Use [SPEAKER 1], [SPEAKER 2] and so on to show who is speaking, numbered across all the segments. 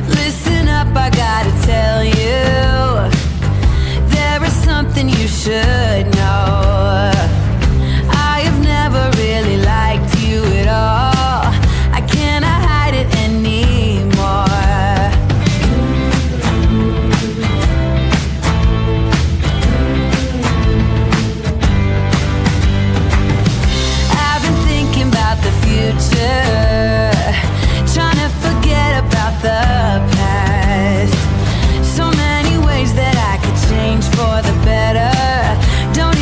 [SPEAKER 1] Listen up, I gotta tell you, there is something you should know. I have never really liked you at all. I cannot hide it anymore. I've been thinking about the future, trying to forget about the past. So many ways that I could change for the better. Don't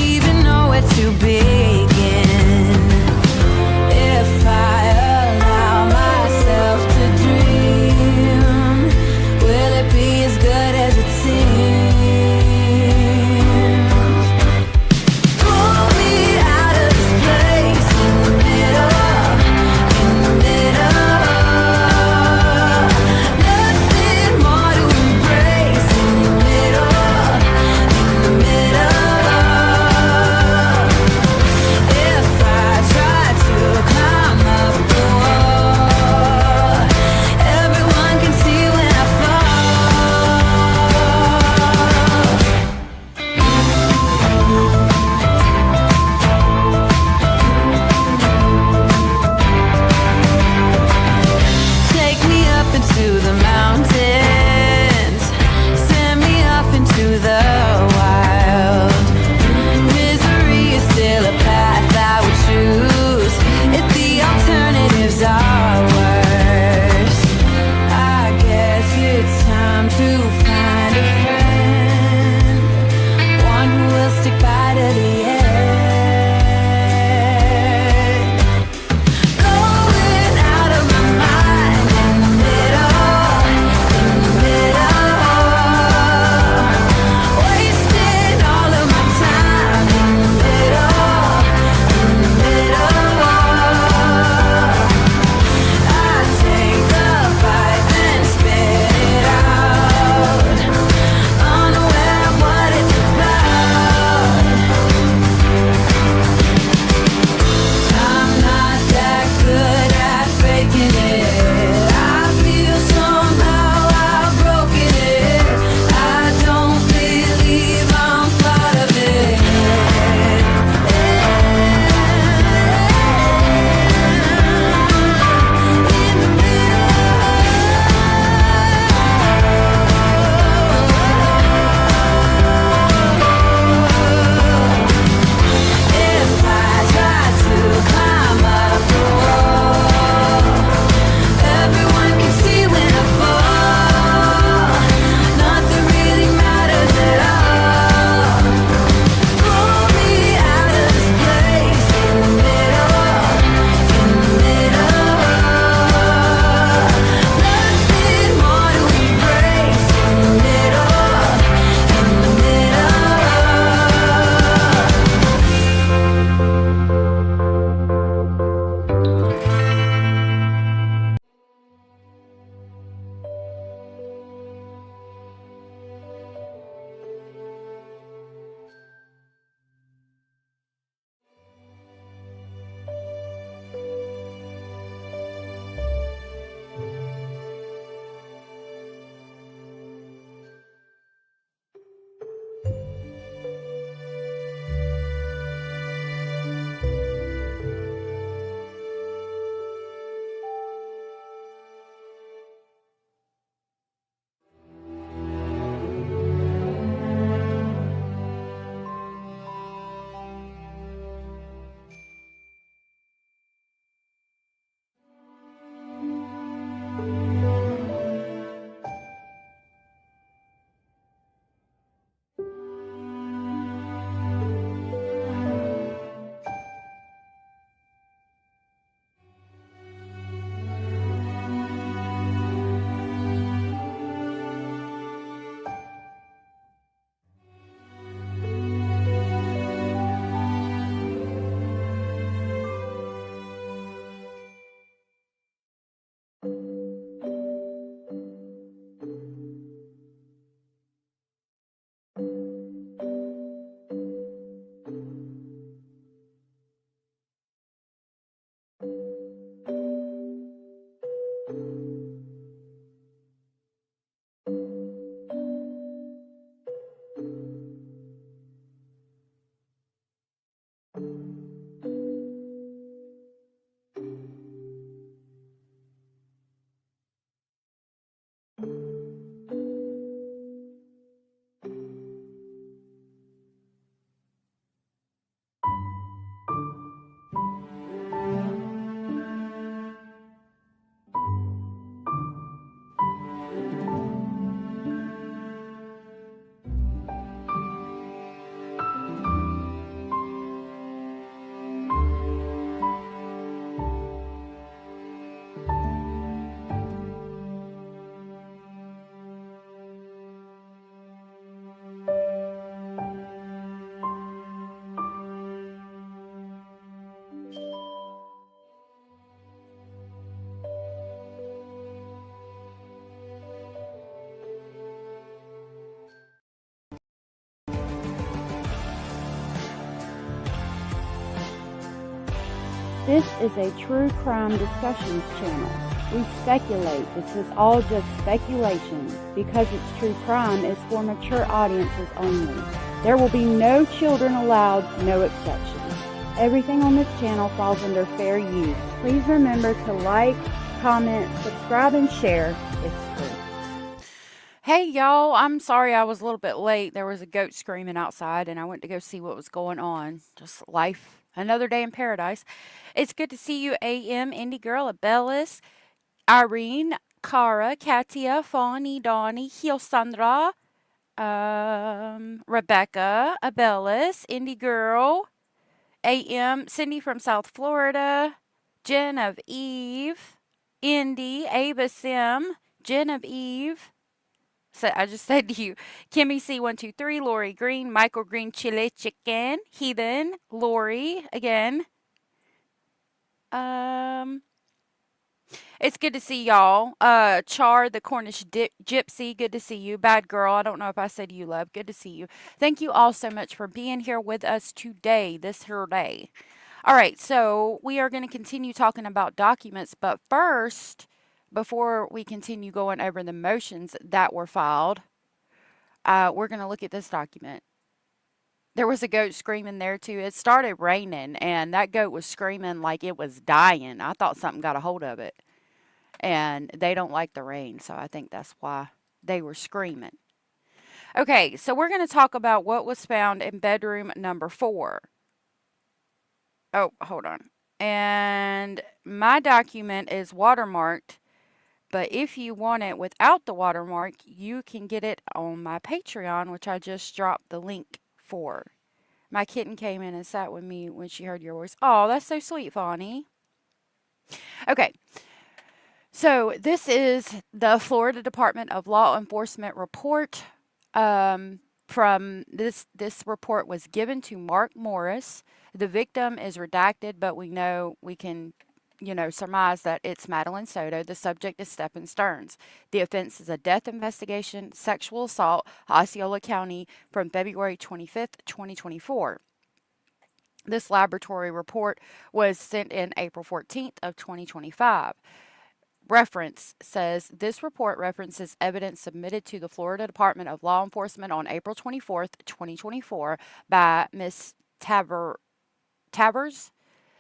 [SPEAKER 2] This is a true crime discussions channel. We speculate. This is all just speculation. Because it's true crime, it's for mature audiences only. There will be no children allowed, no exceptions. Everything on this channel falls under fair use. Please remember to like, comment, subscribe, and share. It's free.
[SPEAKER 3] Hey y'all, I'm sorry I was a little bit late. There was a goat screaming outside and I went to go see what was going on. Just life, another day in paradise. It's good to see you, AM, Indie Girl, Abellis, Irene, Cara, Katia, Fawny, Donnie, Sandra, Rebecca, Abellis, Indie Girl, AM, Cindy from South Florida, Genevieve, Indy, Ava Sim, Genevieve. So I just said to you, Kimmy C123, Lori Green, Michael Green, Chile Chicken, Heathen, Lori again. It's good to see y'all. Char, the Cornish Gypsy, good to see you. Bad Girl, I don't know if I said you, love. Good to see you. Thank you all so much for being here with us today, this here day. All right, so we are going to continue talking about documents, but first, before we continue going over the motions that were filed, we're going to look at this document. There was a goat screaming there too. It started raining, and that goat was screaming like it was dying. I thought something got a hold of it. And they don't like the rain, so I think that's why they were screaming. Okay, so we're going to talk about what was found in bedroom number 4. Oh, hold on. And my document is watermarked, but if you want it without the watermark, you can get it on my Patreon, which I just dropped the link for. My kitten came in and sat with me when she heard your voice. Oh, that's so sweet, Fawny. Okay. So this is the Florida Department of Law Enforcement report. From this report was given to Mark Morris. The victim is redacted, but we know we can, surmise that it's Madeline Soto. The subject is Stephen Stearns. The offense is a death investigation, sexual assault, Osceola County, from February 25th, 2024. This laboratory report was sent in April 14th of 2025. Reference says this report references evidence submitted to the Florida Department of Law Enforcement on April 24th, 2024 by Ms. Tavers.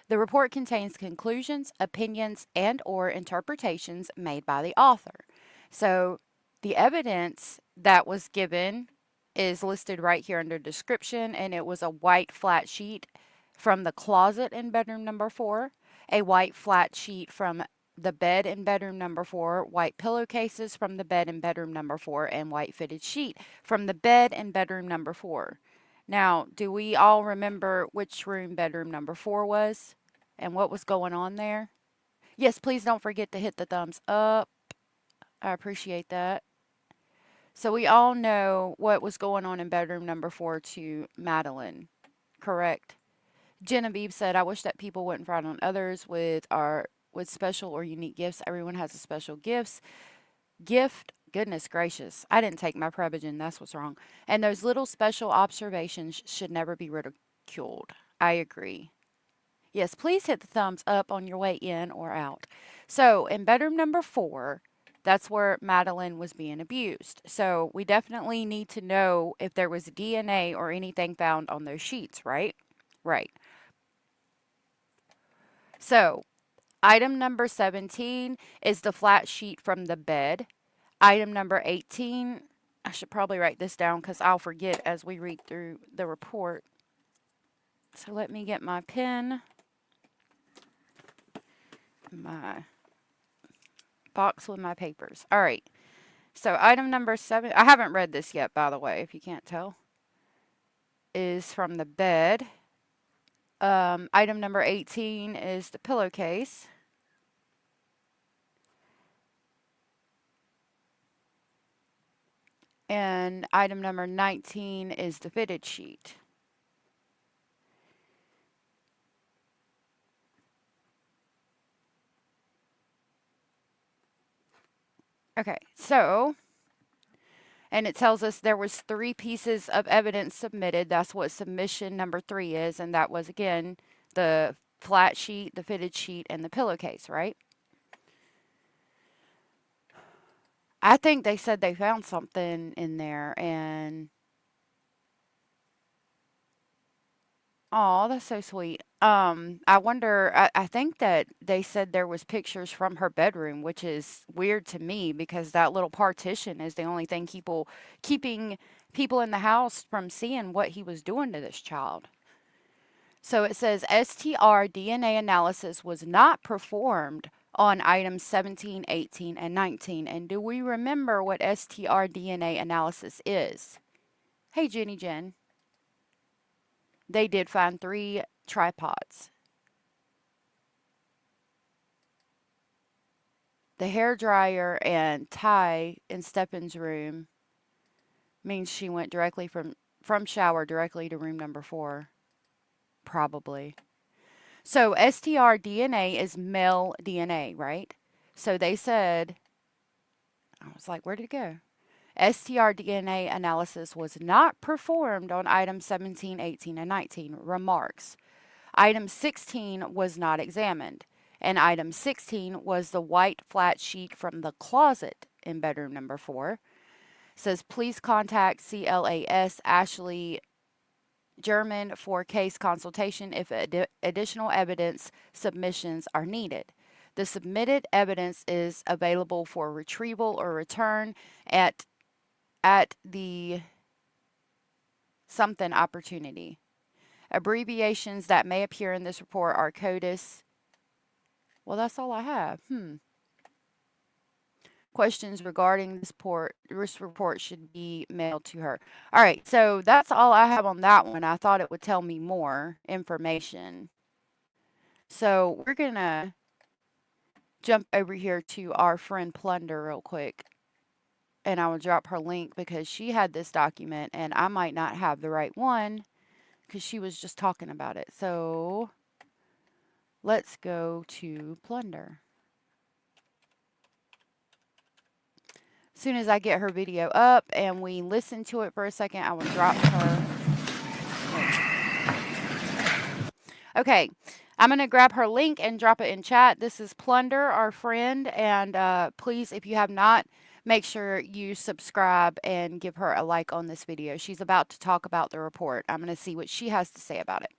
[SPEAKER 3] The report contains conclusions, opinions, and or interpretations made by the author. So the evidence that was given is listed right here under description, and it was a white flat sheet from the closet in bedroom number 4, a white flat sheet from the bed in bedroom number 4, white pillowcases from the bed in bedroom number 4, and white fitted sheet from the bed in bedroom number 4. Now, do we all remember which room bedroom number 4 was and what was going on there? Yes, please don't forget to hit the thumbs up. I appreciate that. So we all know what was going on in bedroom number 4 to Madeline, correct? Genevieve said, I wish that people wouldn't frown on others with special or unique gifts. Everyone has a special gift. Goodness gracious. I didn't take my Prevagen. That's what's wrong. And those little special observations should never be ridiculed. I agree. Yes, please hit the thumbs up on your way in or out. So in bedroom number 4, that's where Madeline was being abused. So we definitely need to know if there was DNA or anything found on those sheets, right? Right. So item number 17 is the flat sheet from the bed. Item number 18, I should probably write this down because I'll forget as we read through the report. So let me get my pen, my box with my papers. All right. So item number 7, I haven't read this yet, by the way, if you can't tell, is from the bed. Item number 18 is the pillowcase. And item number 19 is the fitted sheet. Okay, so, and it tells us there was 3 pieces of evidence submitted. That's what submission number 3 is, and that was, again, the flat sheet, the fitted sheet, and the pillowcase, right? I think they said they found something in there, and oh, that's so sweet. I wonder, I think that they said there was pictures from her bedroom, which is weird to me because that little partition is the only thing keeping people in the house from seeing what he was doing to this child. So it says STR DNA analysis was not performed on items 17, 18, and 19. And do we remember what STR DNA analysis is? Hey, Jenny Jen. They did find 3 tripods. The hair dryer and tie in Steppen's room means she went directly from shower directly to room number 4. Probably. So STR DNA is male DNA, right? So they said, I was like, where did it go? STR DNA analysis was not performed on items 17, 18, and 19. Remarks. Item 16 was not examined, and item 16 was the white flat sheet from the closet in bedroom number 4. It says, please contact CLAS Ashley German for case consultation if additional evidence submissions are needed. The submitted evidence is available for retrieval or return at the something opportunity. Abbreviations that may appear in this report are CODIS. Well, that's all I have. Questions regarding this report should be mailed to her. All right, so that's all I have on that one. I thought it would tell me more information. So we're going to jump over here to our friend Plunder real quick. And I will drop her link because she had this document and I might not have the right one because she was just talking about it. So let's go to Plunder. As soon as I get her video up and we listen to it for a second, I will drop her. Okay, I'm going to grab her link and drop it in chat. This is Plunder, our friend, and please, if you have not, make sure you subscribe and give her a like on this video. She's about to talk about the report. I'm going to see what she has to say about it.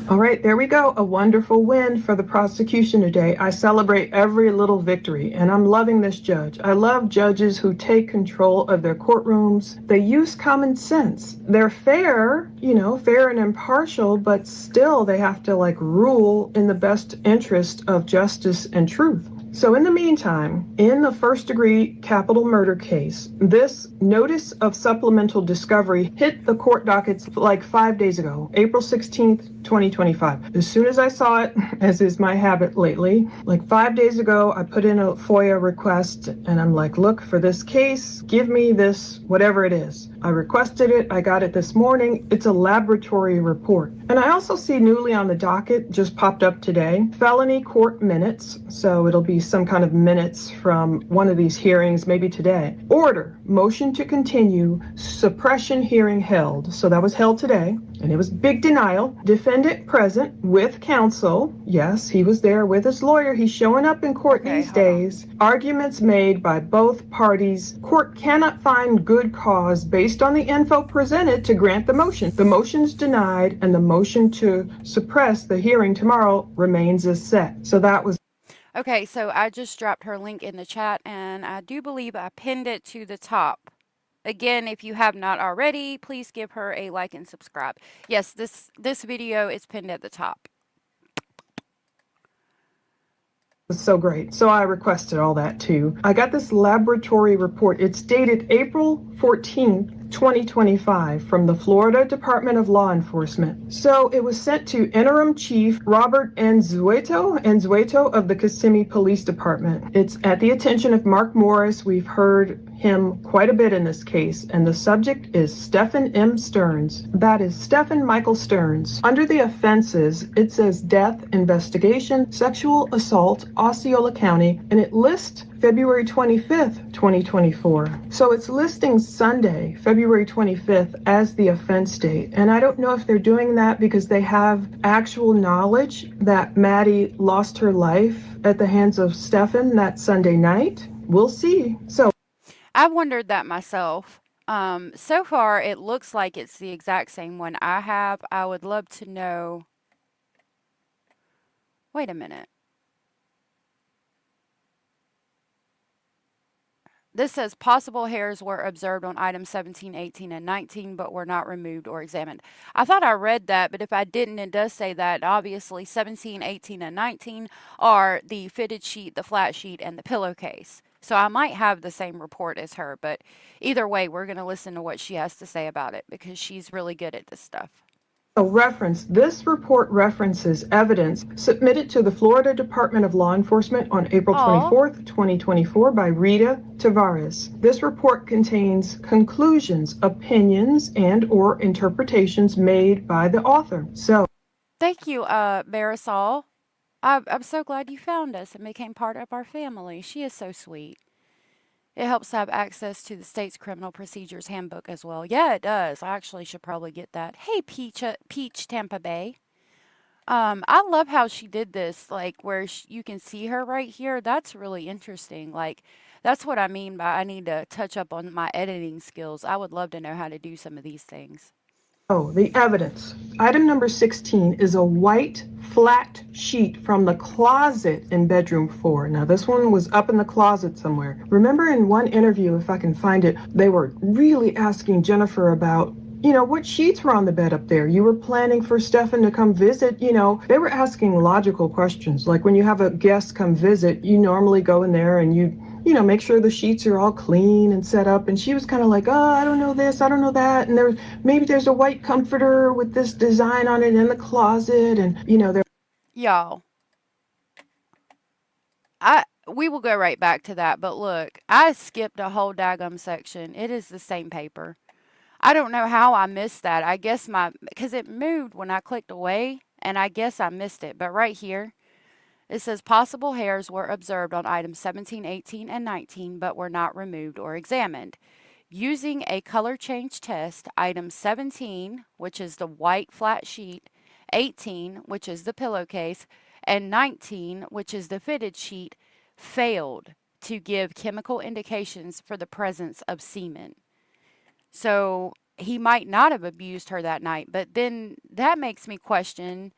[SPEAKER 4] All right, there we go. A wonderful win for the prosecution today. I celebrate every little victory, and I'm loving this judge. I love judges who take control of their courtrooms. They use common sense. They're fair, fair and impartial, but still they have to rule in the best interest of justice and truth. So in the meantime, in the first-degree capital murder case, this notice of supplemental discovery hit the court dockets 5 days ago, April 16th, 2025. As soon as I saw it, as is my habit lately, 5 days ago, I put in a FOIA request and I'm like, look, for this case, give me this, whatever it is. I requested it. I got it this morning. It's a laboratory report. And I also see newly on the docket, just popped up today, felony court minutes. So it'll be some kind of minutes from one of these hearings, maybe today. Order, motion to continue, suppression hearing held. So that was held today. And it was big denial. Defendant present with counsel. Yes, he was there with his lawyer. He's showing up in court these days. Arguments made by both parties. Court cannot find good cause based on the info presented to grant the motion. The motion's denied, and the motion to suppress the hearing tomorrow remains as set. So that was.
[SPEAKER 3] Okay, so I just dropped her link in the chat, and I do believe I pinned it to the top. Again, if you have not already, please give her a like and subscribe. Yes, this video is pinned at the top.
[SPEAKER 4] So great. So I requested all that too. I got this laboratory report. It's dated April 14th, 2025 from the Florida Department of Law Enforcement. So it was sent to Interim Chief Robert Enzueto of the Kissimmee Police Department. It's at the attention of Mark Morris. We've heard him quite a bit in this case, and the subject is Stephen M. Stearns. That is Stephen Michael Stearns. Under the offenses, it says death, investigation, sexual assault, Osceola County, and it lists February 25th, 2024. So it's listing Sunday, February 25th as the offense date. And I don't know if they're doing that because they have actual knowledge that Maddie lost her life at the hands of Stephen that Sunday night. We'll see. So
[SPEAKER 3] I've wondered that myself. So far, it looks like it's the exact same one I have. I would love to know. Wait a minute. This says possible hairs were observed on items 17, 18, and 19, but were not removed or examined. I thought I read that, but if I didn't, it does say that. Obviously, 17, 18, and 19 are the fitted sheet, the flat sheet, and the pillowcase. So I might have the same report as her, but either way, we're going to listen to what she has to say about it because she's really good at this stuff.
[SPEAKER 4] This report references evidence submitted to the Florida Department of Law Enforcement on April 24th, 2024 by Rita Tavares. This report contains conclusions, opinions, and or interpretations made by the author. So,
[SPEAKER 3] Thank you, Marisol. I'm so glad you found us and became part of our family. She is so sweet. It helps to have access to the state's criminal procedures handbook as well. Yeah, it does. I actually should probably get that. Hey, Peach Tampa Bay. I love how she did this, like where you can see her right here. That's really interesting. Like, that's what I mean by I need to touch up on my editing skills. I would love to know how to do some of these things.
[SPEAKER 4] the evidence. Item number 16 is a white flat sheet from the closet in bedroom 4. Now, this one was up in the closet somewhere. Remember in one interview, if I can find it, they were really asking Jennifer about what sheets were on the bed up there? You were planning for Stefan to come visit, they were asking logical questions. Like when you have a guest come visit, you normally go in there and you make sure the sheets are all clean and set up. And she was kind of like, oh, I don't know this, I don't know that. And there's a white comforter with this design on it in the closet. And, there.
[SPEAKER 3] Y'all, we will go right back to that. But look, I skipped a whole daggum section. It is the same paper. I don't know how I missed that. I guess because it moved when I clicked away, and I guess I missed it. But right here, it says possible hairs were observed on items 17, 18, and 19, but were not removed or examined. Using a color change test, item 17, which is the white flat sheet, 18, which is the pillowcase, and 19, which is the fitted sheet, failed to give chemical indications for the presence of semen. So he might not have abused her that night, but then that makes me question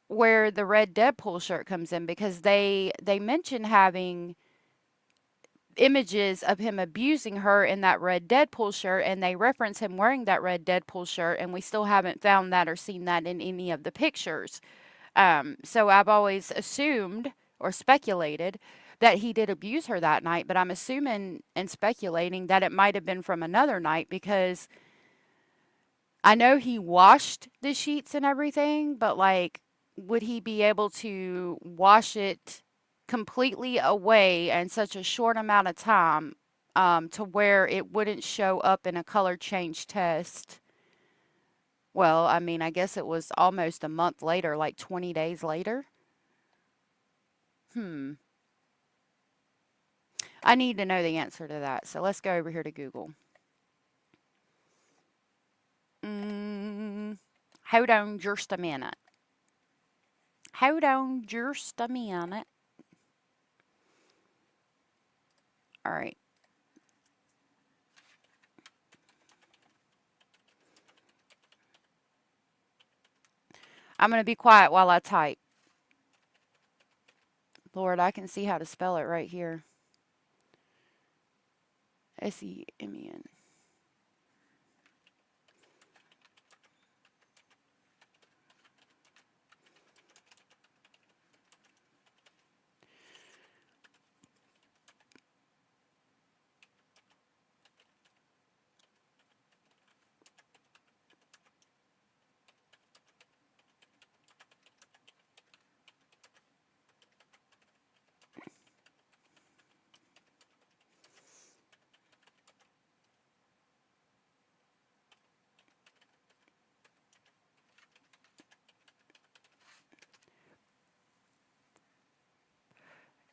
[SPEAKER 3] where the red Deadpool shirt comes in because they mention having images of him abusing her in that red Deadpool shirt, and they reference him wearing that red Deadpool shirt, and we still haven't found that or seen that in any of the pictures. So I've always assumed or speculated that he did abuse her that night, but I'm assuming and speculating that it might have been from another night because I know he washed the sheets and everything, but like, would he be able to wash it completely away in such a short amount of time to where it wouldn't show up in a color change test? Well, I mean, I guess it was almost a month later, like 20 days later. I need to know the answer to that. So let's go over here to Google. Hold on just a minute. Hold on just a minute. All right. I'm going to be quiet while I type. Lord, I can see how to spell it right here. S-E-M-E-N.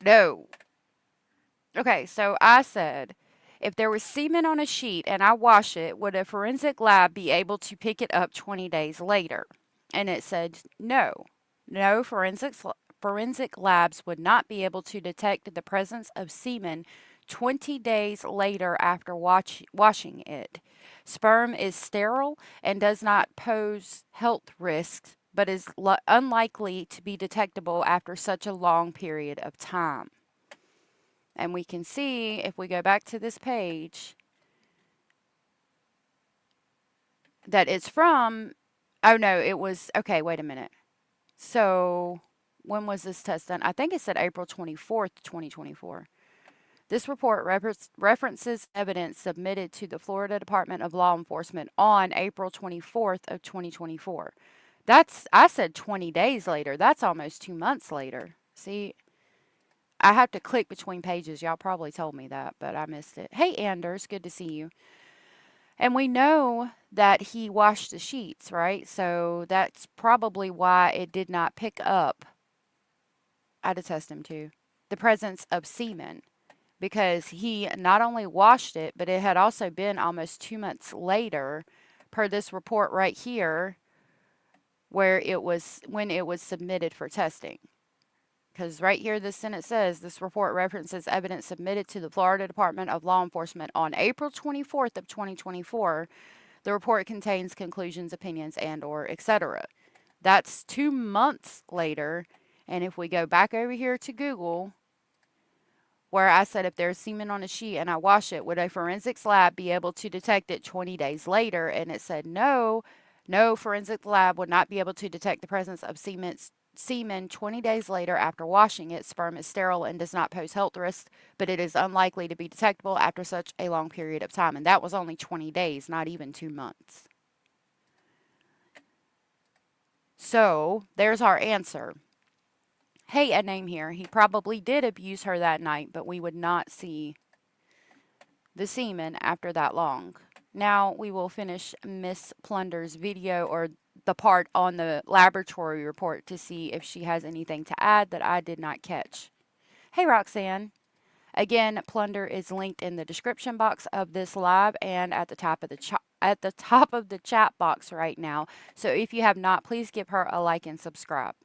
[SPEAKER 3] No. Okay, so I said, if there was semen on a sheet and I wash it, would a forensic lab be able to pick it up 20 days later? And it said no. No, forensic labs would not be able to detect the presence of semen 20 days later after washing it. Sperm is sterile and does not pose health risks, but is unlikely to be detectable after such a long period of time. And we can see, if we go back to this page, that it's from, oh no, it was, okay, wait a minute. So, when was this test done? I think it said April 24th, 2024. This report references evidence submitted to the Florida Department of Law Enforcement on April 24th of 2024. I said 20 days later. That's almost 2 months later. See, I have to click between pages. Y'all probably told me that, but I missed it. Hey, Anders, good to see you. And we know that he washed the sheets, right? So that's probably why it did not pick up, I had to test him too, the presence of semen. Because he not only washed it, but it had also been almost 2 months later, per this report right here, when it was submitted for testing. Because right here, this sentence says, this report references evidence submitted to the Florida Department of Law Enforcement on April 24th of 2024. The report contains conclusions, opinions, and or etc. That's 2 months later. And if we go back over here to Google, where I said if there's semen on a sheet and I wash it, would a forensics lab be able to detect it 20 days later? And it said no, forensic lab would not be able to detect the presence of semen 20 days later after washing it. Sperm is sterile and does not pose health risks, but it is unlikely to be detectable after such a long period of time. And that was only 20 days, not even 2 months. So there's our answer. Hey, a name here. He probably did abuse her that night, but we would not see the semen after that long. Now we will finish Miss Plunder's video, or the part on the laboratory report, to see if she has anything to add that I did not catch. Hey, Roxanne. Again, Plunder is linked in the description box of this live and at the top of the chat box right now. So if you have not, please give her a like and subscribe.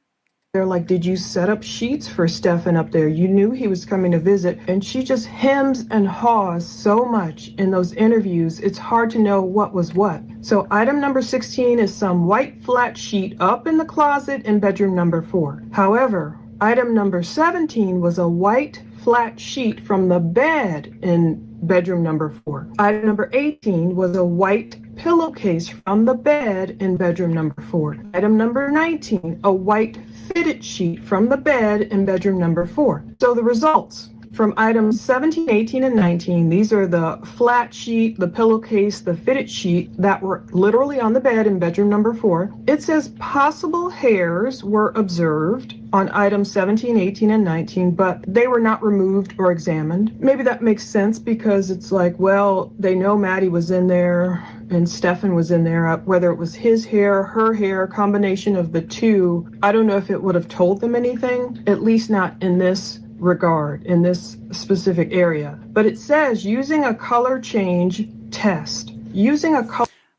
[SPEAKER 4] They're like, did you set up sheets for Stefan up there? You knew he was coming to visit. And she just hems and haws so much in those interviews, it's hard to know what was what. So item number 16 is some white flat sheet up in the closet in bedroom number 4. However, item number 17 was a white flat sheet from the bed in bedroom number 4. Item number 18 was a white pillowcase from the bed in bedroom number 4. Item number 19, a white fitted sheet from the bed in bedroom number 4. So the results from items 17, 18, and 19, these are the flat sheet, the pillowcase, the fitted sheet that were literally on the bed in bedroom number 4. It says possible hairs were observed on items 17, 18, and 19, but they were not removed or examined. Maybe that makes sense because it's like, well, they know Maddie was in there and Stefan was in there, whether it was his hair, her hair, combination of the two. I don't know if it would have told them anything, at least not in this regard, in this specific area. But it says using a color change test.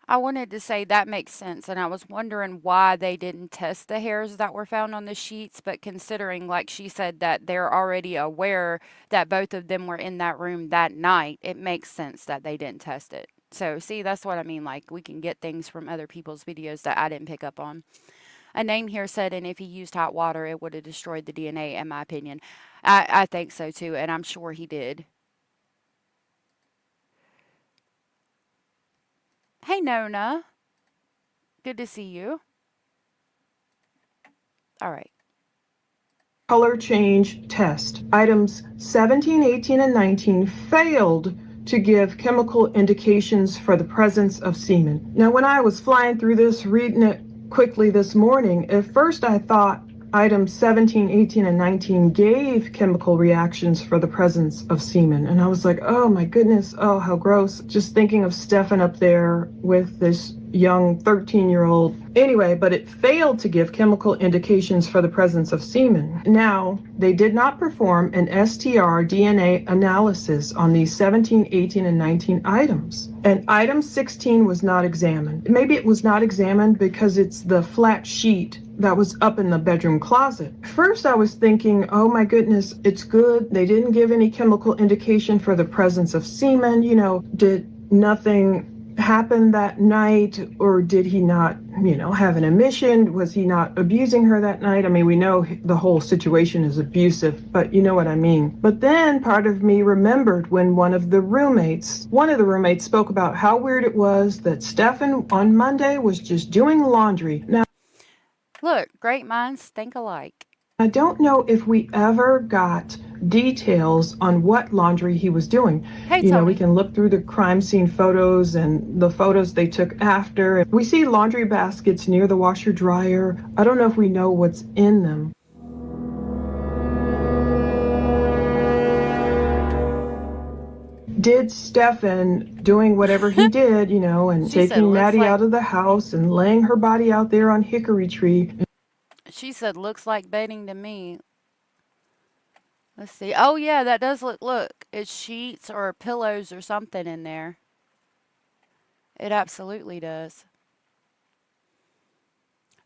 [SPEAKER 3] I wanted to say that makes sense, and I was wondering why they didn't test the hairs that were found on the sheets, but considering, like she said, that they're already aware that both of them were in that room that night, it makes sense that they didn't test it. So, see, that's what I mean, like, we can get things from other people's videos that I didn't pick up on. A name here said, and if he used hot water, it would have destroyed the DNA, in my opinion. I think so, too, and I'm sure he did. Hey, Nona. Good to see you. All right.
[SPEAKER 4] Color change test. Items 17, 18, and 19 failed to give chemical indications for the presence of semen. Now, when I was flying through this, reading it quickly this morning, at first I thought items 17, 18, and 19 gave chemical reactions for the presence of semen. And I was like, oh my goodness, oh, how gross. Just thinking of Stefan up there with this young 13-year-old. Anyway, but it failed to give chemical indications for the presence of semen. Now, they did not perform an STR DNA analysis on these 17, 18, and 19 items. And item 16 was not examined. Maybe it was not examined because it's the flat sheet that was up in the bedroom closet. First, I was thinking, oh my goodness, it's good. They didn't give any chemical indication for the presence of semen. Did nothing happen that night, or did he not, have an emission? Was he not abusing her that night? I mean, we know the whole situation is abusive, but you know what I mean. But then part of me remembered when one of the roommates spoke about how weird it was that Stefan on Monday was just doing laundry. Now,
[SPEAKER 3] Look, great minds think alike.
[SPEAKER 4] I don't know if we ever got details on what laundry he was doing.
[SPEAKER 3] Hey,
[SPEAKER 4] We
[SPEAKER 3] Tony.
[SPEAKER 4] can look through the crime scene photos and the photos they took after. We see laundry baskets near the washer dryer. I don't know if we know what's in them. Did Stefan doing whatever he did, and
[SPEAKER 3] She said,
[SPEAKER 4] taking
[SPEAKER 3] looks
[SPEAKER 4] Maddie
[SPEAKER 3] like,
[SPEAKER 4] out of the house and laying her body out there on Hickory Tree?
[SPEAKER 3] she said, looks like bedding to me. Let's see. Oh, yeah, that does look, it's sheets or pillows or something in there. It absolutely does.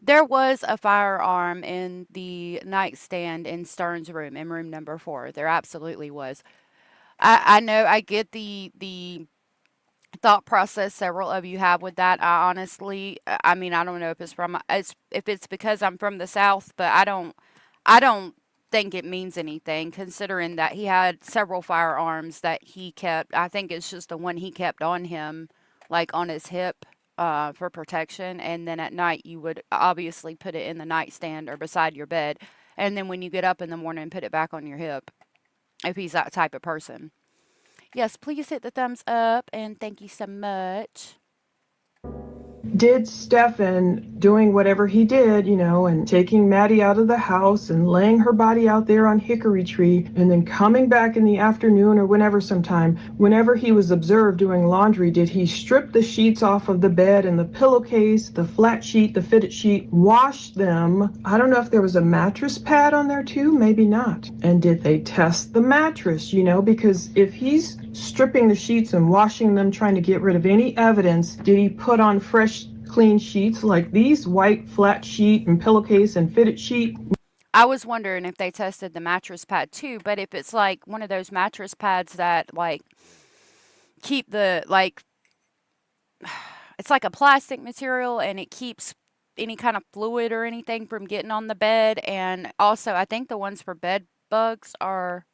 [SPEAKER 3] There was a firearm in the nightstand in Stern's room, in room number 4. There absolutely was. I know I get the thought process several of you have with that. I honestly, I mean, I don't know if it's because I'm from the South, but I don't think it means anything considering that he had several firearms that he kept. I think it's just the one he kept on him, like on his hip, for protection. And then at night, you would obviously put it in the nightstand or beside your bed. And then when you get up in the morning, put it back on your hip if he's that type of person. Yes, please hit the thumbs up and thank you so much.
[SPEAKER 4] Did Stefan doing whatever he did, and taking Maddie out of the house and laying her body out there on Hickory Tree, and then coming back in the afternoon or whenever he was observed doing laundry, did he strip the sheets off of the bed and the pillowcase, the flat sheet, the fitted sheet, wash them? I don't know if there was a mattress pad on there too, maybe not. And did they test the mattress, because if he's stripping the sheets and washing them, trying to get rid of any evidence, did he put on fresh clean sheets like these white flat sheet and pillowcase and fitted sheet?
[SPEAKER 3] I was wondering if they tested the mattress pad too, but if it's like one of those mattress pads that like keep the like it's like a plastic material and it keeps any kind of fluid or anything from getting on the bed, and also I think the ones for bed bugs are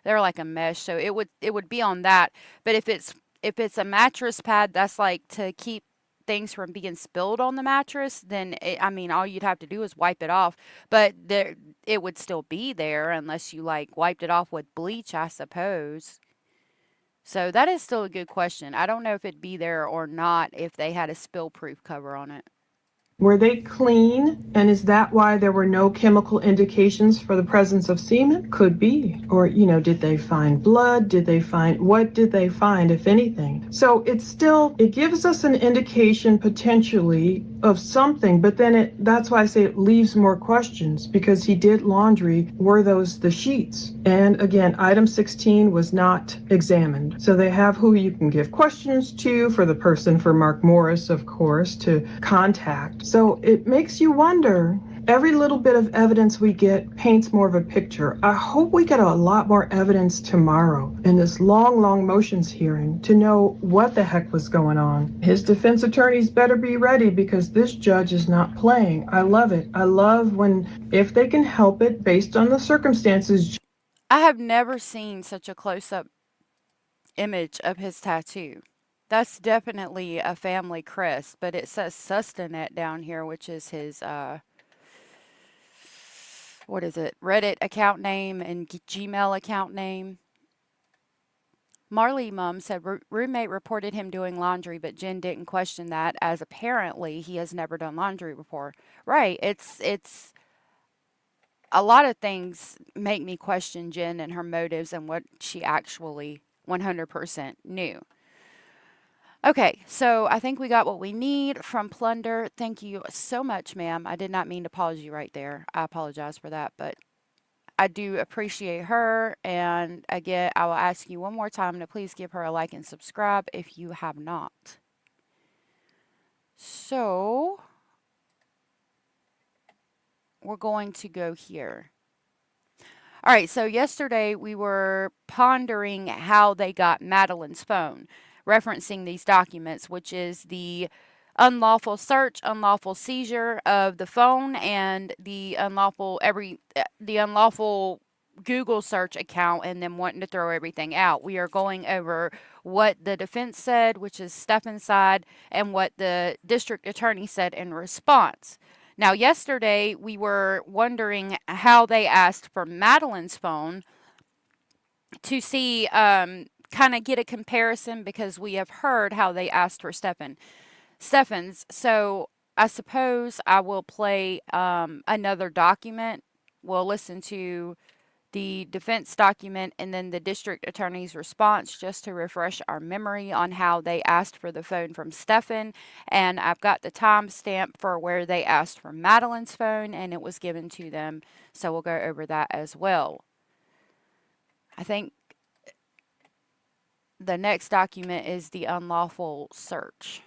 [SPEAKER 3] they're like a mesh, so it would be on that. But if it's a mattress pad that's like to keep things from being spilled on the mattress, then I mean all you'd have to do is wipe it off. But there it would still be there unless you like wiped it off with bleach, I suppose. So that is still a good question. I don't know if it'd be there or not if they had a spill proof cover on it.
[SPEAKER 4] Were they clean? And is that why there were no chemical indications for the presence of semen? Could be. Or, did they find blood? What did they find, if anything? So it gives us an indication potentially of something, but then that's why I say it leaves more questions, because he did laundry. Were those the sheets? And again, item 16 was not examined. So they have who you can give questions to for Mark Morris, of course, to contact. So it makes you wonder. Every little bit of evidence we get paints more of a picture. I hope we get a lot more evidence tomorrow in this long motions hearing to know what the heck was going on. His defense attorneys better be ready, because this judge is not playing. I love it. I love when, if they can help it, based on the circumstances.
[SPEAKER 3] I have never seen such a close up image of his tattoo. That's definitely a family crest, but it says Sustanet down here, which is his what is it? Reddit account name and Gmail account name. Marley Mum said roommate reported him doing laundry, but Jen didn't question that, as apparently he has never done laundry before. Right. It's a lot of things make me question Jen and her motives and what she actually 100% knew. Okay, so I think we got what we need from Plunder. Thank you so much, ma'am. I did not mean to pause you right there. I apologize for that, but I do appreciate her. And again, I will ask you one more time to please give her a like and subscribe if you have not. So we're going to go here. All right, so yesterday we were pondering how they got Madeline's phone, referencing these documents, which is the unlawful search, unlawful seizure of the phone, and the unlawful Google search account, and then wanting to throw everything out. We are going over what the defense said, which is Stefan's side, and what the district attorney said in response. Now, yesterday we were wondering how they asked for Madeline's phone to see, kind of get a comparison, because we have heard how they asked for Stefan's. So I suppose I will play another document. We'll listen to the defense document and then the district attorney's response, just to refresh our memory on how they asked for the phone from Stefan. And I've got the timestamp for where they asked for Madeline's phone, and it was given to them. So we'll go over that as well. I think the next document is the unlawful search.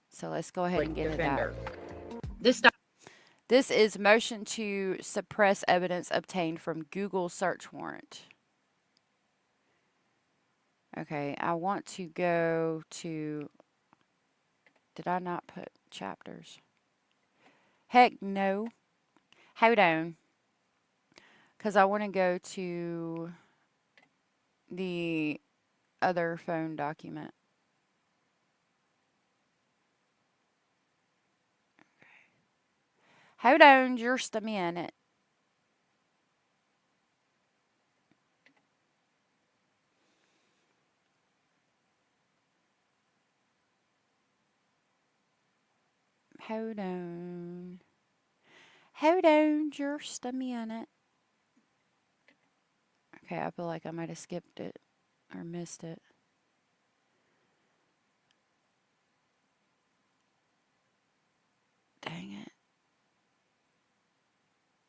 [SPEAKER 3] So let's go ahead and get into that. This is motion to suppress evidence obtained from Google search warrant. Okay, I want to go to, did I not put chapters? Heck no. Hold on. Because I want to go to the other phone document. Hold on just a minute. Hold on. Hold on just a minute. Okay, I feel like I might have skipped it or missed it. Dang it.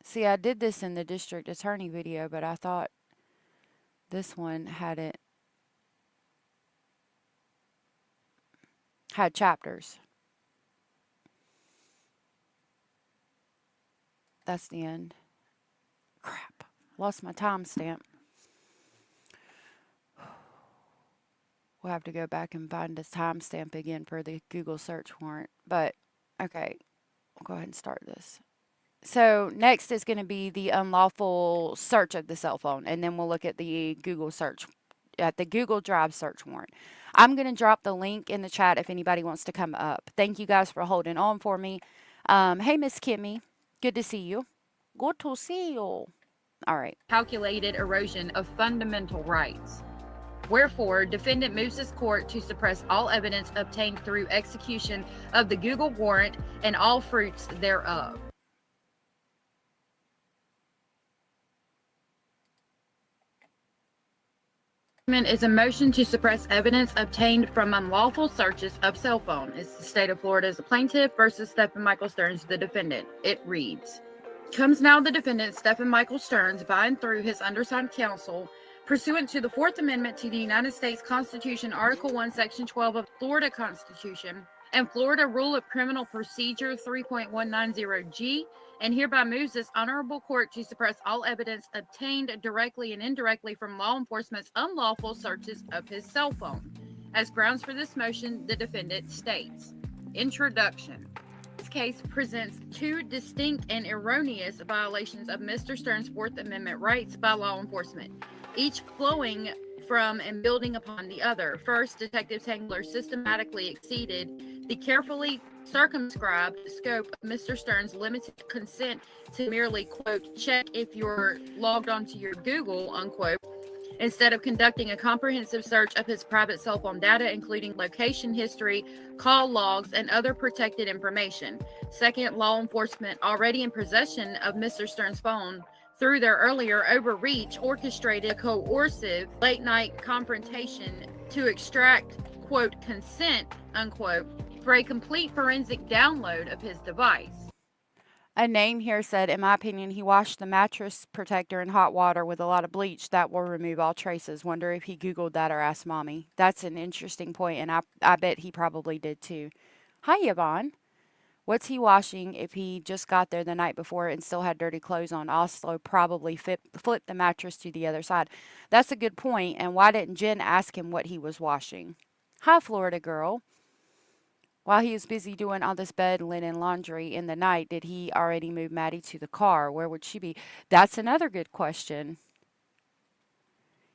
[SPEAKER 3] See, I did this in the district attorney video, but I thought this one had chapters. That's the end. Crap. Lost my timestamp. We'll have to go back and find this timestamp again for the Google search warrant. But, okay, we'll go ahead and start this. So next is going to be the unlawful search of the cell phone, and then we'll look at the Google search, at the Google Drive search warrant. I'm going to drop the link in the chat if anybody wants to come up. Thank you guys for holding on for me. Hey, Miss Kimmy. Good to see you. Good to see you. All right.
[SPEAKER 5] Calculated erosion of fundamental rights. Wherefore, defendant moves this court to suppress all evidence obtained through execution of the Google warrant and all fruits thereof. Is a motion to suppress evidence obtained from unlawful searches of cell phone. It's the state of Florida as the plaintiff versus Stephen Michael Stearns, the defendant. It reads, comes now the defendant, Stephen Michael Stearns, by and through his undersigned counsel, pursuant to the Fourth Amendment to the United States Constitution, Article 1, Section 12 of Florida Constitution, and Florida Rule of Criminal Procedure 3.190G, and hereby moves this honorable court to suppress all evidence obtained directly and indirectly from law enforcement's unlawful searches of his cell phone. As grounds for this motion, the defendant states, Introduction. This case presents two distinct and erroneous violations of Mr. Stearns' Fourth Amendment rights by law enforcement, each flowing from and building upon the other. First, Detective Tanglers systematically exceeded the carefully circumscribed scope of Mr. Stearns' limited consent to merely, quote, check if you're logged onto your Google, unquote, instead of conducting a comprehensive search of his private cell phone data, including location history, call logs, and other protected information. Second, law enforcement, already in possession of Mr. Stearns' phone, through their earlier overreach, orchestrated a coercive late-night confrontation to extract quote, consent, unquote, for a complete forensic download of his device.
[SPEAKER 3] A name here said, in my opinion, he washed the mattress protector in hot water with a lot of bleach. That will remove all traces. Wonder if he Googled that or asked mommy. That's an interesting point, and I bet he probably did too. Hi, Yvonne. What's he washing if he just got there the night before and still had dirty clothes on? Also, probably flipped the mattress to the other side. That's a good point, and why didn't Jen ask him what he was washing? Hi, Florida girl. While he was busy doing all this bed linen laundry in the night, did he already move Maddie to the car? Where would she be? That's another good question.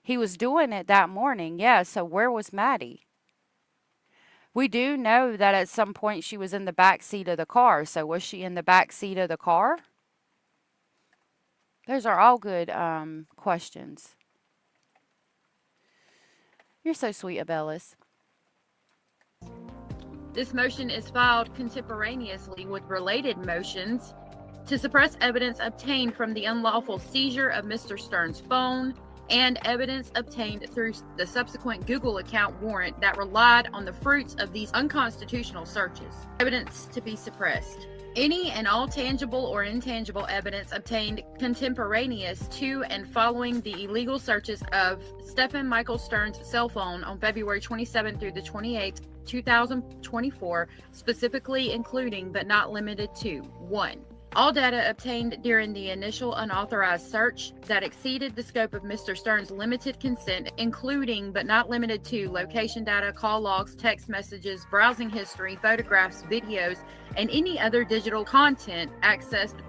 [SPEAKER 3] He was doing it that morning, yeah, so where was Maddie? We do know that at some point she was in the back seat of the car, so was she in the back seat of the car? Those are all good questions. You're so sweet, Abellis.
[SPEAKER 5] This motion is filed contemporaneously with related motions to suppress evidence obtained from the unlawful seizure of Mr. Stern's phone and evidence obtained through the subsequent Google account warrant that relied on the fruits of these unconstitutional searches. Evidence to be suppressed. Any and all tangible or intangible evidence obtained contemporaneous to and following the illegal searches of Stephen Michael Stern's cell phone on February 27th through the 28th, 2024, specifically including but not limited to 1. All data obtained during the initial unauthorized search that exceeded the scope of Mr. Stern's limited consent, including but not limited to location data, call logs, text messages, browsing history, photographs, videos, and any other digital content accessed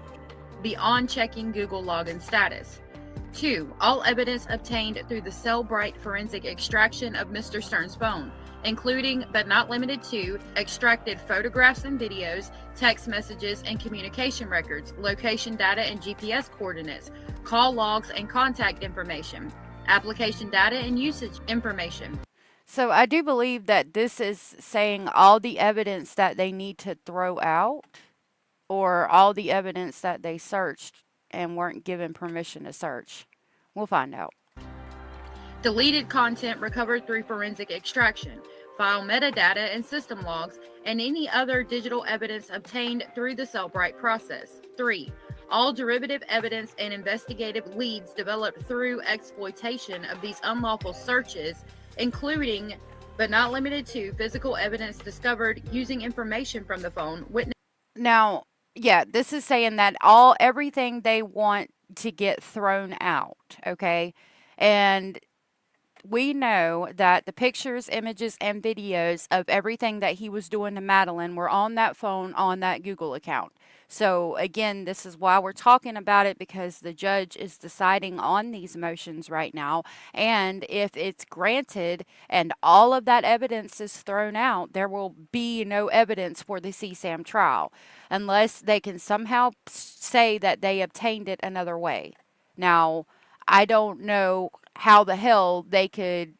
[SPEAKER 5] beyond checking Google login status. 2. All evidence obtained through the Cellbrite forensic extraction of Mr. Stern's phone, including but not limited to extracted photographs and videos, text messages and communication records, location data and GPS coordinates, call logs and contact information, application data and usage information.
[SPEAKER 3] So I do believe that this is saying all the evidence that they need to throw out, or all the evidence that they searched and weren't given permission to search. We'll find out.
[SPEAKER 5] Deleted content recovered through forensic extraction, file metadata and system logs, and any other digital evidence obtained through the Cellbrite process. 3. All derivative evidence and investigative leads developed through exploitation of these unlawful searches, including but not limited to physical evidence discovered using information from the phone.
[SPEAKER 3] Now, yeah, this is saying that everything they want to get thrown out, okay? And we know that the pictures, images, and videos of everything that he was doing to Madeline were on that phone, on that Google account. So again, this is why we're talking about it, because the judge is deciding on these motions right now. And if it's granted and all of that evidence is thrown out, there will be no evidence for the CSAM trial unless they can somehow say that they obtained it another way. Now, I don't know how the hell they could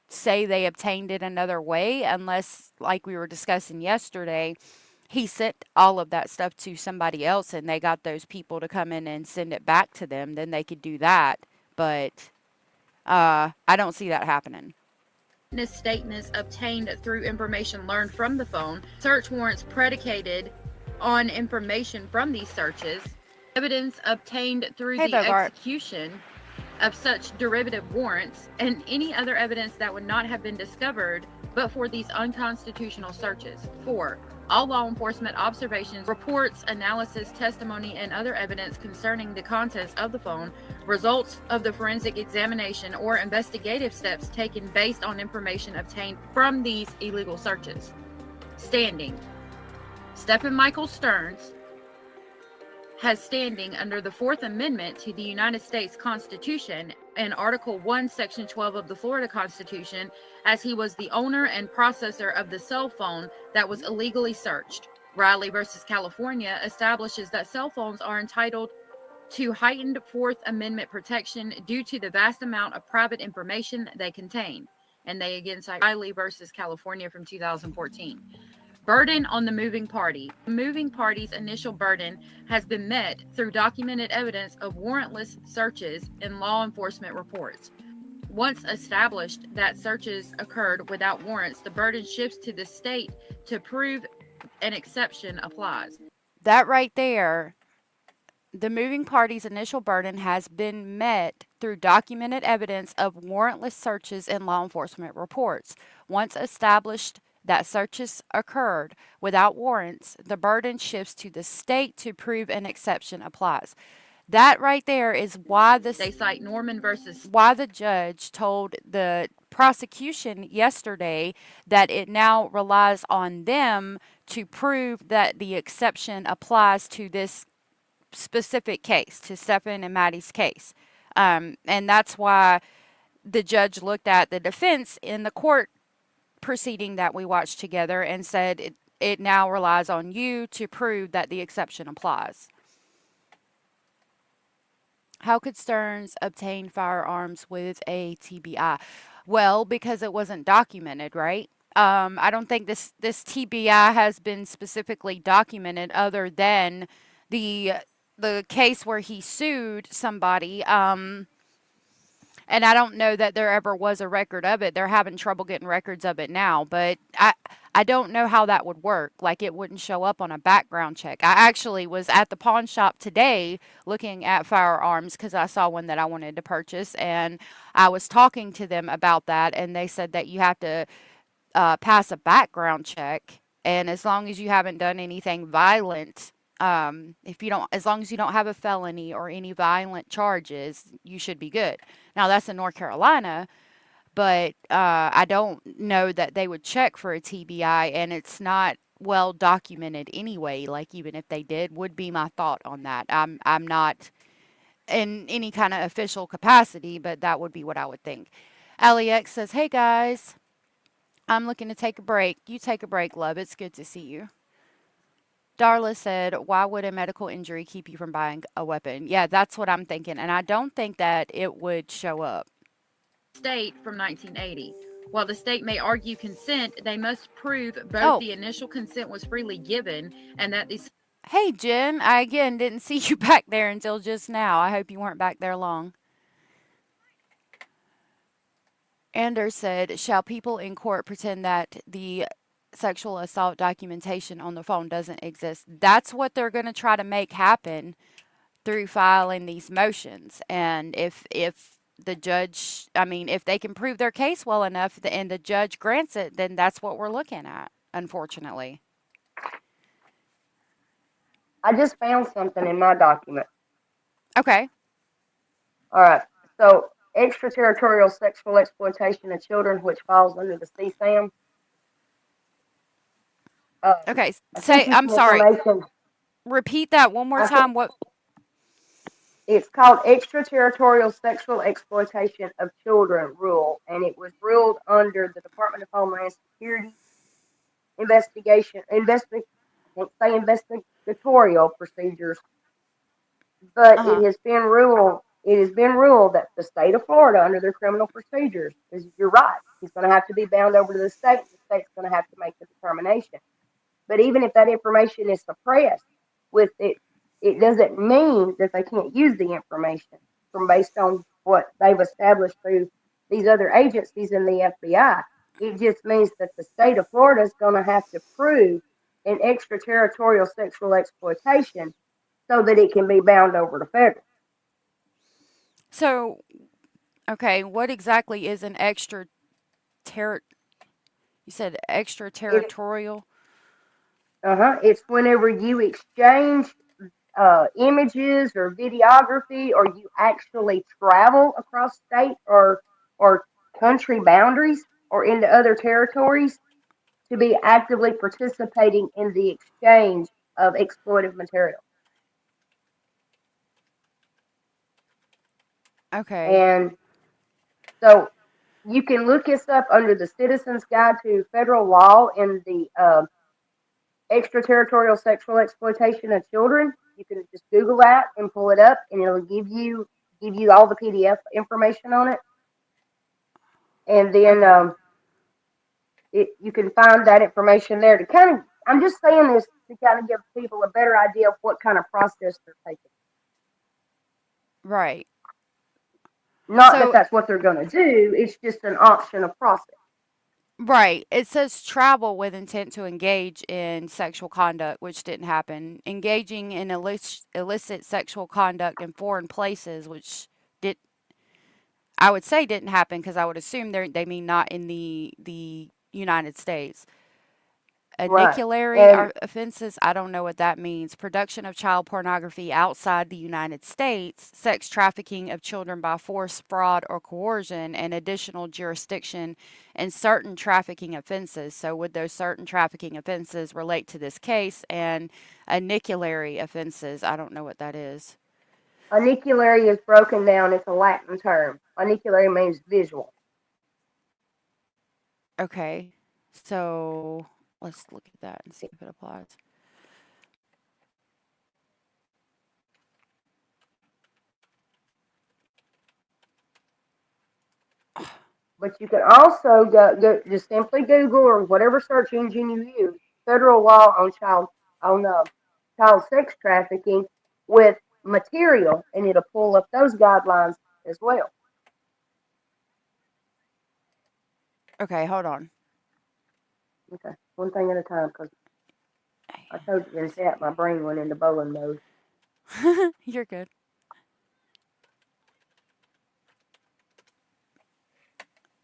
[SPEAKER 3] say they obtained it another way unless, like we were discussing yesterday, he sent all of that stuff to somebody else and they got those people to come in and send it back to them. Then they could do that. But I don't see that happening.
[SPEAKER 5] Witness statements obtained through information learned from the phone, search warrants predicated on information from these searches, evidence obtained through the execution of such derivative warrants, and any other evidence that would not have been discovered but for these unconstitutional searches. 4. All law enforcement observations, reports, analysis, testimony, and other evidence concerning the contents of the phone, results of the forensic examination, or investigative steps taken based on information obtained from these illegal searches. Standing. Stephen Michael Stearns has standing under the 4th Amendment to the United States Constitution and Article 1, Section 12 of the Florida Constitution, as he was the owner and processor of the cell phone that was illegally searched. Riley versus California establishes that cell phones are entitled to heightened 4th Amendment protection due to the vast amount of private information they contain. And they again cite Riley versus California from 2014. Burden on the moving party. The moving party's initial burden has been met through documented evidence of warrantless searches in law enforcement reports. Once established that searches occurred without warrants, the burden shifts to the state to prove an exception applies.
[SPEAKER 3] That right there, the moving party's initial burden has been met through documented evidence of warrantless searches in law enforcement reports. Once established that searches occurred without warrants, the burden shifts to the state to prove an exception applies. That right there is why
[SPEAKER 5] They cite Norman versus
[SPEAKER 3] the judge told the prosecution yesterday that it now relies on them to prove that the exception applies to this specific case, to Stephen and Maddie's case. And that's why the judge looked at the defense in the court proceeding that we watched together and said it now relies on you to prove that the exception applies. How could Stearns obtain firearms with a TBI? Well, because it wasn't documented, right? I don't think this TBI has been specifically documented other than the the case where he sued somebody. And I don't know that there ever was a record of it. They're having trouble getting records of it now, but I don't know how that would work. Like it wouldn't show up on a background check. I actually was at the pawn shop today looking at firearms because I saw one that I wanted to purchase, and I was talking to them about that, and they said that you have to pass a background check, and as long as you haven't done anything violent, if you don't, as long as you don't have a felony or any violent charges, you should be good. Now that's in North Carolina, but I don't know that they would check for a TBI, and it's not well documented anyway. Like even if they did, would be my thought on that. I'm not in any kind of official capacity, but that would be what I would think. Alex says, "Hey guys, I'm looking to take a break. You take a break, love. It's good to see you." Darla said, "Why would a medical injury keep you from buying a weapon?" Yeah, that's what I'm thinking. And I don't think that it would show up.
[SPEAKER 5] state from 1980. While the state may argue consent, they must prove both
[SPEAKER 3] Oh.
[SPEAKER 5] the initial consent was freely given and that the
[SPEAKER 3] Hey, Jen. I again didn't see you back there until just now. I hope you weren't back there long. Anders said, "Shall people in court pretend that the sexual assault documentation on the phone doesn't exist?" That's what they're going to try to make happen through filing these motions. And if the judge, I mean, if they can prove their case well enough and the judge grants it, then that's what we're looking at, unfortunately.
[SPEAKER 6] I just found something in my document.
[SPEAKER 3] Okay.
[SPEAKER 6] All right. So, extraterritorial sexual exploitation of children, which falls under the CSAM.
[SPEAKER 3] Okay.
[SPEAKER 6] I
[SPEAKER 3] Say,
[SPEAKER 6] sent you
[SPEAKER 3] I'm
[SPEAKER 6] some
[SPEAKER 3] sorry.
[SPEAKER 6] information.
[SPEAKER 3] Repeat that one more
[SPEAKER 6] I
[SPEAKER 3] time.
[SPEAKER 6] sent,
[SPEAKER 3] What?
[SPEAKER 6] it's called Extraterritorial Sexual Exploitation of Children Rule, and it was ruled under the Department of Homeland Security investigatorial procedures, but
[SPEAKER 3] Uh-huh.
[SPEAKER 6] it has been ruled that the state of Florida under their criminal procedures is, you're right, he's going to have to be bound over to the state. The state's going to have to make the determination. But even if that information is suppressed with it, it doesn't mean that they can't use the information from based on what they've established through these other agencies in the FBI. It just means that the state of Florida is going to have to prove an extraterritorial sexual exploitation so that it can be bound over to federal.
[SPEAKER 3] So, okay, what exactly is an ter you said
[SPEAKER 6] It,
[SPEAKER 3] extraterritorial?
[SPEAKER 6] it's whenever you exchange images or videography, or you actually travel across state or country boundaries or into other territories to be actively participating in the exchange of exploitive material.
[SPEAKER 3] Okay.
[SPEAKER 6] And so you can look this up under the Citizens Guide to Federal Law in the extraterritorial sexual exploitation of children. You can just Google that and pull it up, and it'll give you all the PDF information on it. And then
[SPEAKER 3] Okay.
[SPEAKER 6] you can find that information there to kind of. I'm just saying this to kind of give people a better idea of what kind of process they're taking.
[SPEAKER 3] Right.
[SPEAKER 6] Not that
[SPEAKER 3] So,
[SPEAKER 6] that's what they're going to do. It's just an option of process.
[SPEAKER 3] right, it says travel with intent to engage in sexual conduct, which didn't happen. Engaging in illicit sexual conduct in foreign places, which did I would say didn't happen because I would assume they mean not in the United States.
[SPEAKER 6] Right.
[SPEAKER 3] Aniculary
[SPEAKER 6] And
[SPEAKER 3] offenses, I don't know what that means. Production of child pornography outside the United States, sex trafficking of children by force, fraud, or coercion, and additional jurisdiction in certain trafficking offenses. So, would those certain trafficking offenses relate to this case? And aniculary offenses, I don't know what that is.
[SPEAKER 6] aniculary is broken down. It's a Latin term. Aniculary means visual.
[SPEAKER 3] Okay, so let's look at that and see if it applies.
[SPEAKER 6] But you can also go just simply Google or whatever search engine you use, federal law on child sex trafficking with material, and it'll pull up those guidelines as well.
[SPEAKER 3] Okay, hold on.
[SPEAKER 6] Okay, one thing at a time, because I told you in chat my brain went into bowling mode.
[SPEAKER 3] You're good.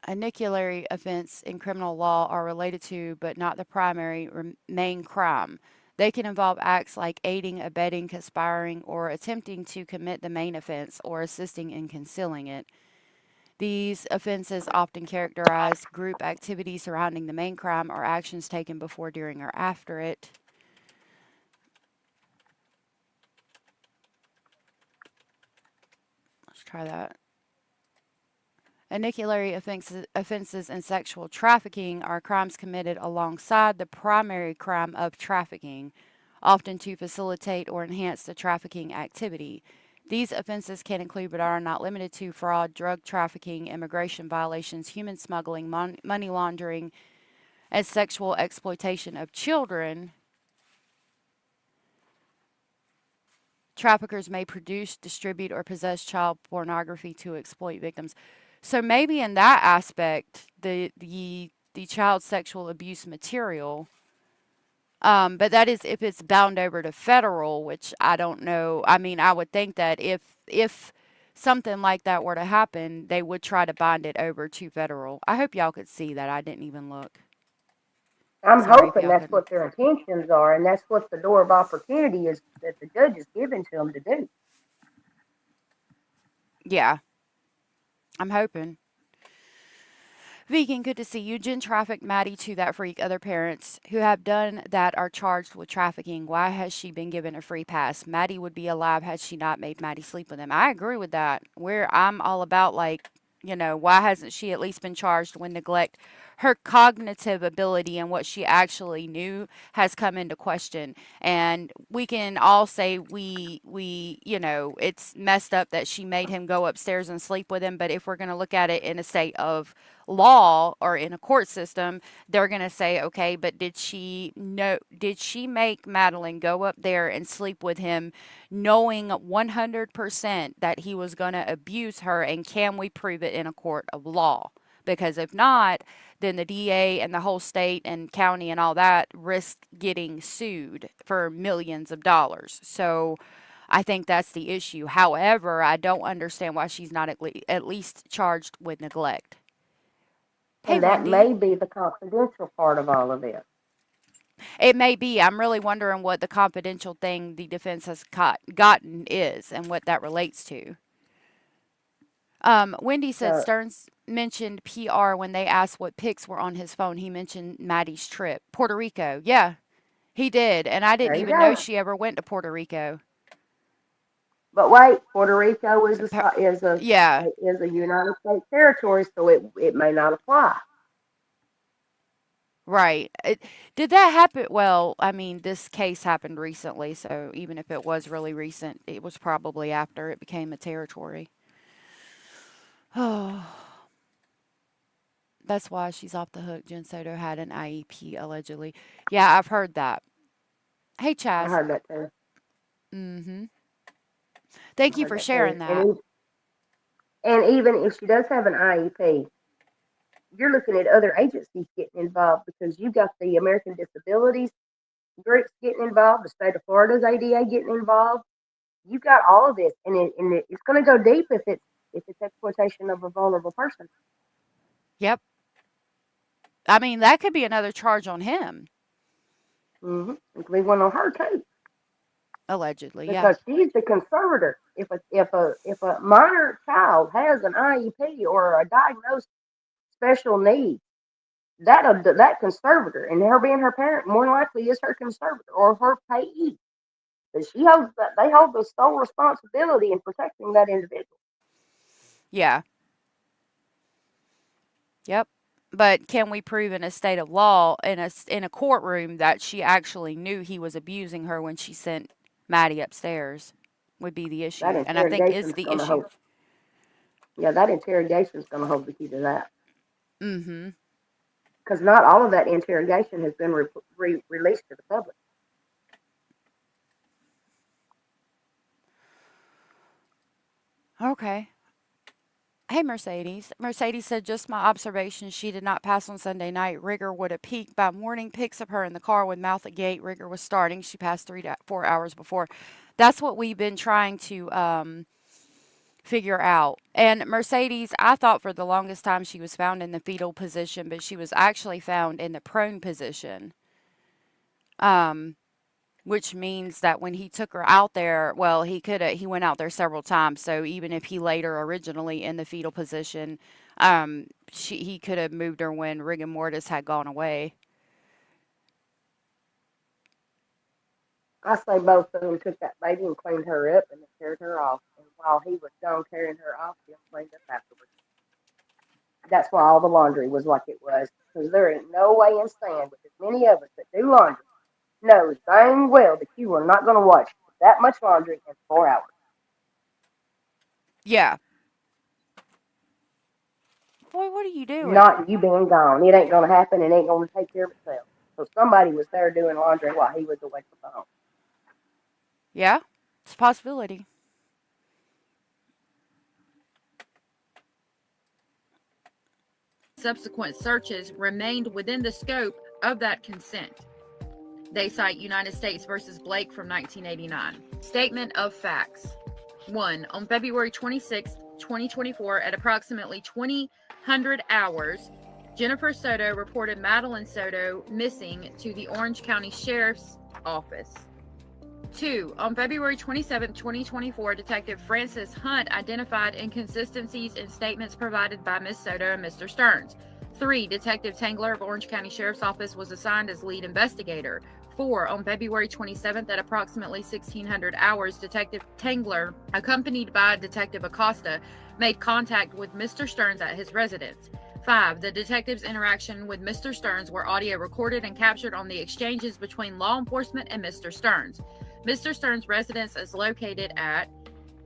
[SPEAKER 3] Aniculary offense in criminal law are related to, but not the primary main crime. They can involve acts like aiding, abetting, conspiring, or attempting to commit the main offense or assisting in concealing it. These offenses often characterize group activity surrounding the main crime or actions taken before, during, or after it. Let's try that. Aniculary offenses in sexual trafficking are crimes committed alongside the primary crime of trafficking, often to facilitate or enhance the trafficking activity. These offenses can include, but are not limited to, fraud, drug trafficking, immigration violations, human smuggling, money laundering, and sexual exploitation of children. Traffickers may produce, distribute, or possess child pornography to exploit victims. So maybe in that aspect, the child sexual abuse material, but that is if it's bound over to federal, which I don't know. I mean, I would think that if something like that were to happen, they would try to bind it over to federal. I hope y'all could see that. I didn't even look.
[SPEAKER 6] I'm
[SPEAKER 3] Sorry if
[SPEAKER 6] hoping
[SPEAKER 3] y'all
[SPEAKER 6] that's
[SPEAKER 3] couldn't.
[SPEAKER 6] what their intentions are, and that's what the door of opportunity is that the judge is giving to them to do.
[SPEAKER 3] Yeah, I'm hoping. Vegan, good to see you. Jen trafficked Maddie to that freak. Other parents who have done that are charged with trafficking. Why has she been given a free pass? Maddie would be alive had she not made Maddie sleep with him. I agree with that. Where I'm all about, like, why hasn't she at least been charged when neglect? Her cognitive ability and what she actually knew has come into question. And we can all say it's messed up that she made him go upstairs and sleep with him. But if we're going to look at it in a state of law or in a court system, they're going to say, okay, but did she make Madeline go up there and sleep with him knowing 100% that he was going to abuse her, and can we prove it in a court of law? Because if not, then the DA and the whole state and county and all that risk getting sued for millions of dollars. So I think that's the issue. However, I don't understand why she's not at least charged with neglect. Hey,
[SPEAKER 6] And that
[SPEAKER 3] Wendy.
[SPEAKER 6] may be the confidential part of all of this.
[SPEAKER 3] It may be. I'm really wondering what the confidential thing the defense has gotten is and what that relates to. Wendy said
[SPEAKER 6] So
[SPEAKER 3] Stearns mentioned PR when they asked what pics were on his phone. He mentioned Maddie's trip. Puerto Rico. Yeah, he did. And I didn't
[SPEAKER 6] there you
[SPEAKER 3] even know
[SPEAKER 6] go.
[SPEAKER 3] she ever went to Puerto Rico.
[SPEAKER 6] But wait, Puerto Rico is
[SPEAKER 3] Appa-
[SPEAKER 6] a
[SPEAKER 3] Yeah,
[SPEAKER 6] is a United States territory, so it may not apply.
[SPEAKER 3] right. Did that happen? Well, I mean, this case happened recently, so even if it was really recent, it was probably after it became a territory. Oh, that's why she's off the hook. Jen Soto had an IEP allegedly. Yeah, I've heard that. Hey,
[SPEAKER 6] I
[SPEAKER 3] Chaz.
[SPEAKER 6] heard that too.
[SPEAKER 3] Mm-hmm. Thank
[SPEAKER 6] I
[SPEAKER 3] you
[SPEAKER 6] heard
[SPEAKER 3] for
[SPEAKER 6] that too.
[SPEAKER 3] sharing that.
[SPEAKER 6] And even if she does have an IEP, you're looking at other agencies getting involved because you've got the American Disabilities groups getting involved, the state of Florida's ADA getting involved. You've got all of this, and it's going to go deep if it's exploitation of a vulnerable person.
[SPEAKER 3] Yep. I mean, that could be another charge on him.
[SPEAKER 6] Mm-hmm. It could be one on her too,
[SPEAKER 3] Allegedly, yeah.
[SPEAKER 6] because she's the conservator. If a minor child has an IEP or a diagnosed special need, that conservator, and her being her parent, more likely is her conservator or her payee. But they hold the sole responsibility in protecting that individual.
[SPEAKER 3] Yeah. Yep. But can we prove in a state of law in a courtroom that she actually knew he was abusing her when she sent Maddie upstairs? Would be the issue,
[SPEAKER 6] That
[SPEAKER 3] and I think is
[SPEAKER 6] interrogation's
[SPEAKER 3] the
[SPEAKER 6] going to
[SPEAKER 3] issue.
[SPEAKER 6] hold. Yeah, that interrogation's going to hold the key to that.
[SPEAKER 3] Mm-hmm.
[SPEAKER 6] Because not all of that interrogation has been released to the public.
[SPEAKER 3] Okay. Hey, Mercedes. Mercedes said, just my observation, she did not pass on Sunday night. Rigger would have peaked by morning, picks up her in the car with mouth at gate. Rigger was starting. She passed 3 to 4 hours before. That's what we've been trying to figure out. And Mercedes, I thought for the longest time she was found in the fetal position, but she was actually found in the prone position. Which means that when he took her out there, well, he went out there several times. So even if he laid her originally in the fetal position, he could have moved her when rigor mortis had gone away.
[SPEAKER 6] I say both of them took that baby and cleaned her up and then carried her off. And while he was gone carrying her off, Jim cleaned up afterwards. That's why all the laundry was like it was. Because there ain't no way in sand with as many of us that do laundry knows dang well that you are not going to wash that much laundry in 4 hours.
[SPEAKER 3] Yeah. Boy, what are you doing?
[SPEAKER 6] Not you being gone. It ain't going to happen. It ain't going to take care of itself. So somebody was there doing laundry while he was away from home.
[SPEAKER 3] Yeah, it's a possibility.
[SPEAKER 5] Subsequent searches remained within the scope of that consent. They cite United States versus Blake from 1989. Statement of facts. 1. On February 26, 2024, at approximately 2000 hours, Jennifer Soto reported Madeline Soto missing to the Orange County Sheriff's Office. 2. On February 27, 2024, Detective Francis Hunt identified inconsistencies in statements provided by Ms. Soto and Mr. Stearns. 3. Detective Tangler of Orange County Sheriff's Office was assigned as lead investigator. 4. On February 27th at approximately 1600 hours, Detective Tangler, accompanied by Detective Acosta, made contact with Mr. Stearns at his residence. 5. The detective's interaction with Mr. Stearns were audio recorded and captured on the exchanges between law enforcement and Mr. Stearns. Mr. Stearns' residence is located at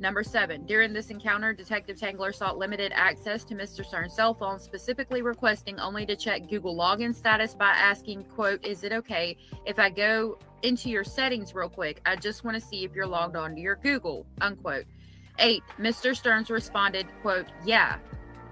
[SPEAKER 5] number 7. During this encounter, Detective Tangler sought limited access to Mr. Stearns' cell phone, specifically requesting only to check Google login status by asking, quote, "Is it okay if I go into your settings real quick? I just want to see if you're logged on to your Google," unquote. 8. Mr. Stearns responded, quote, "Yeah,"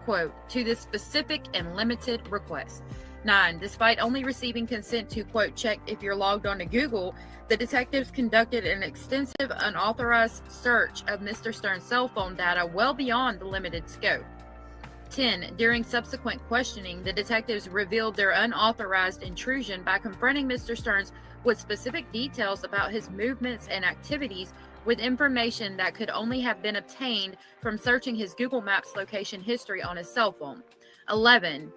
[SPEAKER 5] quote, to this specific and limited request. 9. Despite only receiving consent to, quote, "check if you're logged on to Google," the detectives conducted an extensive unauthorized search of Mr. Stearns' cell phone data well beyond the limited scope. 10. During subsequent questioning, the detectives revealed their unauthorized intrusion by confronting Mr. Stearns with specific details about his movements and activities with information that could only have been obtained from searching his Google Maps location history on his cell phone. 11.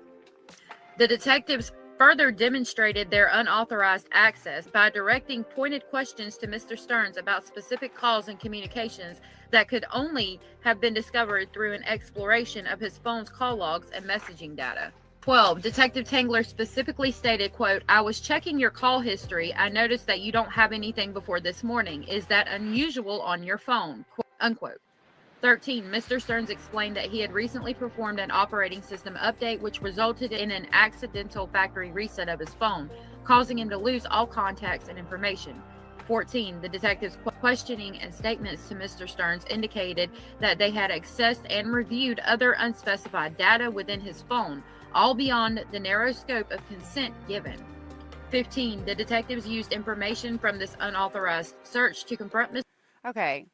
[SPEAKER 5] The detectives further demonstrated their unauthorized access by directing pointed questions to Mr. Stearns about specific calls and communications that could only have been discovered through an exploration of his phone's call logs and messaging data. 12. Detective Tangler specifically stated, quote, "I was checking your call history. I noticed that you don't have anything before this morning. Is that unusual on your phone?" Quote, unquote. 13. Mr. Stearns explained that he had recently performed an operating system update which resulted in an accidental factory reset of his phone, causing him to lose all contacts and information. 14. The detectives' questioning and statements to Mr. Stearns indicated that they had accessed and reviewed other unspecified data within his phone, all beyond the narrow scope of consent given. 15. The detectives used information from this unauthorized search to confront Mr.
[SPEAKER 3] Okay.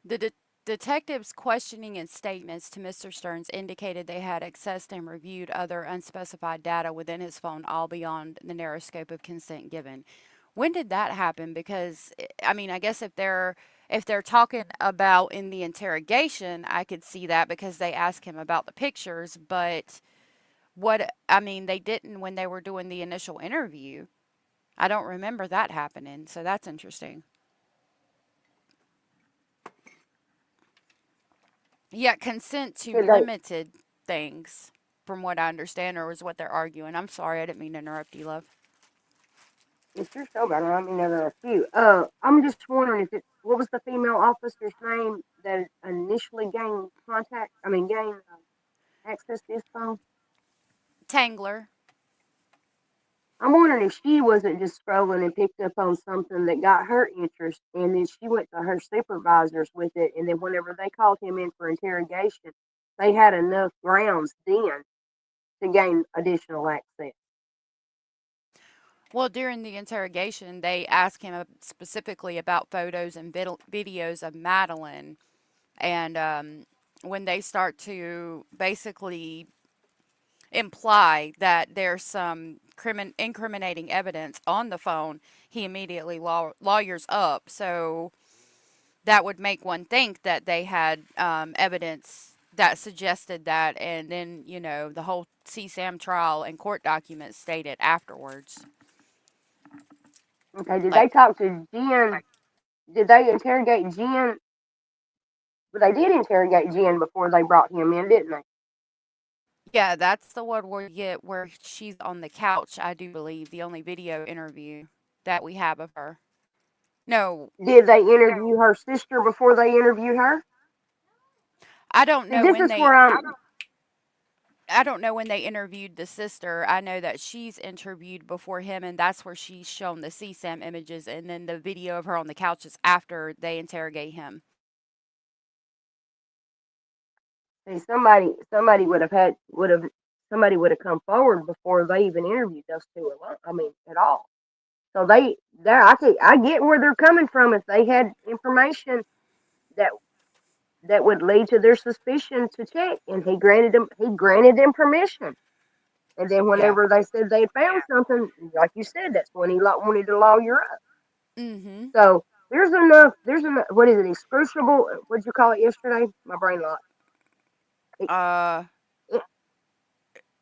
[SPEAKER 3] The detectives' questioning and statements to Mr. Stearns indicated they had accessed and reviewed other unspecified data within his phone, all beyond the narrow scope of consent given. When did that happen? Because I mean, I guess if they're talking about in the interrogation, I could see that because they asked him about the pictures, but what I mean, they didn't when they were doing the initial interview. I don't remember that happening, so that's interesting. Yeah, consent to
[SPEAKER 6] Did they,
[SPEAKER 3] limited things, from what I understand, or is what they're arguing. I'm sorry, I didn't mean to interrupt you, love.
[SPEAKER 6] it's your show, but I mean, there are a few. I'm just wondering if what was the female officer's name that initially gained contact? I mean, gained access to his phone?
[SPEAKER 3] Tangler.
[SPEAKER 6] I'm wondering if she wasn't just scrolling and picked up on something that got her interest, and then she went to her supervisors with it, and then whenever they called him in for interrogation, they had enough grounds then to gain additional access.
[SPEAKER 3] Well, during the interrogation, they asked him specifically about photos and videos of Madeline. And when they start to basically imply that there's some incriminating evidence on the phone, he immediately lawyers up. So that would make one think that they had evidence that suggested that. And then, the whole CSAM trial and court documents stated afterwards.
[SPEAKER 6] Okay, did
[SPEAKER 3] Like,
[SPEAKER 6] they talk to Jen? Did they interrogate Jen? But they did interrogate Jen before they brought him in, didn't they?
[SPEAKER 3] yeah, that's the one where she's on the couch, I do believe, the only video interview that we have of her. No,
[SPEAKER 6] Did they interview her sister before they interviewed her?
[SPEAKER 3] I don't
[SPEAKER 6] See,
[SPEAKER 3] know
[SPEAKER 6] this
[SPEAKER 3] when
[SPEAKER 6] is
[SPEAKER 3] they
[SPEAKER 6] where
[SPEAKER 3] I don't know when they interviewed the sister. I know that she's interviewed before him, and that's where she's shown the CSAM images, and then the video of her on the couch is after they interrogate him.
[SPEAKER 6] see somebody somebody would have come forward before they even interviewed those two alone. I mean, at all. So I get where they're coming from. If they had information that would lead to their suspicion to check, and he granted them permission. And then
[SPEAKER 3] Yeah.
[SPEAKER 6] whenever they said they found something, like you said, that's when he wanted to lawyer up.
[SPEAKER 3] Mm-hmm.
[SPEAKER 6] So there's enough. What is it? Excruciable. What'd you call it yesterday? My brain locked.
[SPEAKER 3] Uh,
[SPEAKER 6] It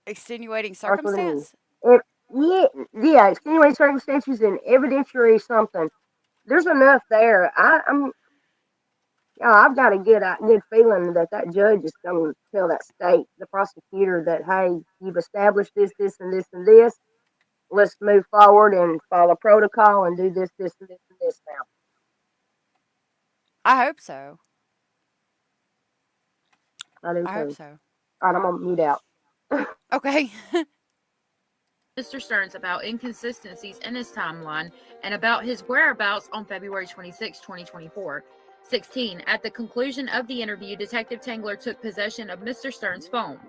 [SPEAKER 3] extenuating
[SPEAKER 6] starts with an
[SPEAKER 3] circumstance?
[SPEAKER 6] E. Yeah. Extenuating circumstances and evidentiary something. There's enough there. I've got a good feeling that judge is going to tell that the prosecutor, that hey, you've established this, this, and this, and this. Let's move forward and follow protocol and do this, this, and this, and this now.
[SPEAKER 3] I hope so.
[SPEAKER 6] I do
[SPEAKER 3] I hope
[SPEAKER 6] too.
[SPEAKER 3] so.
[SPEAKER 6] All right, I'm gonna mute out.
[SPEAKER 3] Okay.
[SPEAKER 5] Mr. Stearns about inconsistencies in his timeline and about his whereabouts on February 26, 2024. 16. At the conclusion of the interview, Detective Tangler took possession of Mr. Stearns' phone.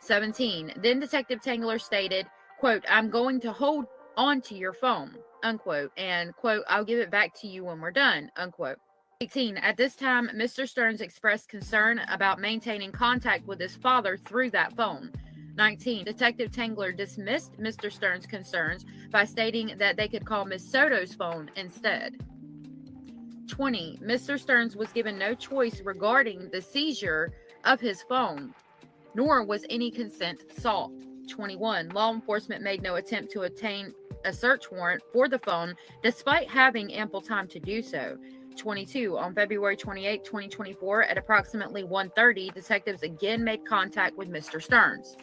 [SPEAKER 5] 17. Then Detective Tangler stated, quote, "I'm going to hold on to your phone," unquote, and, quote, "I'll give it back to you when we're done," unquote. 18. At this time, Mr. Stearns expressed concern about maintaining contact with his father through that phone. 19. Detective Tangler dismissed Mr. Stearns' concerns by stating that they could call Miss Soto's phone instead. 20. Mr. Stearns was given no choice regarding the seizure of his phone, nor was any consent sought. 21. Law enforcement made no attempt to obtain a search warrant for the phone, despite having ample time to do so. 22. On February 28, 2024, at approximately 1:30, detectives again made contact with Mr. Stearns.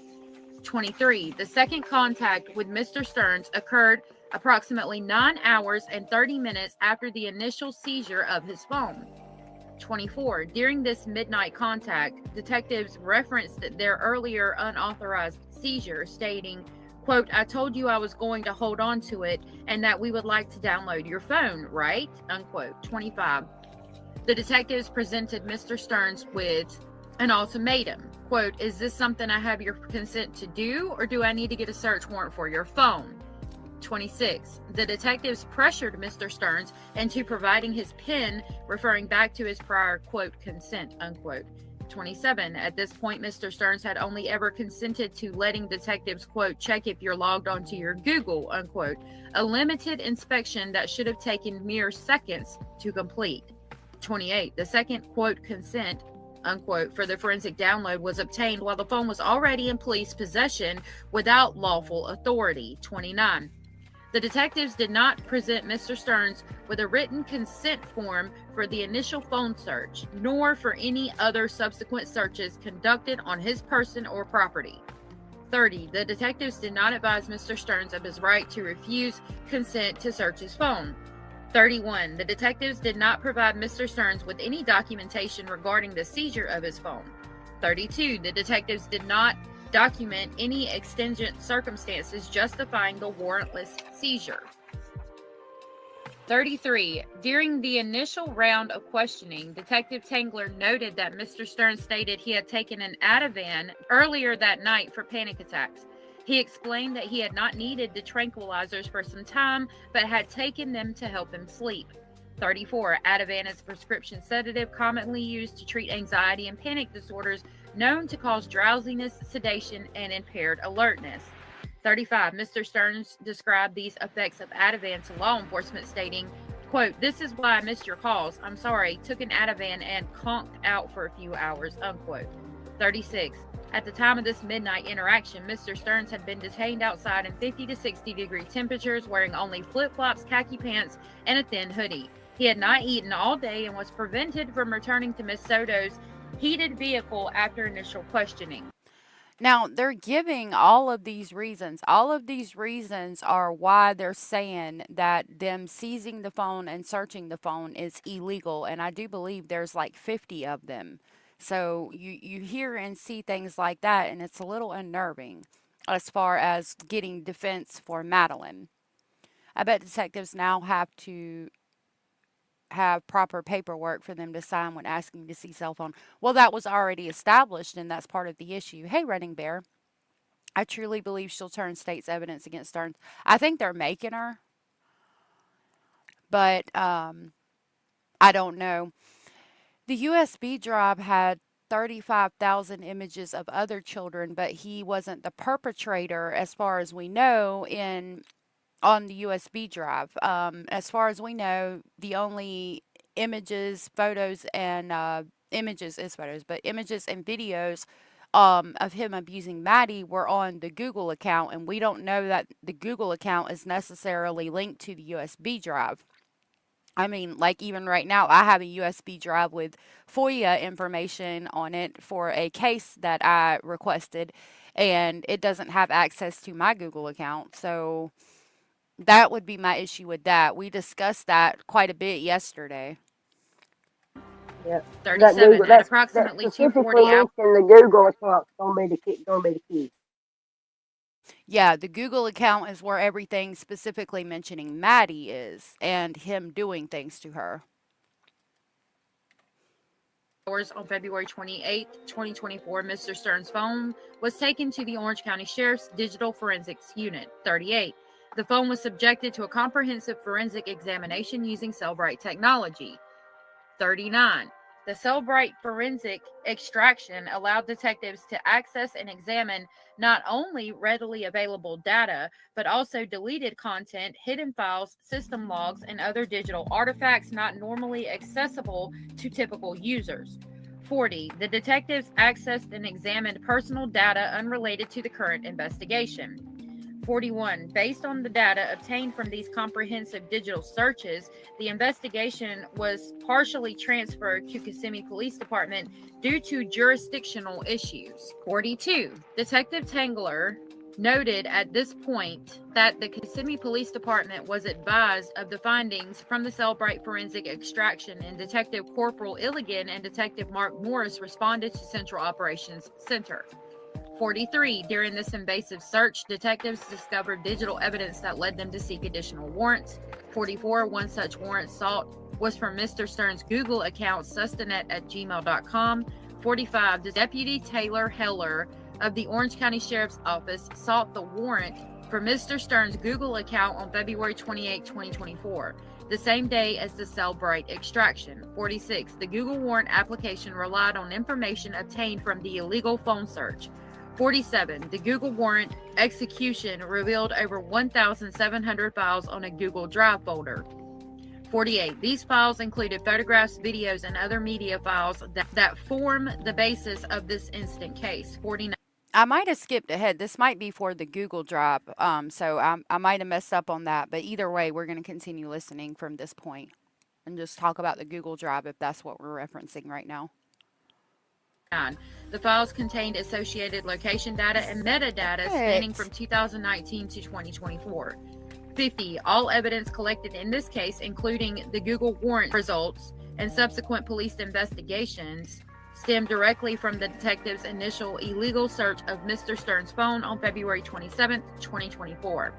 [SPEAKER 5] 23. The second contact with Mr. Stearns occurred approximately 9 hours and 30 minutes after the initial seizure of his phone. 24. During this midnight contact, detectives referenced their earlier unauthorized seizure, stating, Quote, I told you I was going to hold on to it and that we would like to download your phone, right? Unquote. 25. The detectives presented Mr. Stearns with an ultimatum. Quote, is this something I have your consent to do, or do I need to get a search warrant for your phone? 26. The detectives pressured Mr. Stearns into providing his PIN, referring back to his prior, quote, consent, unquote. 27. At this point, Mr. Stearns had only ever consented to letting detectives, quote, check if you're logged onto your Google, unquote, a limited inspection that should have taken mere seconds to complete. 28. The second, quote, consent, unquote, for the forensic download was obtained while the phone was already in police possession without lawful authority. 29. The detectives did not present Mr. Stearns with a written consent form for the initial phone search, nor for any other subsequent searches conducted on his person or property. 30. The detectives did not advise Mr. Stearns of his right to refuse consent to search his phone. 31. The detectives did not provide Mr. Stearns with any documentation regarding the seizure of his phone. 32. The detectives did not document any exigent circumstances justifying the warrantless seizure. 33. During the initial round of questioning, Detective Tangler noted that Mr. Stearns stated he had taken an Ativan earlier that night for panic attacks. He explained that he had not needed the tranquilizers for some time, but had taken them to help him sleep. 34. Ativan is a prescription sedative commonly used to treat anxiety and panic disorders known to cause drowsiness, sedation, and impaired alertness. 35. Mr. Stearns described these effects of Ativan to law enforcement, stating, quote, this is why I missed your calls. I'm sorry, took an Ativan and conked out for a few hours, unquote. 36. At the time of this midnight interaction, Mr. Stearns had been detained outside in 50 to 60 degree temperatures, wearing only flip-flops, khaki pants, and a thin hoodie. He had not eaten all day and was prevented from returning to Miss Soto's heated vehicle after initial questioning.
[SPEAKER 3] Now, they're giving all of these reasons. All of these reasons are why they're saying that them seizing the phone and searching the phone is illegal. And I do believe there's like 50 of them. So you hear and see things like that, and it's a little unnerving as far as getting defense for Madeline. I bet detectives now have to have proper paperwork for them to sign when asking to see cell phone. Well, that was already established, and that's part of the issue. Hey, Running Bear, I truly believe she'll turn state's evidence against Stearns. I think they're making her, but I don't know. The USB drive had 35,000 images of other children, but he wasn't the perpetrator, as far as we know, on the USB drive. As far as we know, the only images, photos, and images is photos, but images and videos of him abusing Maddie were on the Google account, and we don't know that the Google account is necessarily linked to the USB drive. I mean, like even right now, I have a USB drive with FOIA information on it for a case that I requested, and it doesn't have access to my Google account. So that would be my issue with that. We discussed that quite a bit yesterday.
[SPEAKER 6] Yeah.
[SPEAKER 5] 37. At
[SPEAKER 6] That
[SPEAKER 5] approximately
[SPEAKER 6] specifically
[SPEAKER 5] 2:40 hours.
[SPEAKER 6] mentioned the Google account's gonna be the key.
[SPEAKER 3] Yeah, the Google account is where everything specifically mentioning Maddie is and him doing things to her.
[SPEAKER 5] On February 28, 2024, Mr. Stearns' phone was taken to the Orange County Sheriff's Digital Forensics Unit. 38. The phone was subjected to a comprehensive forensic examination using Cellbrite technology. 39. The Cellbrite forensic extraction allowed detectives to access and examine not only readily available data, but also deleted content, hidden files, system logs, and other digital artifacts not normally accessible to typical users. 40. The detectives accessed and examined personal data unrelated to the current investigation. 41. Based on the data obtained from these comprehensive digital searches, the investigation was partially transferred to Kissimmee Police Department due to jurisdictional issues. 42. Detective Tangler noted at this point that the Kissimmee Police Department was advised of the findings from the Cellbrite forensic extraction, and Detective Corporal Illigan and Detective Mark Morris responded to Central Operations Center. 43. During this invasive search, detectives discovered digital evidence that led them to seek additional warrants. 44. One such warrant sought was from Mr. Stern's Google account, sustanet@gmail.com. 45. The Deputy Taylor Heller of the Orange County Sheriff's Office sought the warrant for Mr. Stern's Google account on February 28, 2024, the same day as the Cellbrite extraction. 46. The Google warrant application relied on information obtained from the illegal phone search. 47. The Google warrant execution revealed over 1,700 files on a Google Drive folder. 48. These files included photographs, videos, and other media files that form the basis of this instant case. 49.
[SPEAKER 3] I might have skipped ahead. This might be for the Google Drive, so I might have messed up on that. But either way, we're going to continue listening from this point and just talk about the Google Drive if that's what we're referencing right now.
[SPEAKER 5] The files contained associated location data and metadata spanning from 2019 to 2024. 50. All evidence collected in this case, including the Google warrant results and subsequent police investigations, stem directly from the detective's initial illegal search of Mr. Stern's phone on February 27, 2024.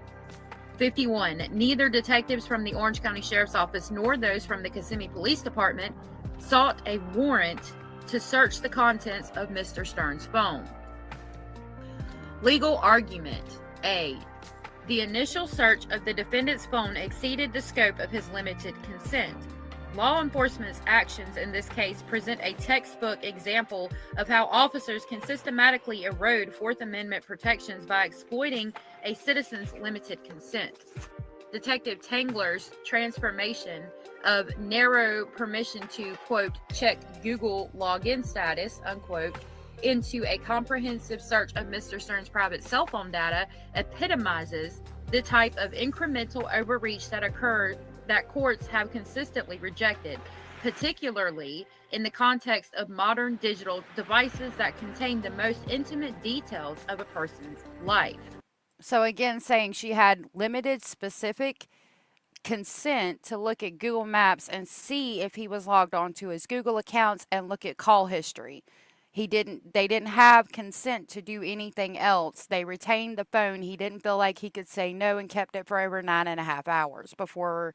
[SPEAKER 5] 51. Neither detectives from the Orange County Sheriff's Office nor those from the Kissimmee Police Department sought a warrant to search the contents of Mr. Stern's phone. Legal argument. A. The initial search of the defendant's phone exceeded the scope of his limited consent. Law enforcement's actions in this case present a textbook example of how officers can systematically erode Fourth Amendment protections by exploiting a citizen's limited consent. Detective Tangler's transformation of narrow permission to, quote, check Google login status, unquote, into a comprehensive search of Mr. Stern's private cell phone data epitomizes the type of incremental overreach that courts have consistently rejected, particularly in the context of modern digital devices that contain the most intimate details of a person's life.
[SPEAKER 3] So again, saying she had limited specific consent to look at Google Maps and see if he was logged on to his Google accounts and look at call history. They didn't have consent to do anything else. They retained the phone. He didn't feel like he could say no and kept it for over 9.5 hours before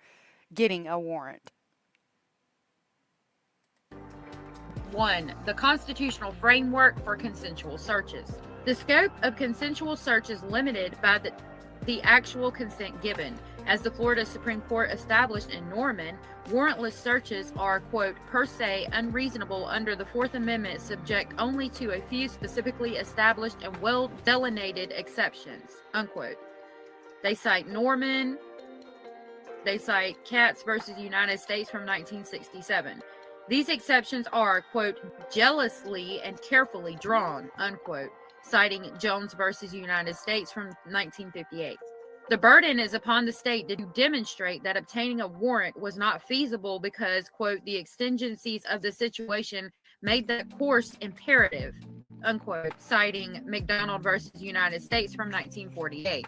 [SPEAKER 3] getting a warrant.
[SPEAKER 5] 1. The constitutional framework for consensual searches. The scope of consensual search is limited by the actual consent given. As the Florida Supreme Court established in Norman, warrantless searches are, quote, per se unreasonable under the Fourth Amendment, subject only to a few specifically established and well delineated exceptions, unquote. They cite Norman. They cite Katz versus United States from 1967. These exceptions are, quote, jealously and carefully drawn, unquote, citing Jones versus United States from 1958. The burden is upon the state to demonstrate that obtaining a warrant was not feasible because, quote, the exigencies of the situation made that course imperative, unquote, citing McDonald versus United States from 1948.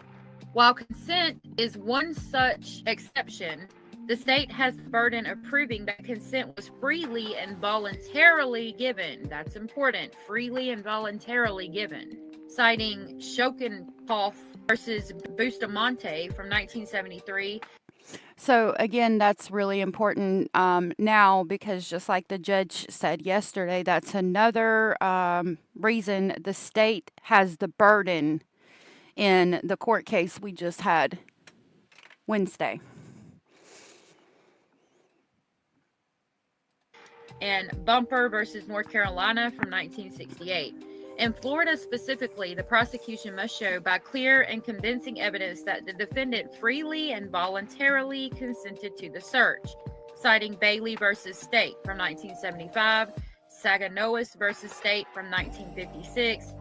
[SPEAKER 5] While consent is one such exception, the state has the burden of proving that consent was freely and voluntarily given. That's important, freely and voluntarily given. Citing Schoenhoff versus Bustamante from 1973.
[SPEAKER 3] So again, that's really important now because just like the judge said yesterday, that's another reason the state has the burden in the court case we just had Wednesday.
[SPEAKER 5] And Bumper versus North Carolina from 1968. In Florida specifically, the prosecution must show by clear and convincing evidence that the defendant freely and voluntarily consented to the search, citing Bailey versus State from 1975, Saganois versus State from 1956.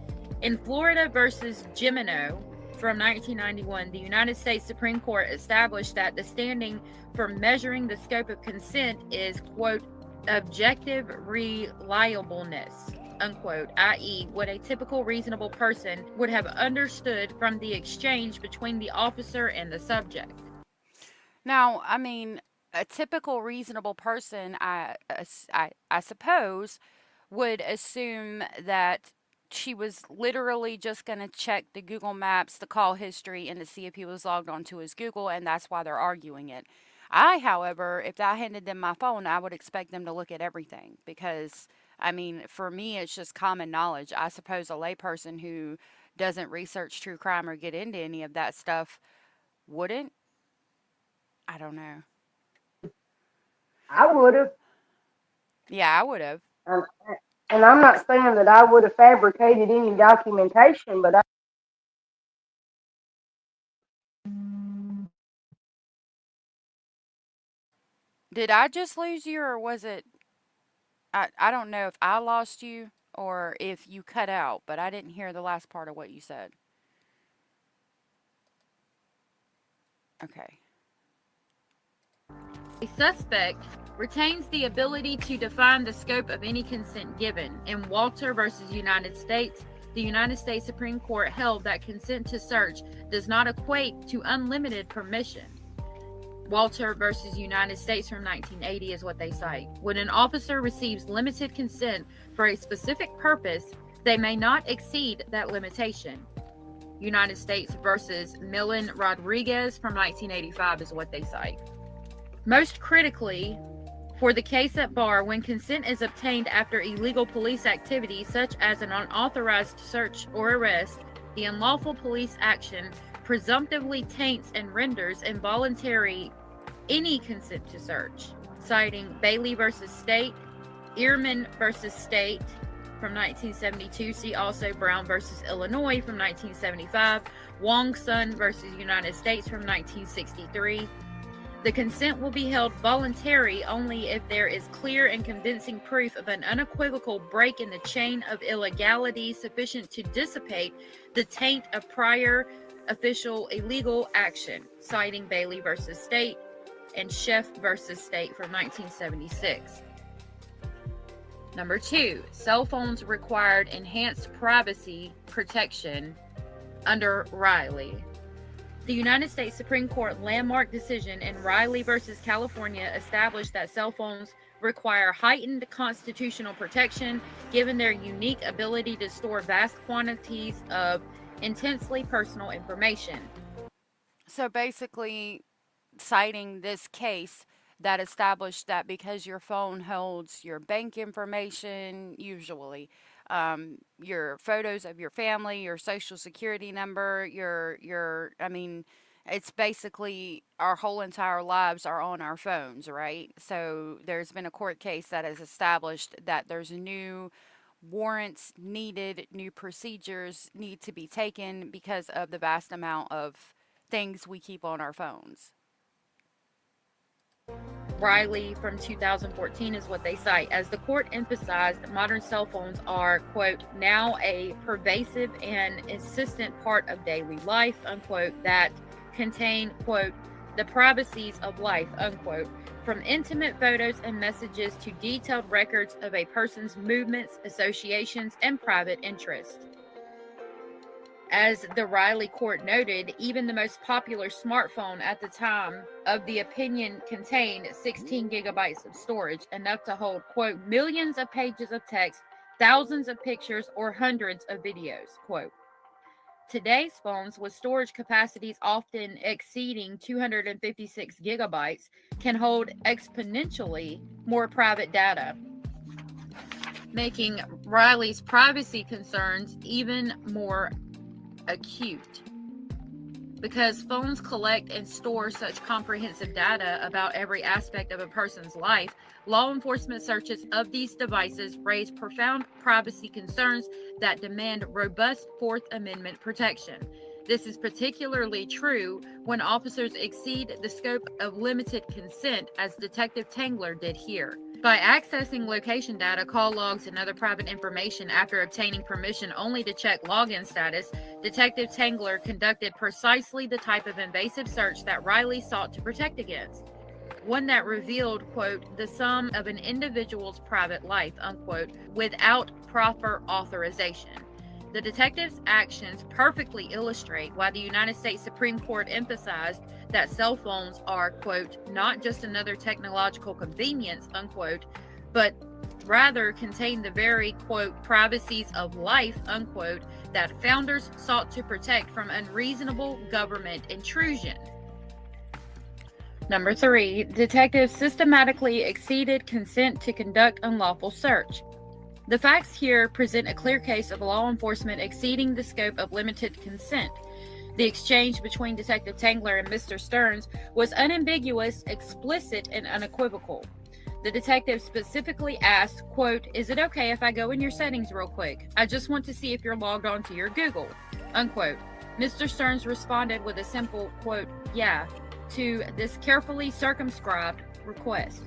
[SPEAKER 5] In Florida versus Gimeno from 1991, the United States Supreme Court established that the standing for measuring the scope of consent is, quote, objective reliableness, unquote, i.e., what a typical reasonable person would have understood from the exchange between the officer and the subject.
[SPEAKER 3] Now, I mean, a typical reasonable person, I suppose, would assume that she was literally just going to check the Google Maps, the call history, and to see if he was logged onto his Google, and that's why they're arguing it. I, however, if I handed them my phone, I would expect them to look at everything because, I mean, for me, it's just common knowledge. I suppose a layperson who doesn't research true crime or get into any of that stuff wouldn't. I don't know.
[SPEAKER 6] I would have.
[SPEAKER 3] Yeah, I would have.
[SPEAKER 6] Um, and I'm not saying that I would have fabricated any documentation, but
[SPEAKER 3] Did I just lose you, or was it? I don't know if I lost you or if you cut out, but I didn't hear the last part of what you said. Okay.
[SPEAKER 5] A suspect retains the ability to define the scope of any consent given. In Walter versus United States, the United States Supreme Court held that consent to search does not equate to unlimited permission. Walter versus United States from 1980 is what they cite. When an officer receives limited consent for a specific purpose, they may not exceed that limitation. United States versus Millen Rodriguez from 1985 is what they cite. Most critically, for the case at bar, when consent is obtained after illegal police activity such as an unauthorized search or arrest, the unlawful police action presumptively taints and renders involuntary any consent to search, citing Bailey versus State, Ehrman versus State from 1972, see also Brown versus Illinois from 1975, Wong Sun versus United States from 1963. The consent will be held voluntary only if there is clear and convincing proof of an unequivocal break in the chain of illegality sufficient to dissipate the taint of prior official illegal action, citing Bailey versus State and Sheff versus State from 1976. Number 2, cell phones required enhanced privacy protection under Riley. The United States Supreme Court landmark decision in Riley versus California established that cell phones require heightened constitutional protection given their unique ability to store vast quantities of intensely personal information.
[SPEAKER 3] So basically, citing this case that established that because your phone holds your bank information, usually, your photos of your family, your social security number, I mean, it's basically our whole entire lives are on our phones, right? So there's been a court case that has established that there's new warrants needed, new procedures need to be taken because of the vast amount of things we keep on our phones.
[SPEAKER 5] Riley from 2014 is what they cite. As the court emphasized, modern cell phones are, quote, now a pervasive and insistent part of daily life, unquote, that contain, quote, the privacies of life, unquote, from intimate photos and messages to detailed records of a person's movements, associations, and private interests. As the Riley court noted, even the most popular smartphone at the time of the opinion contained 16 gigabytes of storage, enough to hold, quote, millions of pages of text, thousands of pictures, or hundreds of videos, quote. Today's phones, with storage capacities often exceeding 256 gigabytes, can hold exponentially more private data, making Riley's privacy concerns even more acute. Because phones collect and store such comprehensive data about every aspect of a person's life, law enforcement searches of these devices raise profound privacy concerns that demand robust Fourth Amendment protection. This is particularly true when officers exceed the scope of limited consent, as Detective Tangler did here. By accessing location data, call logs, and other private information after obtaining permission only to check login status, Detective Tangler conducted precisely the type of invasive search that Riley sought to protect against. One that revealed, quote, the sum of an individual's private life, unquote, without proper authorization. The detective's actions perfectly illustrate why the United States Supreme Court emphasized that cell phones are, quote, not just another technological convenience, unquote, but rather contained the very, quote, privacies of life, unquote, that founders sought to protect from unreasonable government intrusion. Number 3, detectives systematically exceeded consent to conduct unlawful search. The facts here present a clear case of law enforcement exceeding the scope of limited consent. The exchange between Detective Tangler and Mr. Stearns was unambiguous, explicit, and unequivocal. The detective specifically asked, quote, "Is it okay if I go in your settings real quick? I just want to see if you're logged on to your Google," unquote. Mr. Stearns responded with a simple, quote, "Yeah," to this carefully circumscribed request.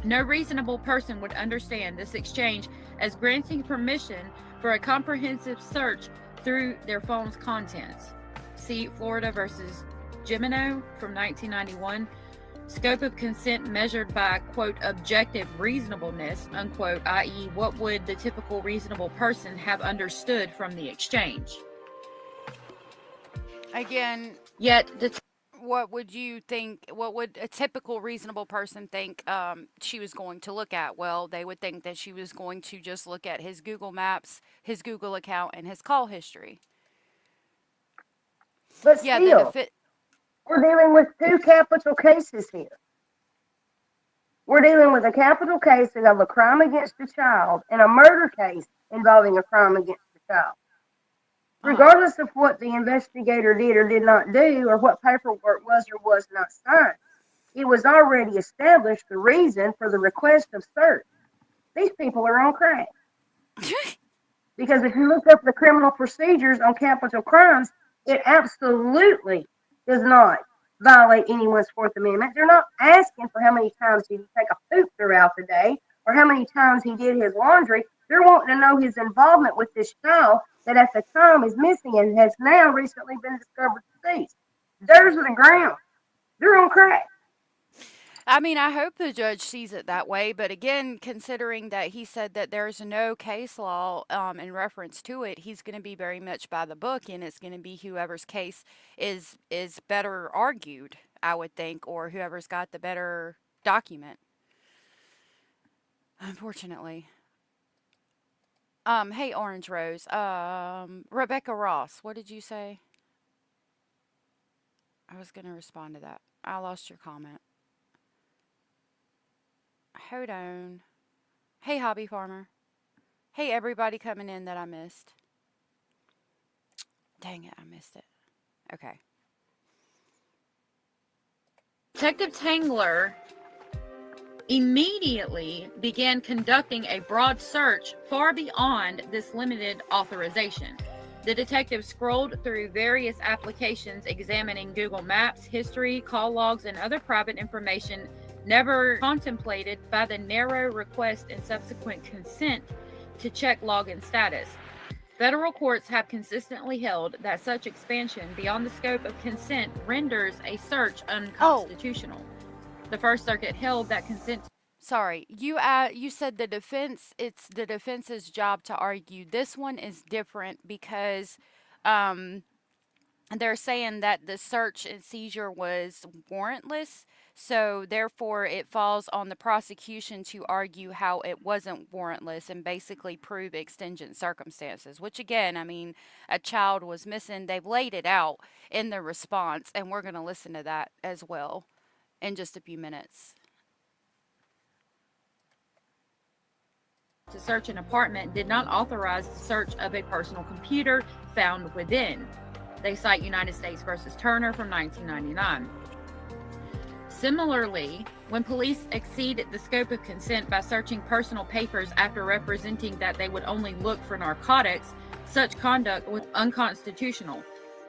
[SPEAKER 5] No reasonable person would understand this exchange as granting permission for a comprehensive search through their phone's contents. See Florida versus Gimeno from 1991. Scope of consent measured by, quote, objective reasonableness, unquote, i.e., what would the typical reasonable person have understood from the exchange?
[SPEAKER 3] Again,
[SPEAKER 5] Yet,
[SPEAKER 3] what would you think? What would a typical reasonable person think she was going to look at? Well, they would think that she was going to just look at his Google Maps, his Google account, and his call history.
[SPEAKER 6] But
[SPEAKER 3] Yeah,
[SPEAKER 6] still, we're dealing with 2 capital cases here. We're dealing with a capital case of a crime against a child and a murder case involving a crime against a child. Regardless of what the investigator did or did not do, or what paperwork was or was not signed, it was already established the reason for the request of search. These people are on crack. Because if you look up the criminal procedures on capital crimes, it absolutely does not violate anyone's Fourth Amendment. They're not asking for how many times he take a poop throughout the day or how many times he did his laundry. They're wanting to know his involvement with this child that at the time is missing and has now recently been discovered deceased. Theirs to the ground. They're on crack.
[SPEAKER 3] I mean, I hope the judge sees it that way, but again, considering that he said that there's no case law in reference to it, he's going to be very much by the book, and it's going to be whoever's case is better argued, I would think, or whoever's got the better document. Unfortunately. Hey, Orange Rose. Rebecca Ross, what did you say? I was going to respond to that. I lost your comment. Hold on. Hey, Hobby Farmer. Hey, everybody coming in that I missed. Dang it, I missed it. Okay.
[SPEAKER 5] Detective Tangler immediately began conducting a broad search far beyond this limited authorization. The detective scrolled through various applications examining Google Maps, history, call logs, and other private information never contemplated by the narrow request and subsequent consent to check login status. Federal courts have consistently held that such expansion beyond the scope of consent renders a search unconstitutional. The First Circuit held that consent...
[SPEAKER 3] Sorry, you said the defense, it's the defense's job to argue. This one is different because they're saying that the search and seizure was warrantless, so therefore it falls on the prosecution to argue how it wasn't warrantless and basically prove exigent circumstances, which again, I mean, a child was missing. They've laid it out in the response, and we're going to listen to that as well in just a few minutes.
[SPEAKER 5] To search an apartment did not authorize the search of a personal computer found within. They cite United States versus Turner from 1999. Similarly, when police exceed the scope of consent by searching personal papers after representing that they would only look for narcotics, such conduct was unconstitutional,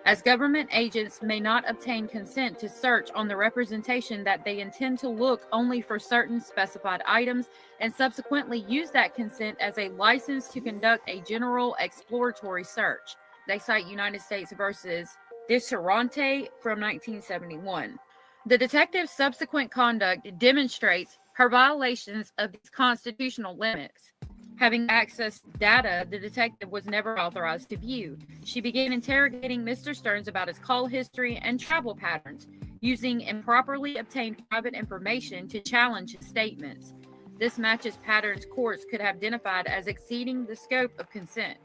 [SPEAKER 5] as government agents may not obtain consent to search on the representation that they intend to look only for certain specified items and subsequently use that consent as a license to conduct a general exploratory search. They cite United States versus DAsay from 1971. The detective's subsequent conduct demonstrates her violations of these constitutional limits. Having accessed data the detective was never authorized to view, she began interrogating Mr. Stearns about his call history and travel patterns, using improperly obtained private information to challenge his statements. This matches patterns courts could have identified as exceeding the scope of consent.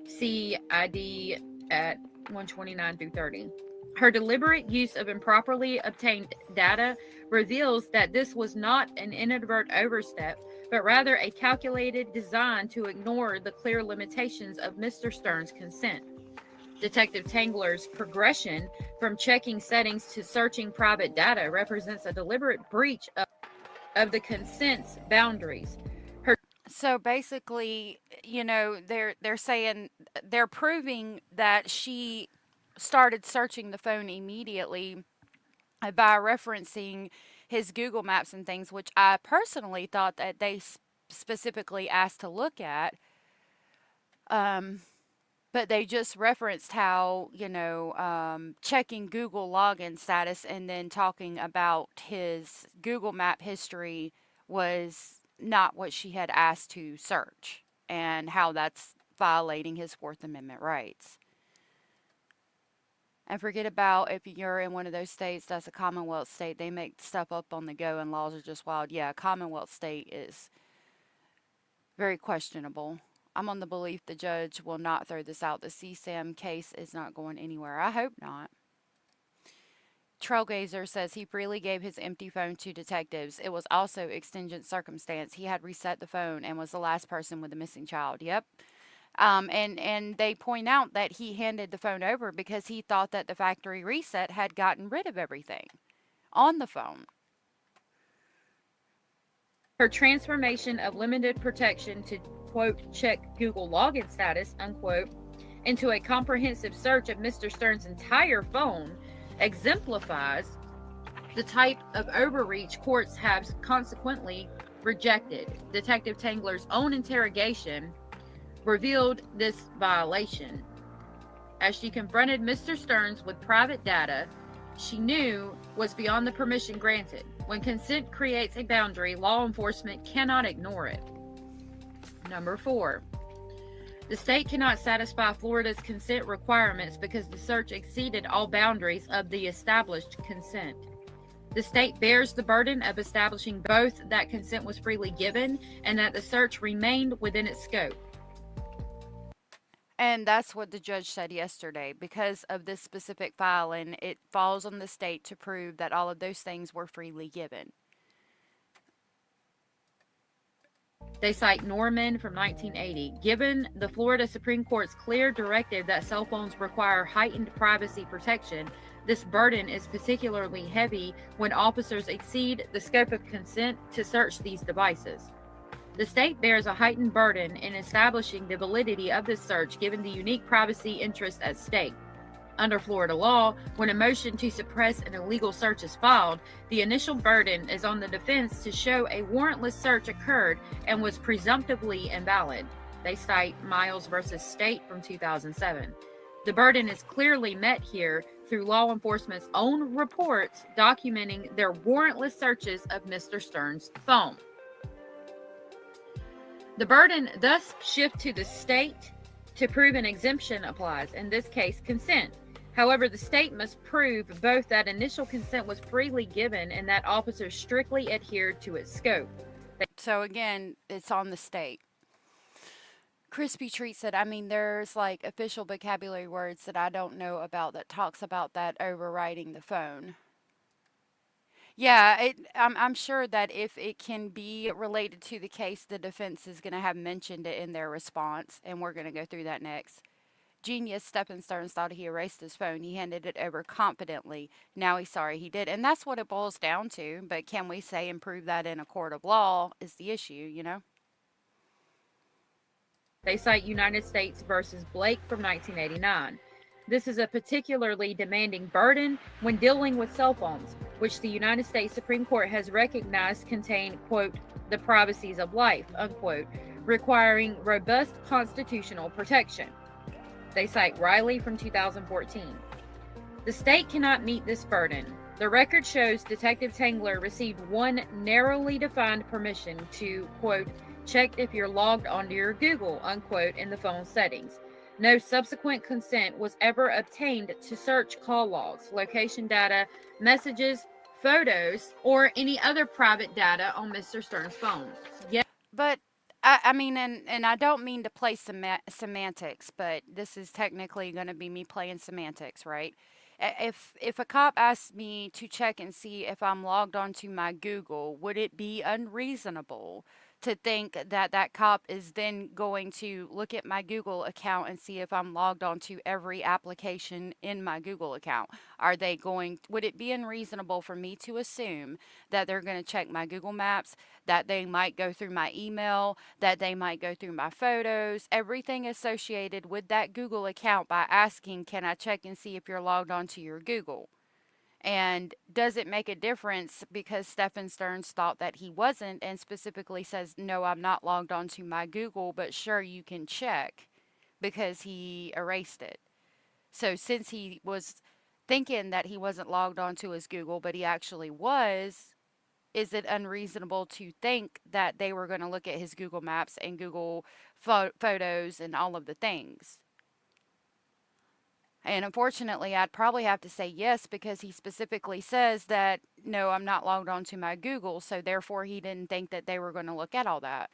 [SPEAKER 5] See ID at 129 through 30. Her deliberate use of improperly obtained data reveals that this was not an inadvertent overstep, but rather a calculated design to ignore the clear limitations of Mr. Stern's consent. Detective Tangler's progression from checking settings to searching private data represents a deliberate breach of the consent's boundaries.
[SPEAKER 3] So basically, they're saying they're proving that she started searching the phone immediately by referencing his Google Maps and things, which I personally thought that they specifically asked to look at. But they just referenced how, checking Google login status and then talking about his Google Map history was not what she had asked to search, and how that's violating his Fourth Amendment rights. And forget about if you're in one of those states that's a Commonwealth state, they make stuff up on the go and laws are just wild. Yeah, a Commonwealth state is very questionable. I'm on the belief the judge will not throw this out. The CSAM case is not going anywhere. I hope not. Trailgazer says he freely gave his empty phone to detectives. It was also exigent circumstance. He had reset the phone and was the last person with a missing child. Yep. And they point out that he handed the phone over because he thought that the factory reset had gotten rid of everything on the phone.
[SPEAKER 5] Her transformation of limited protection to, quote, check Google login status, unquote, into a comprehensive search of Mr. Stern's entire phone exemplifies the type of overreach courts have consequently rejected. Detective Tangler's own interrogation revealed this violation. As she confronted Mr. Stearns with private data she knew was beyond the permission granted. When consent creates a boundary, law enforcement cannot ignore it. Number 4. The state cannot satisfy Florida's consent requirements because the search exceeded all boundaries of the established consent. The state bears the burden of establishing both that consent was freely given and that the search remained within its scope.
[SPEAKER 3] And that's what the judge said yesterday. Because of this specific filing, it falls on the state to prove that all of those things were freely given.
[SPEAKER 5] They cite Norman from 1980. Given the Florida Supreme Court's clear directive that cell phones require heightened privacy protection, this burden is particularly heavy when officers exceed the scope of consent to search these devices. The state bears a heightened burden in establishing the validity of this search given the unique privacy interest at stake. Under Florida law, when a motion to suppress an illegal search is filed, the initial burden is on the defense to show a warrantless search occurred and was presumptively invalid. They cite Miles v. State from 2007. The burden is clearly met here through law enforcement's own reports documenting their warrantless searches of Mr. Stern's phone. The burden thus shifts to the state to prove an exemption applies, in this case, consent. However, the state must prove both that initial consent was freely given and that officers strictly adhered to its scope.
[SPEAKER 3] So again, it's on the state. Crispy Treat said, there's like official vocabulary words that I don't know about that talks about that overriding the phone. Yeah, I'm sure that if it can be related to the case, the defense is going to have mentioned it in their response, and we're going to go through that next. Genius Steppenstone thought he erased his phone. He handed it over confidently. Now he's sorry he did. And that's what it boils down to. But can we say and prove that in a court of law is the issue, you know?
[SPEAKER 5] They cite United States versus Blake from 1989. This is a particularly demanding burden when dealing with cell phones, which the United States Supreme Court has recognized contain, quote, the privacies of life, unquote, requiring robust constitutional protection. They cite Riley from 2014. The state cannot meet this burden. The record shows Detective Tangler received one narrowly defined permission to, quote, check if you're logged onto your Google, unquote, in the phone settings. No subsequent consent was ever obtained to search call logs, location data, messages, photos, or any other private data on Mr. Stern's phone. Yet,
[SPEAKER 3] But I mean, and I don't mean to play semantics, but this is technically going to be me playing semantics, right? If a cop asks me to check and see if I'm logged onto my Google, would it be unreasonable to think that that cop is then going to look at my Google account and see if I'm logged onto every application in my Google account? Would it be unreasonable for me to assume that they're going to check my Google Maps, that they might go through my email, that they might go through my photos, everything associated with that Google account by asking, can I check and see if you're logged onto your Google? And does it make a difference because Stephen Stearns thought that he wasn't and specifically says, no, I'm not logged onto my Google, but sure, you can check because he erased it. So since he was thinking that he wasn't logged onto his Google, but he actually was, is it unreasonable to think that they were going to look at his Google Maps and Google photos and all of the things? And unfortunately, I'd probably have to say yes because he specifically says that, no, I'm not logged onto my Google, so therefore he didn't think that they were going to look at all that.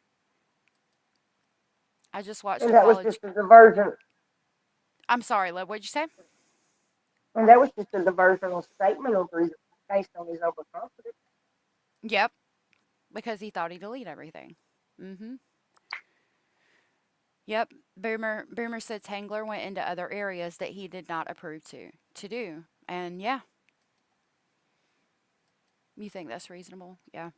[SPEAKER 3] I just watched
[SPEAKER 6] And
[SPEAKER 3] a
[SPEAKER 6] that was
[SPEAKER 3] college.
[SPEAKER 6] just a diversion.
[SPEAKER 3] I'm sorry, love, what'd you say?
[SPEAKER 6] And that was just a diversional statement of reason based on his overconfidence.
[SPEAKER 3] Yep, because he thought he'd delete everything. Mm-hmm. Yep, Boomer said Tangler went into other areas that he did not approve to do. And yeah, you think that's reasonable? Yeah.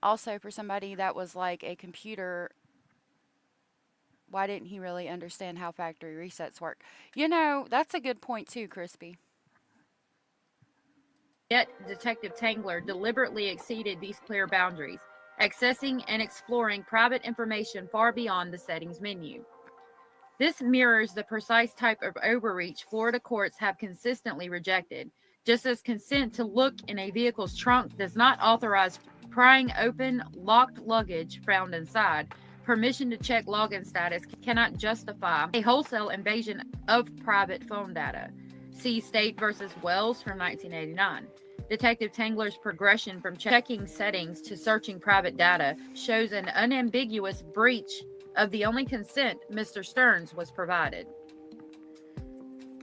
[SPEAKER 3] Also, for somebody that was like a computer, why didn't he really understand how factory resets work? You know, that's a good point too, Crispy.
[SPEAKER 5] yet Detective Tangler deliberately exceeded these clear boundaries, accessing and exploring private information far beyond the settings menu. This mirrors the precise type of overreach Florida courts have consistently rejected, just as consent to look in a vehicle's trunk does not authorize prying open locked luggage found inside. Permission to check login status cannot justify a wholesale invasion of private phone data. See State versus Wells from 1989. Detective Tangler's progression from checking settings to searching private data shows an unambiguous breach of the only consent Mr. Stearns was provided.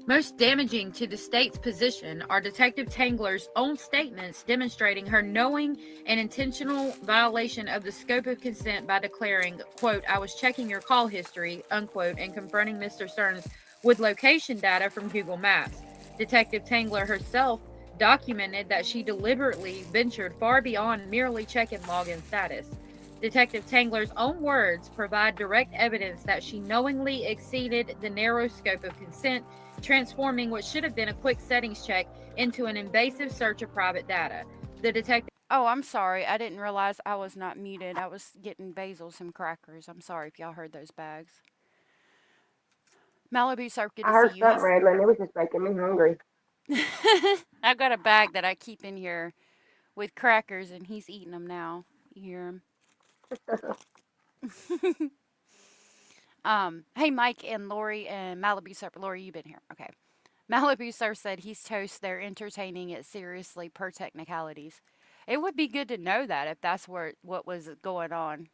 [SPEAKER 5] Most damaging to the state's position are Detective Tangler's own statements demonstrating her knowing and intentional violation of the scope of consent by declaring, quote, I was checking your call history, unquote, and confronting Mr. Stearns with location data from Google Maps. Detective Tangler herself documented that she deliberately ventured far beyond merely checking login status. Detective Tangler's own words provide direct evidence that she knowingly exceeded the narrow scope of consent, transforming what should have been a quick settings check into an invasive search of private data. The detective.
[SPEAKER 3] Oh, I'm sorry. I didn't realize I was not muted. I was getting Basil some crackers. I'm sorry if y'all heard those bags. Malibu Surf, good
[SPEAKER 6] I
[SPEAKER 3] to
[SPEAKER 6] heard
[SPEAKER 3] see you.
[SPEAKER 6] something rattling. It was just making me hungry.
[SPEAKER 3] I've got a bag that I keep in here with crackers, and he's eating them now. You hear him? Hey, Mike and Lori and Malibu Surf. Lori, you've been here. Okay. Malibu Surf said he's toast. They're entertaining it seriously per technicalities. It would be good to know that if that's what was going on.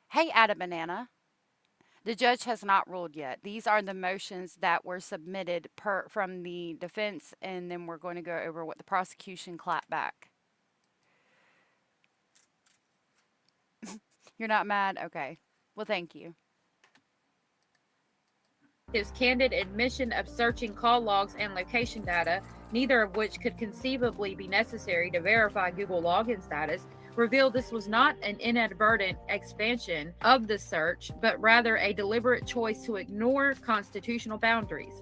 [SPEAKER 3] Hey, Ada Banana. The judge has not ruled yet. These are the motions that were submitted from the defense, and then we're going to go over what the prosecution clapped back. You're not mad? Okay. Well, thank you.
[SPEAKER 5] His candid admission of searching call logs and location data, neither of which could conceivably be necessary to verify Google login status, revealed this was not an inadvertent expansion of the search, but rather a deliberate choice to ignore constitutional boundaries.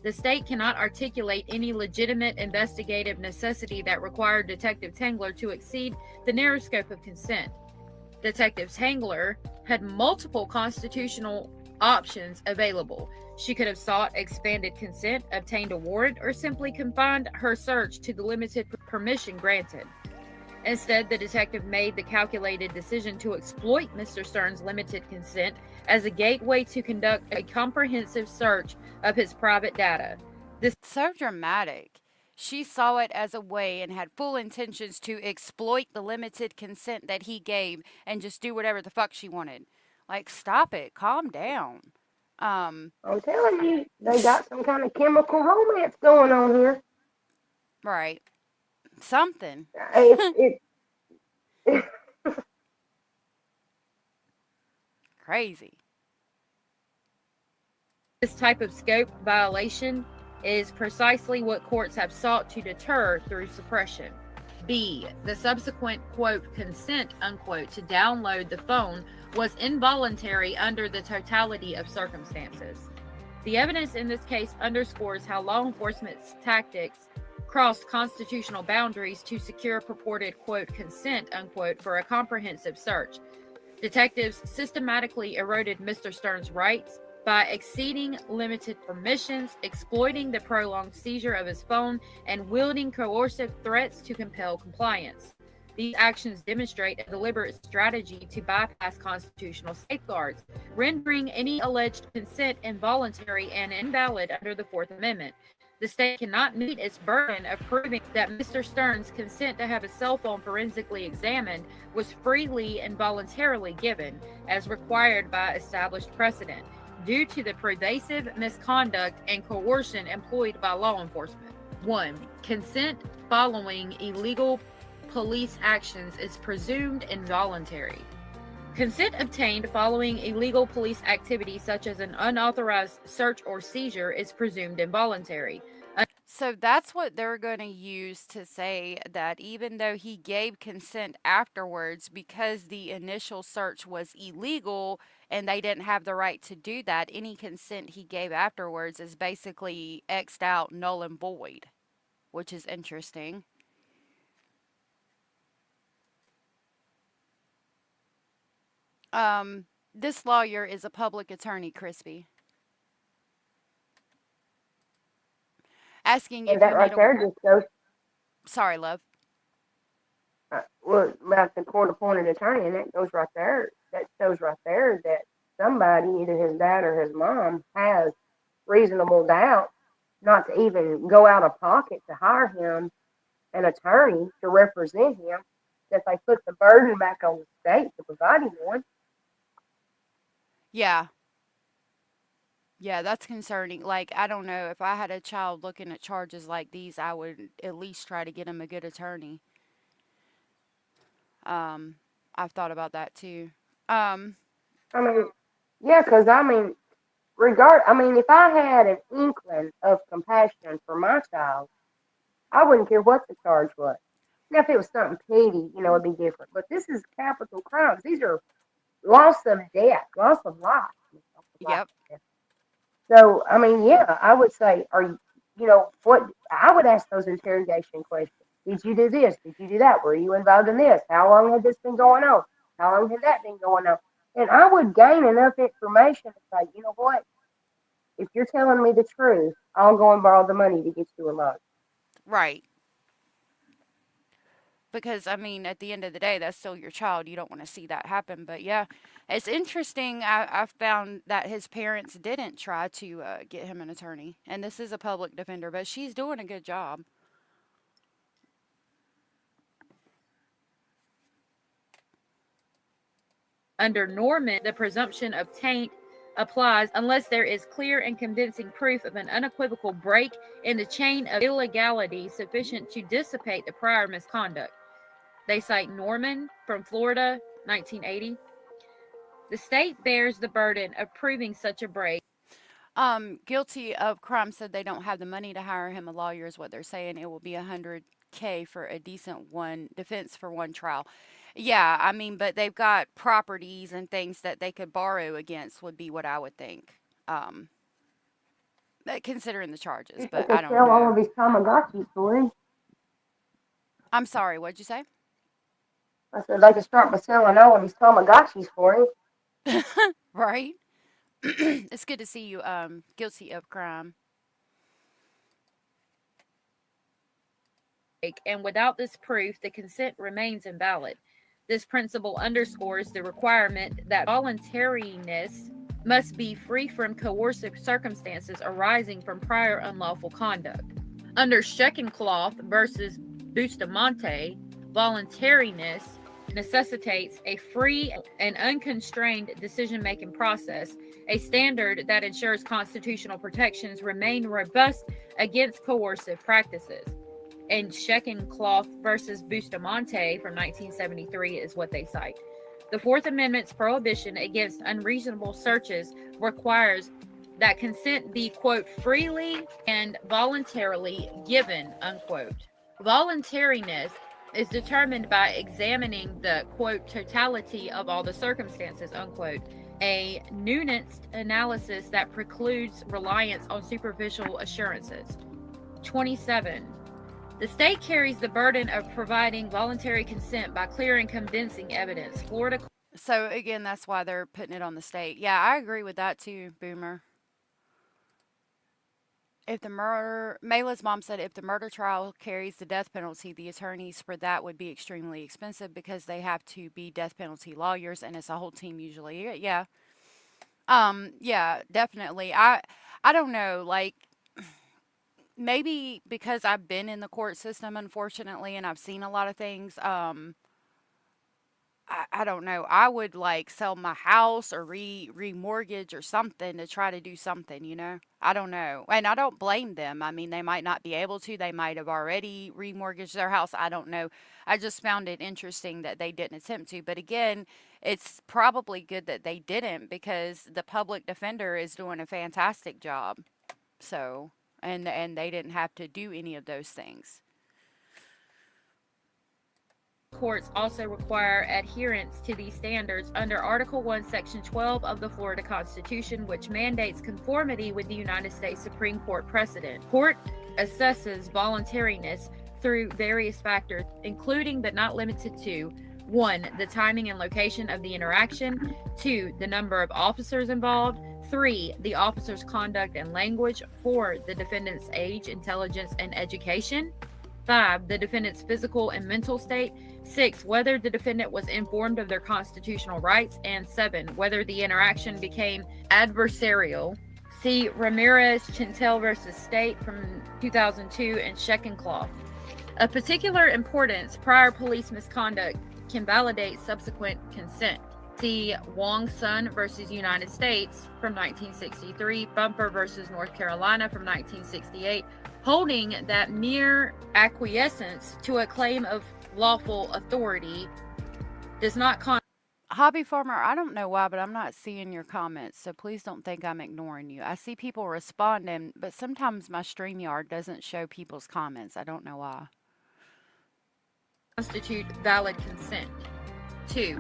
[SPEAKER 5] The state cannot articulate any legitimate investigative necessity that required Detective Tangler to exceed the narrow scope of consent. Detective Tangler had multiple constitutional options available. She could have sought expanded consent, obtained a warrant, or simply confined her search to the limited permission granted. Instead, the detective made the calculated decision to exploit Mr. Stearns' limited consent as a gateway to conduct a comprehensive search of his private data.
[SPEAKER 3] This so dramatic. She saw it as a way and had full intentions to exploit the limited consent that he gave and just do whatever the fuck she wanted. Like, stop it. Calm down. Um,
[SPEAKER 6] I'm telling you, they got some kind of chemical romance going on here.
[SPEAKER 3] right. Something.
[SPEAKER 6] It's
[SPEAKER 3] Crazy.
[SPEAKER 5] This type of scope violation is precisely what courts have sought to deter through suppression. B. The subsequent, quote, consent, unquote, to download the phone was involuntary under the totality of circumstances. The evidence in this case underscores how law enforcement's tactics crossed constitutional boundaries to secure purported, quote, consent, unquote, for a comprehensive search. Detectives systematically eroded Mr. Stern's rights by exceeding limited permissions, exploiting the prolonged seizure of his phone, and wielding coercive threats to compel compliance. These actions demonstrate a deliberate strategy to bypass constitutional safeguards, rendering any alleged consent involuntary and invalid under the Fourth Amendment. The state cannot meet its burden of proving that Mr. Stern's consent to have his cell phone forensically examined was freely and voluntarily given, as required by established precedent, due to the pervasive misconduct and coercion employed by law enforcement. 1. Consent following illegal police actions is presumed involuntary. Consent obtained following illegal police activity, such as an unauthorized search or seizure, is presumed involuntary.
[SPEAKER 3] So that's what they're going to use to say that even though he gave consent afterwards, because the initial search was illegal and they didn't have the right to do that, any consent he gave afterwards is basically X'd out, null and void, which is interesting. This lawyer is a public attorney, Crispy. Asking
[SPEAKER 6] and
[SPEAKER 3] if
[SPEAKER 6] that
[SPEAKER 3] you
[SPEAKER 6] right
[SPEAKER 3] need a.
[SPEAKER 6] there just goes
[SPEAKER 3] Sorry, love.
[SPEAKER 6] well about the court-appointed attorney, and that goes right there. That shows right there that somebody, either his dad or his mom, has reasonable doubt not to even go out of pocket to hire him an attorney to represent him. That they put the burden back on the state to provide him one.
[SPEAKER 3] Yeah. Yeah, that's concerning. Like, I don't know. If I had a child looking at charges like these, I would at least try to get him a good attorney. Um, I've thought about that too. Um,
[SPEAKER 6] I mean, yeah, because I mean, if I had an inkling of compassion for my child, I wouldn't care what the charge was. Now, if it was something petty, it'd be different. But this is capital crimes. These are loss of death, loss of life.
[SPEAKER 3] yep.
[SPEAKER 6] So, I mean, yeah, I would say, what? I would ask those interrogation questions. Did you do this? Did you do that? Were you involved in this? How long had this been going on? How long had that been going on? And I would gain enough information to say, you know what? If you're telling me the truth, I'll go and borrow the money to get you a loan.
[SPEAKER 3] Right. Because, I mean, at the end of the day, that's still your child. You don't want to see that happen. But yeah, it's interesting. I found that his parents didn't try to get him an attorney. And this is a public defender, but she's doing a good job.
[SPEAKER 5] Under Norman, the presumption of taint applies unless there is clear and convincing proof of an unequivocal break in the chain of illegality sufficient to dissipate the prior misconduct. They cite Norman from Florida, 1980. The state bears the burden of proving such a break.
[SPEAKER 3] Guilty of crime said they don't have the money to hire him a lawyer is what they're saying. It will be $100K for a decent one defense for one trial. Yeah, I mean, but they've got properties and things that they could borrow against would be what I would think. Considering the charges,
[SPEAKER 6] They
[SPEAKER 3] but
[SPEAKER 6] could
[SPEAKER 3] I don't
[SPEAKER 6] sell all
[SPEAKER 3] know.
[SPEAKER 6] of his Tamagotchis for him.
[SPEAKER 3] I'm sorry, what'd you say?
[SPEAKER 6] I said they could start by selling all of his Tamagotchis for him.
[SPEAKER 3] Right? It's good to see you guilty of crime.
[SPEAKER 5] And without this proof, the consent remains invalid. This principle underscores the requirement that voluntariness must be free from coercive circumstances arising from prior unlawful conduct. Under Scheckenkloth versus Bustamante, voluntariness necessitates a free and unconstrained decision-making process, a standard that ensures constitutional protections remain robust against coercive practices. And Scheckenkloth versus Bustamante from 1973 is what they cite. The Fourth Amendment's prohibition against unreasonable searches requires that consent be, quote, freely and voluntarily given, unquote. Voluntariness is determined by examining the, quote, totality of all the circumstances, unquote, a nuanced analysis that precludes reliance on superficial assurances. 27. The state carries the burden of providing voluntary consent by clear and convincing evidence. Florida.
[SPEAKER 3] So again, that's why they're putting it on the state. Yeah, I agree with that too, Boomer. If the murder, Mayla's mom said if the murder trial carries the death penalty, the attorneys for that would be extremely expensive because they have to be death penalty lawyers and it's a whole team usually. Yeah. Yeah, definitely. I don't know, like maybe because I've been in the court system unfortunately and I've seen a lot of things, I don't know. I would like sell my house or remortgage or something to try to do something, you know? I don't know. And I don't blame them. I mean, they might not be able to. They might have already remortgaged their house. I don't know. I just found it interesting that they didn't attempt to. But again, it's probably good that they didn't because the public defender is doing a fantastic job. So, and they didn't have to do any of those things.
[SPEAKER 5] Courts also require adherence to these standards under Article 1, Section 12 of the Florida Constitution, which mandates conformity with the United States Supreme Court precedent. Court assesses voluntariness through various factors, including but not limited to 1. The timing and location of the interaction, 2. The number of officers involved, 3. The officer's conduct and language, 4. The defendant's age, intelligence, and education, 5. The defendant's physical and mental state, 6. Whether the defendant was informed of their constitutional rights, and 7. Whether the interaction became adversarial. See Ramirez Chintel versus State from 2002 and Scheckenkloth. Of particular importance, prior police misconduct can validate subsequent consent. See Wong Sun versus United States from 1963, Bumper versus North Carolina from 1968, holding that mere acquiescence to a claim of lawful authority does not
[SPEAKER 3] Hobby Farmer, I don't know why, but I'm not seeing your comments, so please don't think I'm ignoring you. I see people responding, but sometimes my StreamYard doesn't show people's comments. I don't know why.
[SPEAKER 5] constitute valid consent. 2.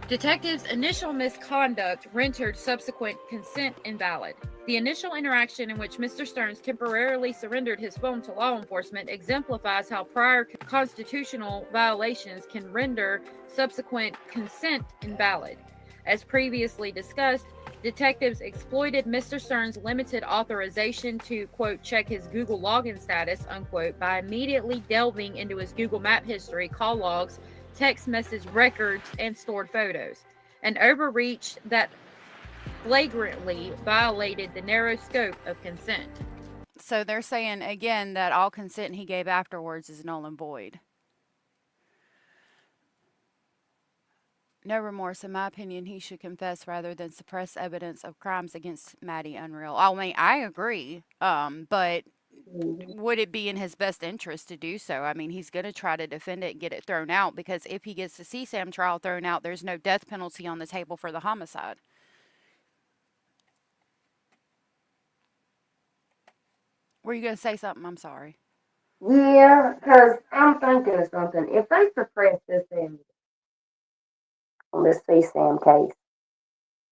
[SPEAKER 5] Detectives' initial misconduct rendered subsequent consent invalid. The initial interaction in which Mr. Stearns temporarily surrendered his phone to law enforcement exemplifies how prior constitutional violations can render subsequent consent invalid. As previously discussed, detectives exploited Mr. Stearns' limited authorization to, quote, check his Google login status, unquote, by immediately delving into his Google map history, call logs, text message records, and stored photos, an overreach that flagrantly violated the narrow scope of consent.
[SPEAKER 3] So they're saying again that all consent he gave afterwards is null and void. No remorse. In my opinion, he should confess rather than suppress evidence of crimes against Maddie. Unreal. I mean, I agree. But would it be in his best interest to do so? I mean, he's going to try to defend it and get it thrown out because if he gets the CSAM trial thrown out, there's no death penalty on the table for the homicide. Were you going to say something? I'm sorry.
[SPEAKER 6] Yeah, because I'm thinking of something. If they suppress this evidence on this CSAM case,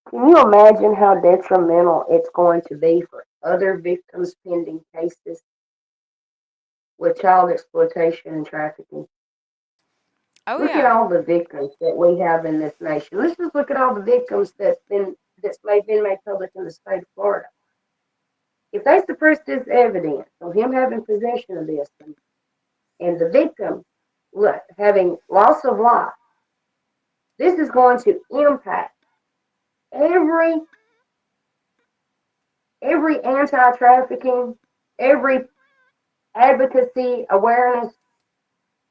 [SPEAKER 6] can you imagine how detrimental it's going to be for other victims pending cases with child exploitation and trafficking?
[SPEAKER 3] Oh,
[SPEAKER 6] Look at
[SPEAKER 3] yeah.
[SPEAKER 6] all the victims that we have in this nation. Let's just look at all the victims that's been made public in the state of Florida. If they suppress this evidence of him having possession of this and the victim having loss of life, this is going to impact every anti-trafficking, every advocacy, awareness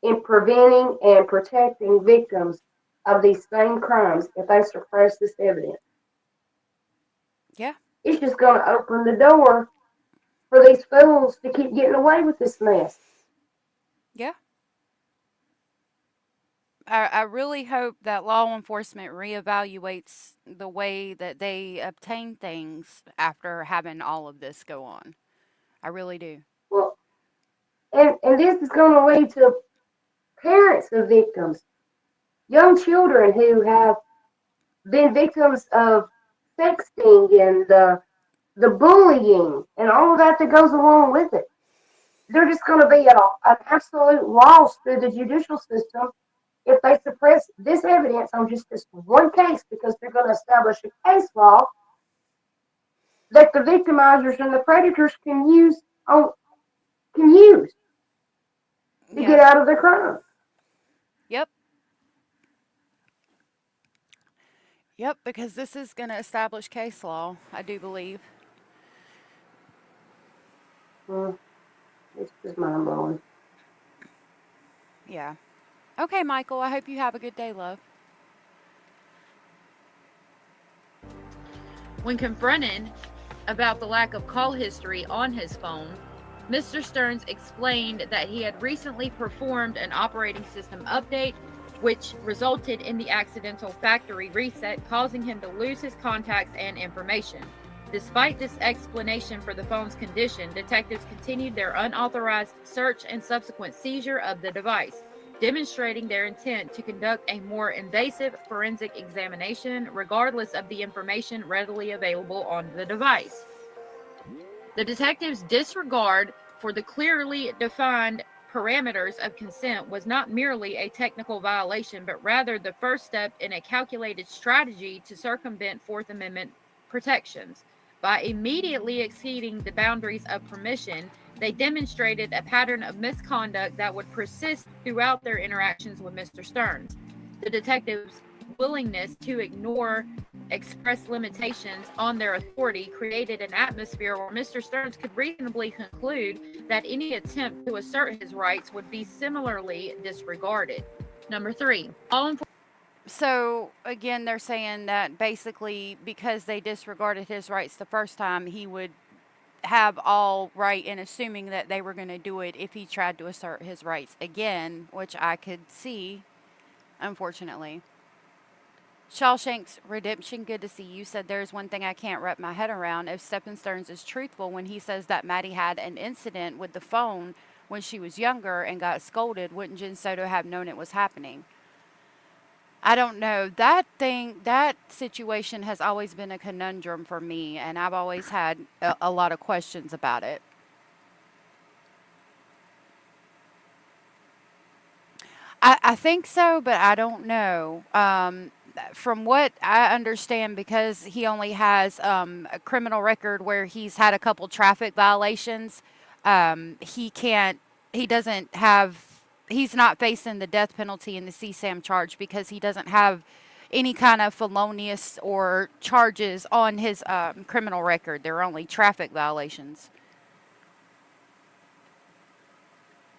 [SPEAKER 6] in preventing and protecting victims of these same crimes if they suppress this evidence.
[SPEAKER 3] Yeah.
[SPEAKER 6] It's just going to open the door for these fools to keep getting away with this mess.
[SPEAKER 3] Yeah. I really hope that law enforcement reevaluates the way that they obtain things after having all of this go on. I really do.
[SPEAKER 6] Well, and this is going to lead to parents of victims, young children who have been victims of sexting and the bullying and all of that that goes along with it. They're just going to be at an absolute loss through the judicial system if they suppress this evidence on just this one case, because they're going to establish a case law that the victimizers and the predators can use to get
[SPEAKER 3] Yep.
[SPEAKER 6] out of their crime.
[SPEAKER 3] Yep. Yep, because this is going to establish case law, I do believe.
[SPEAKER 6] It's just mind blowing.
[SPEAKER 3] Yeah. Okay, Michael, I hope you have a good day, love.
[SPEAKER 5] When confronted about the lack of call history on his phone, Mr. Stearns explained that he had recently performed an operating system update, which resulted in the accidental factory reset, causing him to lose his contacts and information. Despite this explanation for the phone's condition, detectives continued their unauthorized search and subsequent seizure of the device, demonstrating their intent to conduct a more invasive forensic examination regardless of the information readily available on the device. The detectives' disregard for the clearly defined parameters of consent was not merely a technical violation, but rather the first step in a calculated strategy to circumvent Fourth Amendment protections. By immediately exceeding the boundaries of permission, they demonstrated a pattern of misconduct that would persist throughout their interactions with Mr. Stearns. The detectives' willingness to ignore express limitations on their authority created an atmosphere where Mr. Stearns could reasonably conclude that any attempt to assert his rights would be similarly disregarded. Number 3,
[SPEAKER 3] So, again, they're saying that basically because they disregarded his rights the first time, he would have all right in assuming that they were going to do it if he tried to assert his rights again, which I could see, unfortunately. Shawshank's Redemption, good to see you, said there's one thing I can't wrap my head around. If Stephen Stearns is truthful when he says that Maddie had an incident with the phone when she was younger and got scolded, wouldn't Jen Soto have known it was happening? I don't know. That situation has always been a conundrum for me, and I've always had a lot of questions about it. I think so, but I don't know. From what I understand, because he only has a criminal record where he's had a couple traffic violations, he can't, he doesn't have, he's not facing the death penalty in the CSAM charge because he doesn't have any kind of felonious or charges on his criminal record. They're only traffic violations.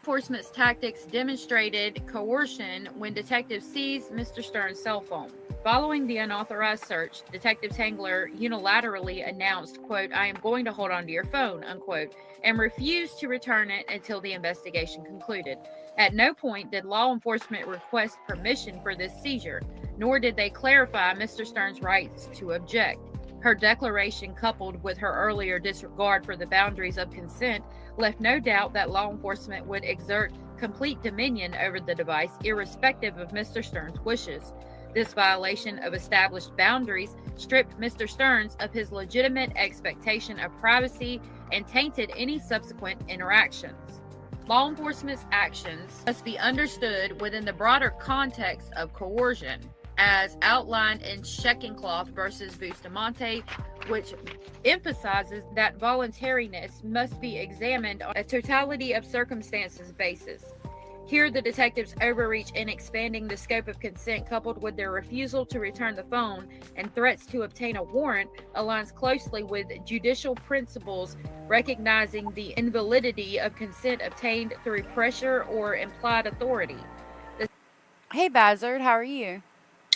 [SPEAKER 5] enforcement's tactics demonstrated coercion when detectives seized Mr. Stearns' cell phone. Following the unauthorized search, Detective Tangler unilaterally announced, quote, "I am going to hold on to your phone," unquote, and refused to return it until the investigation concluded. At no point did law enforcement request permission for this seizure, nor did they clarify Mr. Stearns' rights to object. Her declaration, coupled with her earlier disregard for the boundaries of consent, left no doubt that law enforcement would exert complete dominion over the device, irrespective of Mr. Stearns' wishes. This violation of established boundaries stripped Mr. Stearns of his legitimate expectation of privacy and tainted any subsequent interactions. Law enforcement's actions must be understood within the broader context of coercion, as outlined in Sheckencloth versus Bustamante, which emphasizes that voluntariness must be examined on a totality of circumstances basis. Here, the detectives' overreach in expanding the scope of consent, coupled with their refusal to return the phone and threats to obtain a warrant, aligns closely with judicial principles recognizing the invalidity of consent obtained through pressure or implied authority.
[SPEAKER 3] Hey, Bazard, how are you?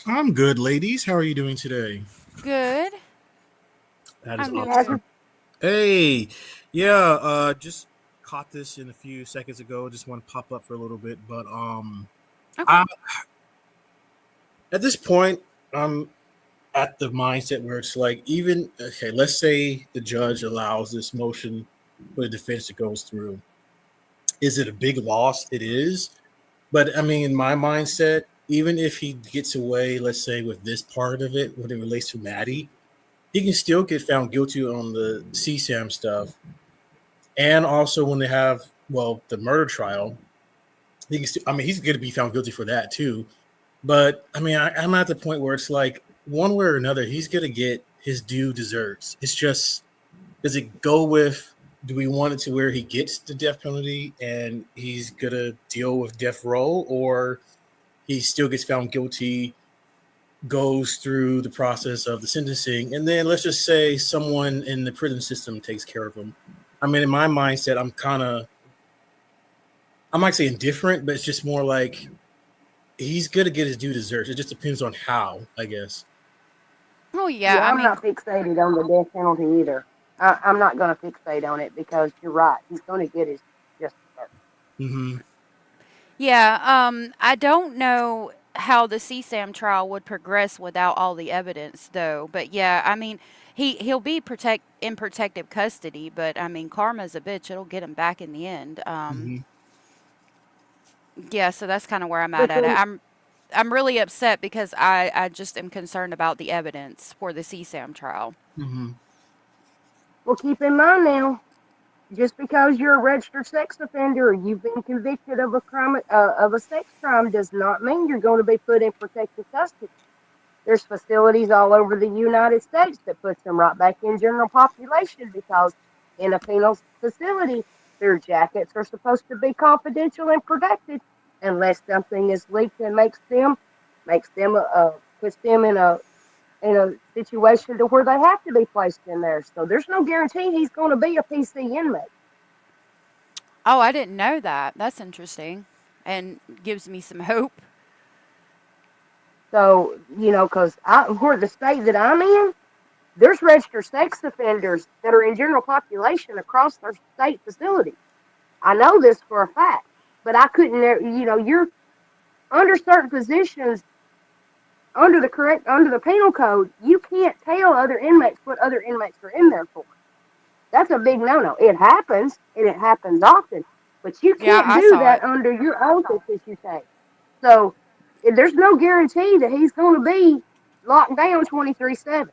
[SPEAKER 7] I'm good, ladies. How are you doing today?
[SPEAKER 3] Good.
[SPEAKER 7] That is
[SPEAKER 3] I'm doing
[SPEAKER 7] awesome.
[SPEAKER 3] good.
[SPEAKER 7] Hey, yeah, just caught this in a few seconds ago. Just want to pop up for a little bit, but
[SPEAKER 3] Okay.
[SPEAKER 7] I, at this point, I'm at the mindset where it's like, even okay, let's say the judge allows this motion for the defense that goes through. Is it a big loss? It is, but I mean, in my mindset, even if he gets away, let's say with this part of it, when it relates to Maddie, he can still get found guilty on the CSAM stuff, and also when they have the murder trial, he can still, I mean, he's going to be found guilty for that too. But I mean, I'm at the point where it's like one way or another, he's going to get his due desserts. It's just, does it go with, do we want it to where he gets the death penalty and he's going to deal with death row, or he still gets found guilty, goes through the process of the sentencing, and then let's just say someone in the prison system takes care of him. I mean, in my mindset, I might say indifferent, but it's just more like he's going to get his due desserts. It just depends on how, I guess.
[SPEAKER 3] Oh, yeah.
[SPEAKER 6] Yeah,
[SPEAKER 3] I
[SPEAKER 6] I'm
[SPEAKER 3] mean,
[SPEAKER 6] not fixated on the death penalty either. I'm not going to fixate on it because you're right. He's going to get his just desserts.
[SPEAKER 7] Mm-hmm.
[SPEAKER 3] yeah. I don't know how the CSAM trial would progress without all the evidence, though. But yeah, I mean, he'll be in protective custody, but I mean, karma's a bitch. It'll get him back in the end.
[SPEAKER 7] Mm-hmm.
[SPEAKER 3] Yeah. So that's kind of where I'm
[SPEAKER 6] But
[SPEAKER 3] at it.
[SPEAKER 6] then,
[SPEAKER 3] I'm really upset because I just am concerned about the evidence for the CSAM trial.
[SPEAKER 7] Mm-hmm.
[SPEAKER 6] well, keep in mind now, just because you're a registered sex offender or you've been convicted of a crime of a sex crime does not mean you're going to be put in protective custody. There's facilities all over the United States that puts them right back in general population because in a penal facility, their jackets are supposed to be confidential and protected unless something is leaked and puts them in a situation to where they have to be placed in there. So there's no guarantee he's going to be a PC inmate.
[SPEAKER 3] Oh, I didn't know that. That's interesting, and gives me some hope.
[SPEAKER 6] So, because where the state that I'm in, there's registered sex offenders that are in general population across their state facilities. I know this for a fact, but I couldn't, you're under certain positions under the penal code, you can't tell other inmates what other inmates are in there for. That's a big no-no. It happens, and it happens often, but you
[SPEAKER 3] Yeah,
[SPEAKER 6] can't
[SPEAKER 3] I
[SPEAKER 6] do
[SPEAKER 3] saw it.
[SPEAKER 6] that under your oath that you take. So there's no guarantee that he's going to be locked down 23/7.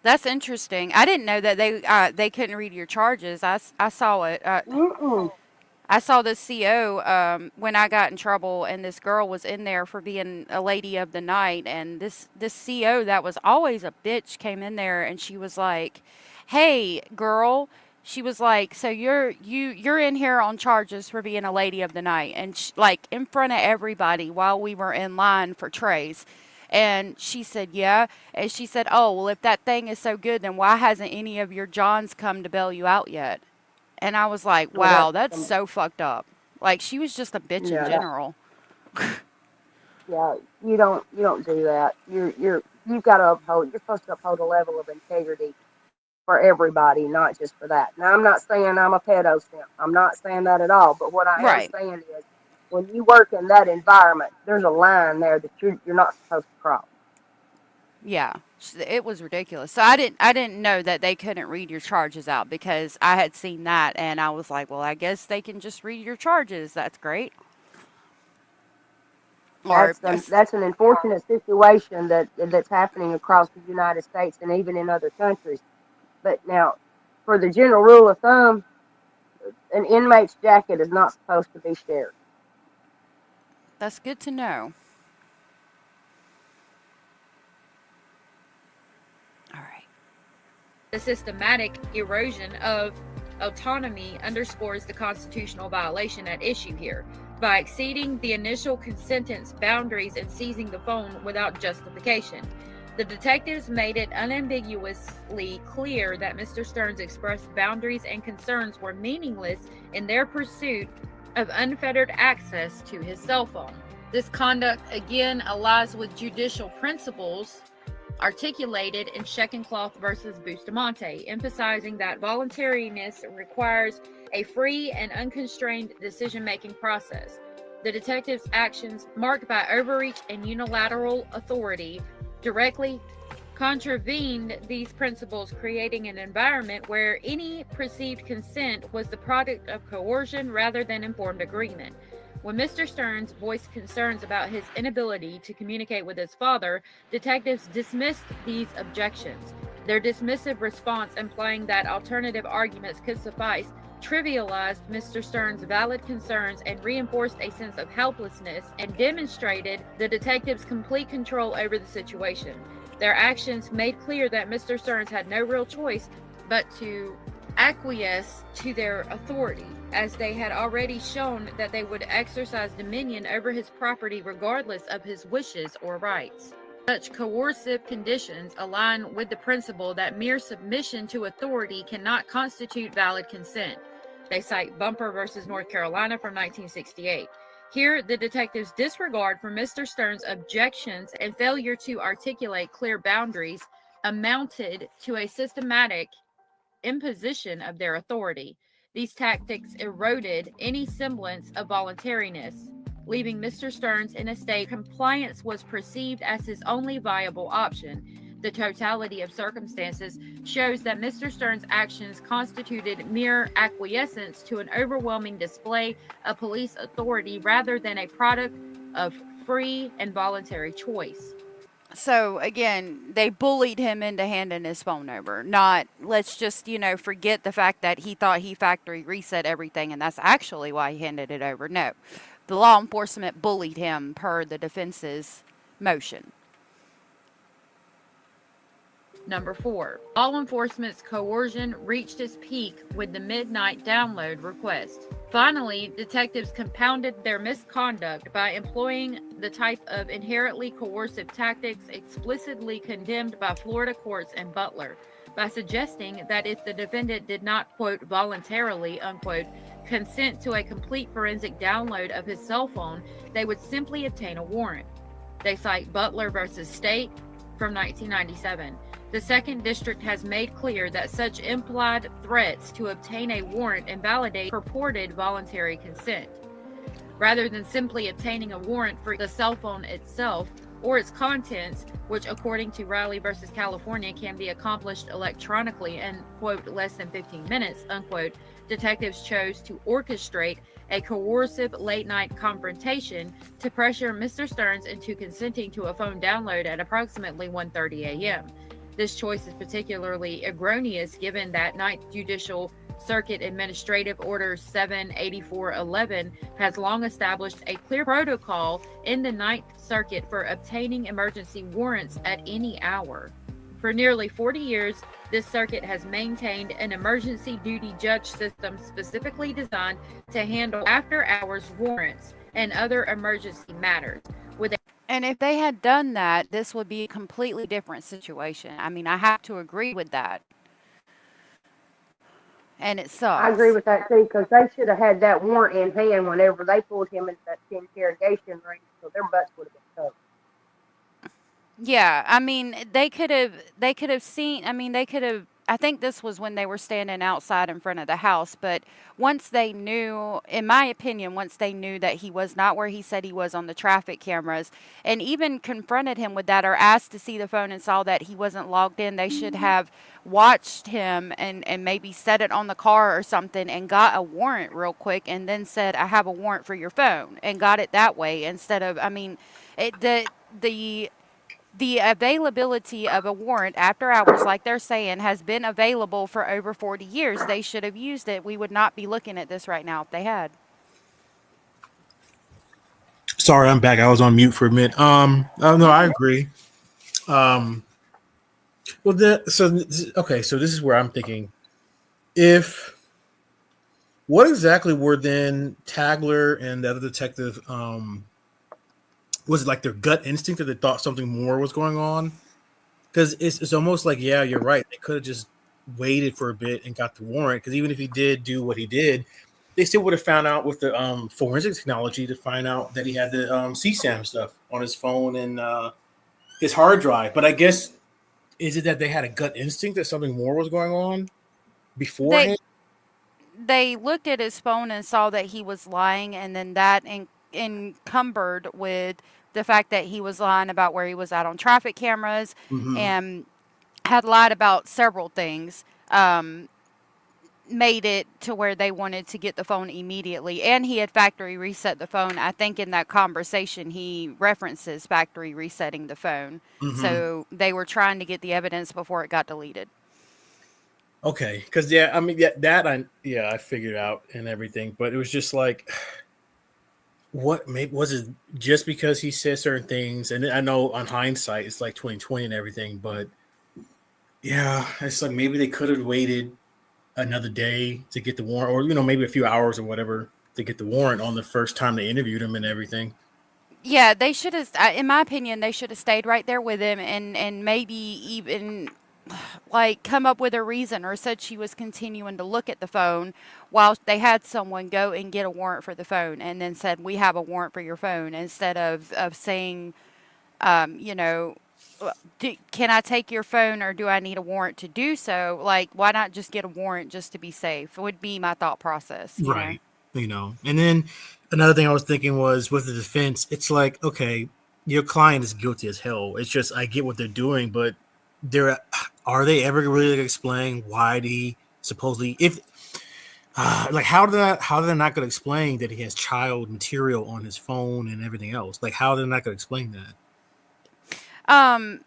[SPEAKER 3] That's interesting. I didn't know that they couldn't read your charges. I saw it.
[SPEAKER 6] Mm-mm.
[SPEAKER 3] I saw the CO when I got in trouble, and this girl was in there for being a lady of the night, and this CO that was always a bitch came in there, and she was like, "Hey, girl." She was like, "So you're in here on charges for being a lady of the night," and like in front of everybody while we were in line for trays. And she said, "Yeah." And she said, "Oh, well, if that thing is so good, then why hasn't any of your Johns come to bail you out yet?" And I was like,
[SPEAKER 6] Well,
[SPEAKER 3] wow, that's so fucked up. Like, she was just a bitch in
[SPEAKER 6] yeah,
[SPEAKER 3] general.
[SPEAKER 6] yeah. You don't do that. You've got to uphold. You're supposed to uphold a level of integrity for everybody, not just for that. Now, I'm not saying I'm a pedo simp. I'm not saying that at all. But what I am
[SPEAKER 3] Right.
[SPEAKER 6] saying is, when you work in that environment, there's a line there that you're not supposed to cross.
[SPEAKER 3] Yeah. It was ridiculous. So I didn't know that they couldn't read your charges out because I had seen that and I was like, well, I guess they can just read your charges. That's great. Or
[SPEAKER 6] That's an unfortunate situation that's happening across the United States and even in other countries. But now, for the general rule of thumb, an inmate's jacket is not supposed to be shared.
[SPEAKER 3] that's good to know. All right.
[SPEAKER 5] The systematic erosion of autonomy underscores the constitutional violation at issue here by exceeding the initial consentence boundaries and seizing the phone without justification. The detectives made it unambiguously clear that Mr. Stearns expressed boundaries and concerns were meaningless in their pursuit of unfettered access to his cell phone. This conduct again allies with judicial principles articulated in Sheckencloth versus Bustamante, emphasizing that voluntariness requires a free and unconstrained decision-making process. The detectives' actions, marked by overreach and unilateral authority, directly contravened these principles, creating an environment where any perceived consent was the product of coercion rather than informed agreement. When Mr. Stearns voiced concerns about his inability to communicate with his father, detectives dismissed these objections. Their dismissive response, implying that alternative arguments could suffice, trivialized Mr. Stearns' valid concerns and reinforced a sense of helplessness and demonstrated the detectives' complete control over the situation. Their actions made clear that Mr. Stearns had no real choice but to acquiesce to their authority, as they had already shown that they would exercise dominion over his property regardless of his wishes or rights. Such coercive conditions align with the principle that mere submission to authority cannot constitute valid consent. They cite Bumper versus North Carolina from 1968. Here, the detectives' disregard for Mr. Stearns' objections and failure to articulate clear boundaries amounted to a systematic imposition of their authority. These tactics eroded any semblance of voluntariness, leaving Mr. Stearns in a state compliance was perceived as his only viable option. The totality of circumstances shows that Mr. Stearns' actions constituted mere acquiescence to an overwhelming display of police authority rather than a product of free and voluntary choice.
[SPEAKER 3] So again, they bullied him into handing his phone over. Not, let's just, forget the fact that he thought he factory reset everything and that's actually why he handed it over. No. The law enforcement bullied him per the defense's motion.
[SPEAKER 5] Number 4, law enforcement's coercion reached its peak with the midnight download request. Finally, detectives compounded their misconduct by employing the type of inherently coercive tactics explicitly condemned by Florida courts and Butler, by suggesting that if the defendant did not, quote, voluntarily, unquote, consent to a complete forensic download of his cell phone, they would simply obtain a warrant. They cite Butler versus State from 1997. The Second District has made clear that such implied threats to obtain a warrant invalidate purported voluntary consent. Rather than simply obtaining a warrant for the cell phone itself or its contents, which according to Riley versus California can be accomplished electronically in, quote, less than 15 minutes, unquote, detectives chose to orchestrate a coercive late-night confrontation to pressure Mr. Stearns into consenting to a phone download at approximately 1:30 a.m. This choice is particularly erroneous given that Ninth Judicial Circuit Administrative Order 78411 has long established a clear protocol in the Ninth Circuit for obtaining emergency warrants at any hour. For nearly 40 years, this circuit has maintained an emergency duty judge system specifically designed to handle after-hours warrants and other emergency matters.
[SPEAKER 3] And if they had done that, this would be a completely different situation. I mean, I have to agree with that. And it sucks.
[SPEAKER 6] I agree with that too, because they should have had that warrant in hand whenever they pulled him into that interrogation ring, so their butts would have been covered.
[SPEAKER 3] Yeah, I mean, they could have seen, I think this was when they were standing outside in front of the house, but once they knew, in my opinion, once they knew that he was not where he said he was on the traffic cameras, and even confronted him with that or asked to see the phone and saw that he wasn't logged in, they should have watched him and maybe set it on the car or something and got a warrant real quick and then said, I have a warrant for your phone, and got it that way instead of, the availability of a warrant after hours, like they're saying, has been available for over 40 years. They should have used it. We would not be looking at this right now if they had.
[SPEAKER 7] Sorry, I'm back. I was on mute for a minute. No, I agree. So this is where I'm thinking, if What exactly were then Tagler and the other detective? Was it like their gut instinct that they thought something more was going on? Because it's almost like, yeah, you're right. They could have just waited for a bit and got the warrant. Because even if he did do what he did, they still would have found out with the forensic technology to find out that he had the CSAM stuff on his phone and his hard drive. But I guess, is it that they had a gut instinct that something more was going on
[SPEAKER 3] They
[SPEAKER 7] beforehand?
[SPEAKER 3] they looked at his phone and saw that he was lying, and then that encumbered with the fact that he was lying about where he was at on traffic cameras
[SPEAKER 7] Mm-hmm.
[SPEAKER 3] and had lied about several things. Made it to where they wanted to get the phone immediately, and he had factory reset the phone. I think in that conversation he references factory resetting the phone,
[SPEAKER 7] Mm-hmm.
[SPEAKER 3] so they were trying to get the evidence before it got deleted.
[SPEAKER 7] Okay, because yeah, I mean, yeah, that I figured out and everything, but it was just like, what maybe was it just because he said certain things, and I know on hindsight it's like 2020 and everything, but yeah, it's like maybe they could have waited another day to get the warrant, or maybe a few hours or whatever to get the warrant on the first time they interviewed him and everything.
[SPEAKER 3] Yeah, they should have, in my opinion, they should have stayed right there with him and maybe even like come up with a reason or said she was continuing to look at the phone while they had someone go and get a warrant for the phone and then said, we have a warrant for your phone, instead of saying, you know, can I take your phone or do I need a warrant to do so? Like, why not just get a warrant just to be safe? Would be my thought process, you know?
[SPEAKER 7] Right. And then another thing I was thinking was with the defense, it's like, okay, your client is guilty as hell. It's just, I get what they're doing, but they're are they ever really gonna explain why he supposedly, if like, how they're not going to explain that he has child material on his phone and everything else? Like, how they're not going to explain that?
[SPEAKER 3] Um,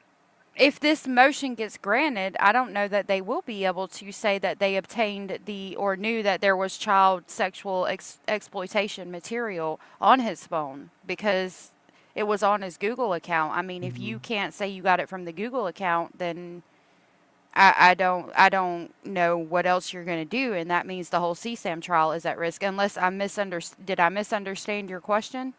[SPEAKER 3] if this motion gets granted, I don't know that they will be able to say that they obtained the or knew that there was child sexual exploitation material on his phone because it was on his Google account. I mean, if
[SPEAKER 7] Mm-hmm.
[SPEAKER 3] you can't say you got it from the Google account, then I don't know what else you're going to do, and that means the whole CSAM trial is at risk. Unless did I misunderstand your question?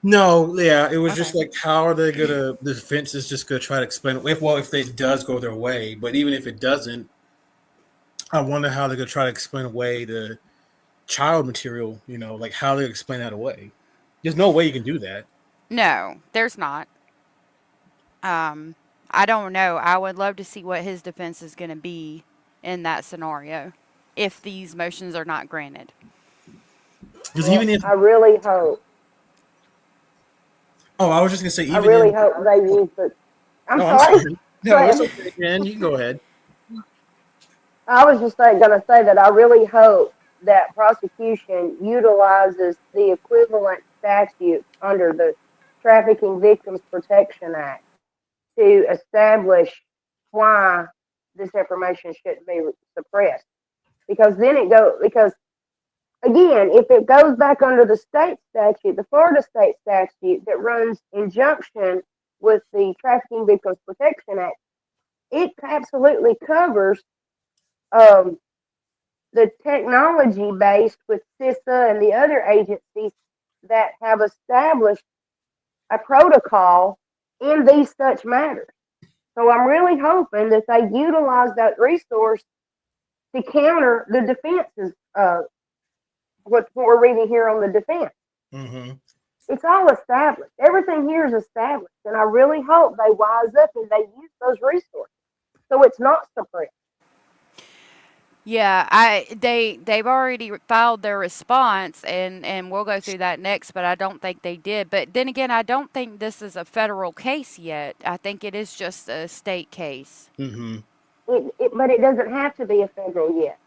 [SPEAKER 7] No, yeah, it was just
[SPEAKER 3] Okay.
[SPEAKER 7] like, how are they gonna? The defense is just gonna try to explain it. If it does go their way, but even if it doesn't, I wonder how they're gonna try to explain away the child material. Like how they explain that away. There's no way you can do that.
[SPEAKER 3] No, there's not. Um, I don't know. I would love to see what his defense is going to be in that scenario if these motions are not granted.
[SPEAKER 7] Because even
[SPEAKER 6] Well,
[SPEAKER 7] if, oh, I was just gonna say,
[SPEAKER 6] I
[SPEAKER 7] even
[SPEAKER 6] really
[SPEAKER 7] in,
[SPEAKER 6] hope they use the. I'm
[SPEAKER 7] oh, I'm
[SPEAKER 6] sorry.
[SPEAKER 7] sorry.
[SPEAKER 6] Go
[SPEAKER 7] No, it's
[SPEAKER 6] ahead.
[SPEAKER 7] okay, Jen. You can go ahead.
[SPEAKER 6] I was just going to say that I really hope that prosecution utilizes the equivalent statute under the Trafficking Victims Protection Act to establish why this information shouldn't be suppressed. Because then because again, if it goes back under the state statute, the Florida state statute that runs injunction with the Trafficking Victims Protection Act, it absolutely covers um, the technology based with CISA and the other agencies that have established a protocol in these such matters. So I'm really hoping that they utilize that resource to counter the defenses, what we're reading here on the defense.
[SPEAKER 7] Mm-hmm.
[SPEAKER 6] It's all established. Everything here is established. And I really hope they wise up and they use those resources so it's not suppressed.
[SPEAKER 3] Yeah, they've already filed their response, and we'll go through that next. But I don't think they did. But then again, I don't think this is a federal case yet. I think it is just a state case.
[SPEAKER 7] Mm-hmm.
[SPEAKER 6] But it doesn't have to be a federal yet.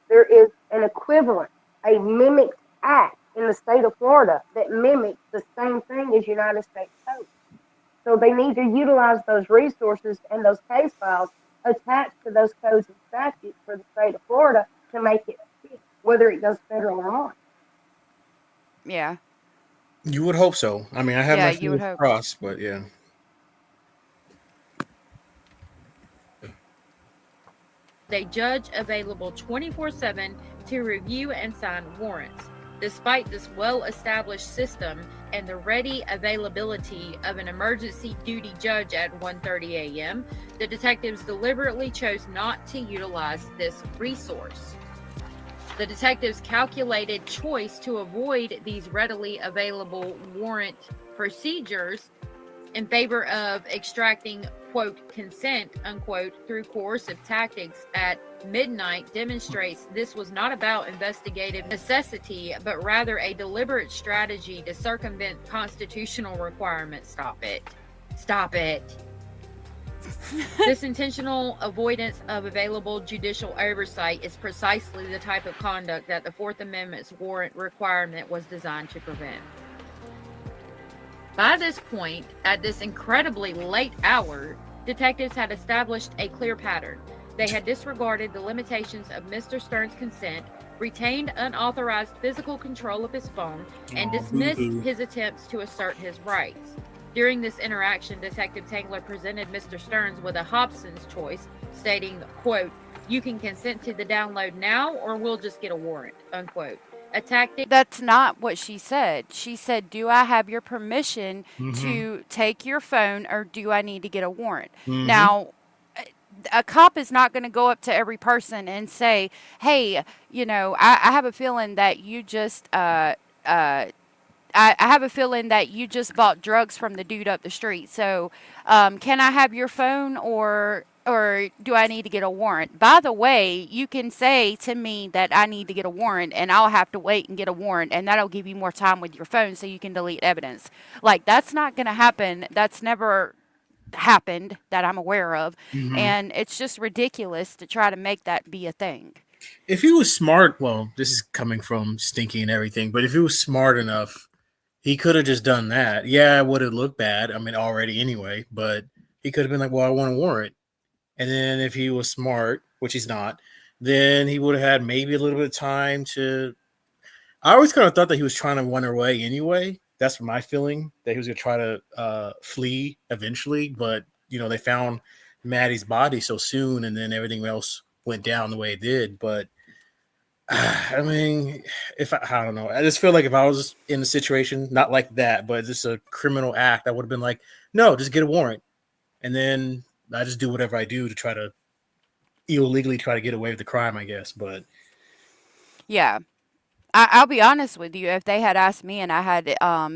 [SPEAKER 6] There is an equivalent, a mimicked act in the state of Florida that mimics the same thing as United States Code. So they need to utilize those resources and those case files attached to those codes and statutes for the state of Florida to make it fit, whether it goes federal or not.
[SPEAKER 3] Yeah,
[SPEAKER 7] You would hope so. I mean, I have
[SPEAKER 3] yeah,
[SPEAKER 7] my
[SPEAKER 3] you would
[SPEAKER 7] fingers
[SPEAKER 3] hope.
[SPEAKER 7] crossed, but yeah.
[SPEAKER 5] a judge available 24/7 to review and sign warrants. Despite this well-established system and the ready availability of an emergency duty judge at 1:30 a.m., the detectives deliberately chose not to utilize this resource. The detectives' calculated choice to avoid these readily available warrant procedures in favor of extracting, quote, consent, unquote, through coercive tactics at midnight demonstrates this was not about investigative necessity, but rather a deliberate strategy to circumvent constitutional requirements. Stop it. Stop it. This intentional avoidance of available judicial oversight is precisely the type of conduct that the Fourth Amendment's warrant requirement was designed to prevent. By this point, at this incredibly late hour, detectives had established a clear pattern. They had disregarded the limitations of Mr. Stern's consent, retained unauthorized physical control of his phone, and dismissed his attempts to assert his rights. During this interaction, Detective Tangler presented Mr. Stearns with a Hobson's choice, stating, quote, "You can consent to the download now or we'll just get a warrant," unquote. A tactic.
[SPEAKER 3] That's not what she said. She said, do I have your permission to take your phone, or do I need to get a warrant? Now, a cop is not going to go up to every person and say, hey, I have a feeling that you just I have a feeling that you just bought drugs from the dude up the street. So can I have your phone, or do I need to get a warrant? By the way, you can say to me that I need to get a warrant, and I'll have to wait and get a warrant, and that'll give you more time with your phone so you can delete evidence. Like, that's not going to happen. That's never happened that I'm aware of. And it's just ridiculous to try to make that be a thing.
[SPEAKER 7] If he was smart, well, this is coming from Stinky and everything, but if he was smart enough, he could have just done that. Yeah, it would have looked bad. I mean, already anyway, but he could have been like, well, I want a warrant. And then if he was smart, which he's not, then he would have had maybe a little bit of time to. I always kind of thought that he was trying to run away anyway. That's my feeling, that he was going to try to flee eventually. But, they found Maddie's body so soon, and then everything else went down the way it did. But, I mean, I don't know. I just feel like if I was in a situation, not like that, but just a criminal act, I would have been like, no, just get a warrant. And then I just do whatever I do to try to illegally try to get away with the crime, I guess. But
[SPEAKER 3] yeah, I'll be honest with you. If they had asked me and I had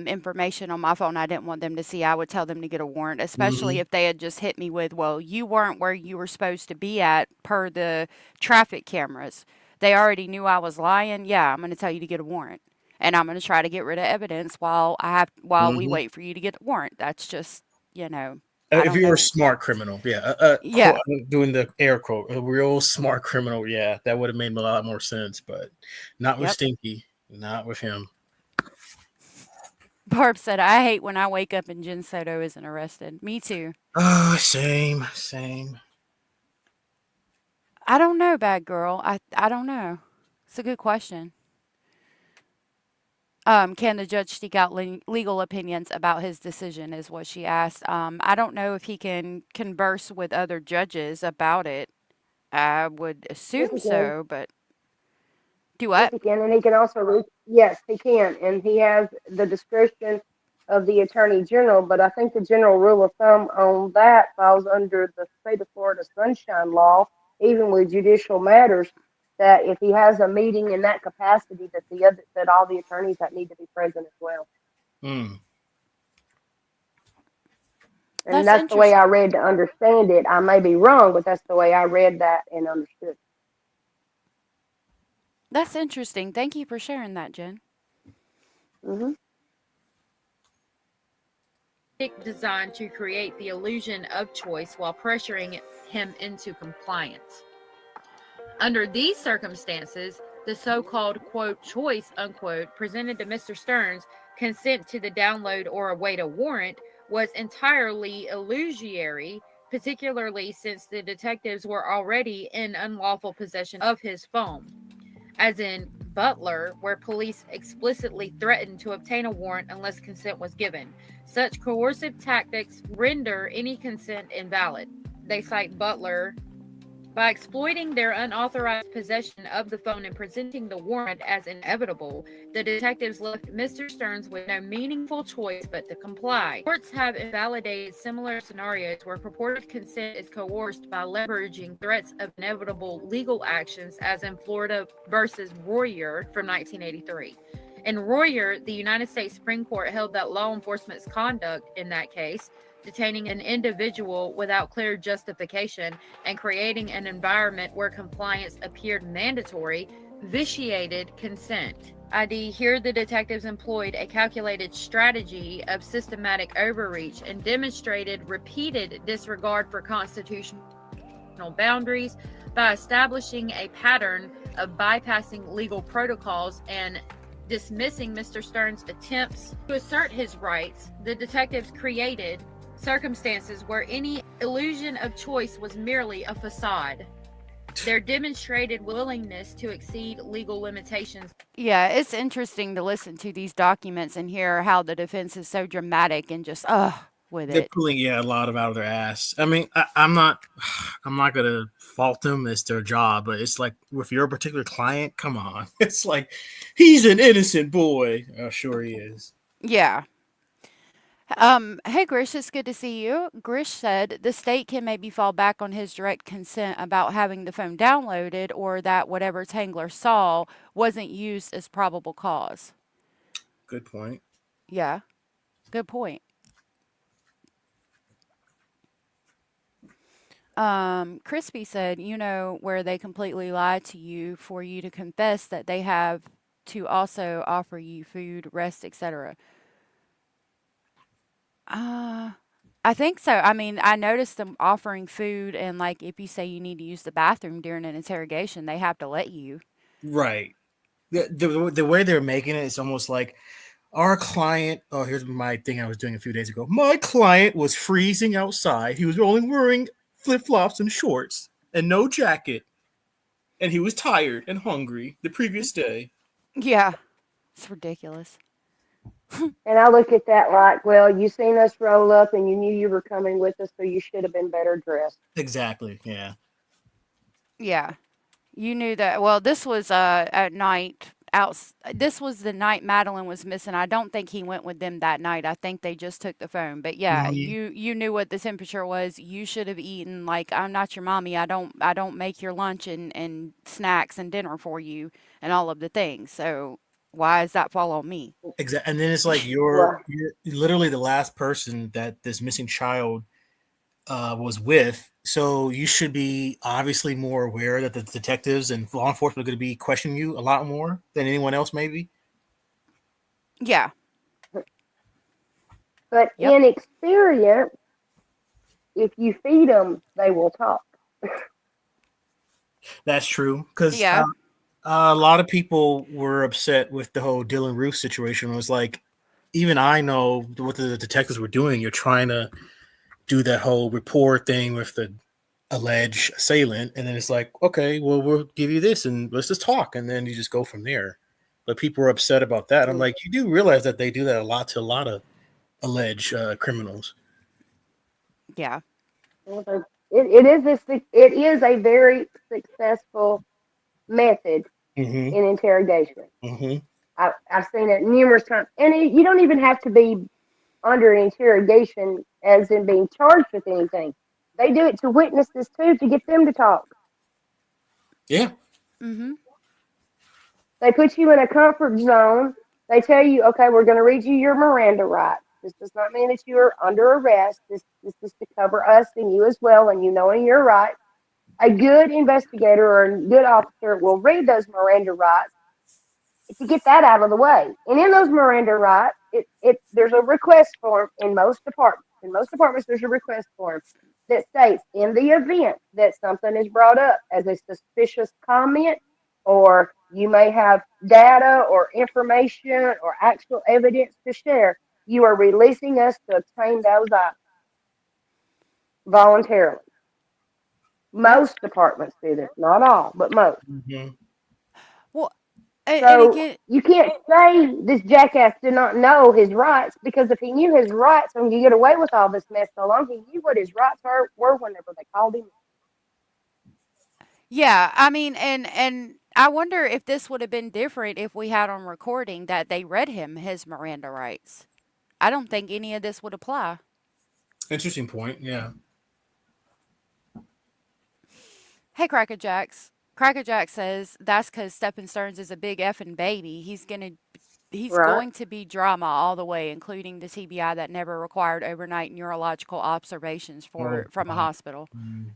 [SPEAKER 3] information on my phone I didn't want them to see, I would tell them to get a warrant, especially if they had just hit me with, well, you weren't where you were supposed to be at per the traffic cameras. They already knew I was lying. Yeah, I'm going to tell you to get a warrant. And I'm going to try to get rid of evidence while we wait for you to get a warrant. That's just,
[SPEAKER 7] if you were a smart criminal,
[SPEAKER 3] Yeah.
[SPEAKER 7] Doing the air quote, a real smart criminal, yeah, that would have made a lot more sense, but not with Stinky, not with him.
[SPEAKER 3] Barb said, I hate when I wake up and Jen Soto isn't arrested. Me too.
[SPEAKER 7] Oh, same.
[SPEAKER 3] I don't know, bad girl. I don't know. It's a good question. Can the judge seek out legal opinions about his decision, is what she asked. I don't know if he can converse with other judges about it. I would assume so, but do what?
[SPEAKER 6] Yes, he can, and he can also yes, he can, and he has the discretion of the Attorney General. But I think the general rule of thumb on that falls under the state of Florida Sunshine Law, even with judicial matters, that if he has a meeting in that capacity, that all the attorneys that need to be present as well. And that's the way I read to understand it. I may be wrong, but that's the way I read that and understood.
[SPEAKER 3] That's interesting. Thank you for sharing that, Jen.
[SPEAKER 5] Designed to create the illusion of choice while pressuring him into compliance. Under these circumstances, the so-called, quote, choice, unquote, presented to Mr. Stearns, consent to the download or await a warrant, was entirely illusory, particularly since the detectives were already in unlawful possession of his phone. As in Butler, where police explicitly threatened to obtain a warrant unless consent was given. Such coercive tactics render any consent invalid. They cite Butler By exploiting their unauthorized possession of the phone and presenting the warrant as inevitable, the detectives left Mr. Stearns with no meaningful choice but to comply. Courts have invalidated similar scenarios where purported consent is coerced by leveraging threats of inevitable legal actions, as in Florida versus Royer from 1983. In Royer, the United States Supreme Court held that law enforcement's conduct in that case, detaining an individual without clear justification and creating an environment where compliance appeared mandatory, vitiated consent. ID, here the detectives employed a calculated strategy of systematic overreach and demonstrated repeated disregard for constitutional boundaries by establishing a pattern of bypassing legal protocols and dismissing Mr. Stearns' attempts to assert his rights. The detectives created circumstances where any illusion of choice was merely a facade. Their demonstrated willingness to exceed legal limitations.
[SPEAKER 3] Yeah, it's interesting to listen to these documents and hear how the defense is so dramatic and just with
[SPEAKER 7] They're
[SPEAKER 3] it.
[SPEAKER 7] pulling a lot of out of their ass. I mean, I'm not gonna fault them. It's their job, but it's like with your particular client, come on. It's like he's an innocent boy. Oh, sure he is.
[SPEAKER 3] Yeah. Hey Grish, it's good to see you. Grish said the state can maybe fall back on his direct consent about having the phone downloaded, or that whatever Tangler saw wasn't used as probable cause.
[SPEAKER 7] Good point.
[SPEAKER 3] Yeah, good point. Crispy said, where they completely lied to you for you to confess that they have to also offer you food, rest, etc. I think so. I mean, I noticed them offering food, and like if you say you need to use the bathroom during an interrogation, they have to let you.
[SPEAKER 7] Right. The way they're making it, it's almost like our client. Oh, here's my thing I was doing a few days ago. My client was freezing outside. He was only wearing flip flops and shorts and no jacket, and he was tired and hungry the previous day.
[SPEAKER 3] Yeah, it's ridiculous.
[SPEAKER 6] And I look at that like, well, you seen us roll up and you knew you were coming with us, so you should have been better dressed.
[SPEAKER 7] Exactly. Yeah.
[SPEAKER 3] Yeah, you knew that. Well, this was at night. This was the night Madeline was missing. I don't think he went with them that night. I think they just took the phone. But yeah,
[SPEAKER 7] Mhm.
[SPEAKER 3] you knew what the temperature was. You should have eaten. Like, I'm not your mommy. I don't make your lunch and snacks and dinner for you and all of the things. So why does that fall on me?
[SPEAKER 7] Exactly. And then it's like
[SPEAKER 6] Well,
[SPEAKER 7] you're literally the last person that this missing child was with. So you should be obviously more aware that the detectives and law enforcement are going to be questioning you a lot more than anyone else, maybe.
[SPEAKER 3] Yeah.
[SPEAKER 6] but
[SPEAKER 3] Yep.
[SPEAKER 6] in experience, if you feed them, they will talk.
[SPEAKER 7] That's true. Because
[SPEAKER 3] Yeah.
[SPEAKER 7] a lot of people were upset with the whole Dylan Roof situation. It was like, even I know what the detectives were doing. You're trying to do that whole report thing with the alleged assailant, and then it's like, okay, well, we'll give you this and let's just talk, and then you just go from there. But people were upset about that. I'm like, you do realize that they do that a lot to a lot of alleged criminals.
[SPEAKER 3] Yeah.
[SPEAKER 6] It is a very successful method
[SPEAKER 7] Mm-hmm.
[SPEAKER 6] in interrogation.
[SPEAKER 7] Mm-hmm.
[SPEAKER 6] I've seen it numerous times, and you don't even have to be under interrogation as in being charged with anything. They do it to witnesses too, to get them to talk.
[SPEAKER 7] Yeah.
[SPEAKER 3] Mm-hmm.
[SPEAKER 6] They put you in a comfort zone. They tell you, okay, we're going to read you your Miranda rights. This does not mean that you are under arrest. This is to cover us and you as well, and you knowing your rights. A good investigator or a good officer will read those Miranda rights to get that out of the way. And in those Miranda rights, there's a request form in most departments. In most departments, there's a request form that states, in the event that something is brought up as a suspicious comment, or you may have data or information or actual evidence to share, you are releasing us to obtain those items voluntarily.
[SPEAKER 3] Yep.
[SPEAKER 6] Most departments do this, not all, but most.
[SPEAKER 7] Mm-hmm.
[SPEAKER 3] Well, and
[SPEAKER 6] So
[SPEAKER 3] again,
[SPEAKER 6] you can't say this jackass did not know his rights, because if he knew his rights and you get away with all this mess so long, he knew what his rights were whenever they called him.
[SPEAKER 3] Yeah, I mean, and I wonder if this would have been different if we had on recording that they read him his Miranda rights. I don't think any of this would apply.
[SPEAKER 7] Interesting point. Yeah.
[SPEAKER 3] Hey, Cracker Jacks. Cracker Jack says that's because Steppen Stearns is a big effing baby. He's
[SPEAKER 6] Right.
[SPEAKER 3] going to be drama all the way, including the TBI that never required overnight neurological observations
[SPEAKER 7] Oh
[SPEAKER 3] from a
[SPEAKER 7] God.
[SPEAKER 3] hospital.
[SPEAKER 7] Mm.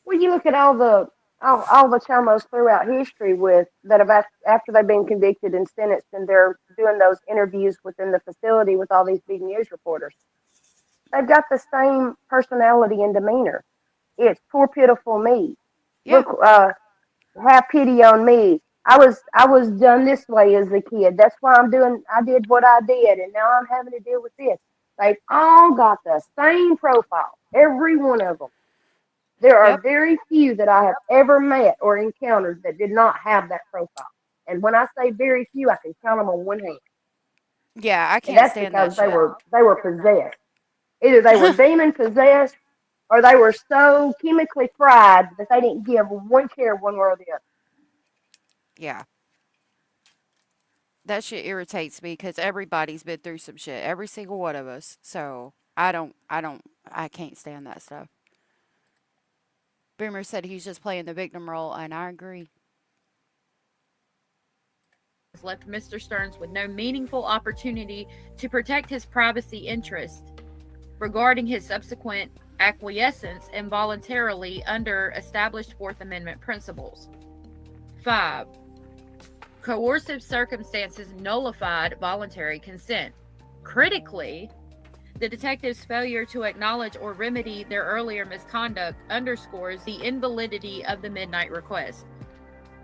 [SPEAKER 6] Well, you look at all the chamos throughout history with that have after they've been convicted and sentenced, and they're doing those interviews within the facility with all these big news reporters. They've got the same personality and demeanor. It's poor pitiful me.
[SPEAKER 3] Yeah,
[SPEAKER 6] Look, have pity on me. I was done this way as a kid. That's why I did what I did, and now I'm having to deal with this. They've all got the same profile, every one of them. There are
[SPEAKER 3] yep.
[SPEAKER 6] very few that I have ever met or encountered that did not have that profile. And when I say very few, I can count them on one hand.
[SPEAKER 3] Yeah, I
[SPEAKER 6] And
[SPEAKER 3] can't
[SPEAKER 6] that's
[SPEAKER 3] stand that
[SPEAKER 6] because
[SPEAKER 3] shit.
[SPEAKER 6] they were possessed. Either they were demon possessed or they were so chemically fried that they didn't give one care one way or the other.
[SPEAKER 3] Yeah, that shit irritates me because everybody's been through some shit, every single one of us. So I can't stand that stuff. Boomer said he's just playing the victim role, and I agree.
[SPEAKER 5] Left Mr. Stearns with no meaningful opportunity to protect his privacy interest regarding his subsequent acquiescence involuntarily under established Fourth Amendment principles. 5. Coercive circumstances nullified voluntary consent. Critically, the detective's failure to acknowledge or remedy their earlier misconduct underscores the invalidity of the midnight request.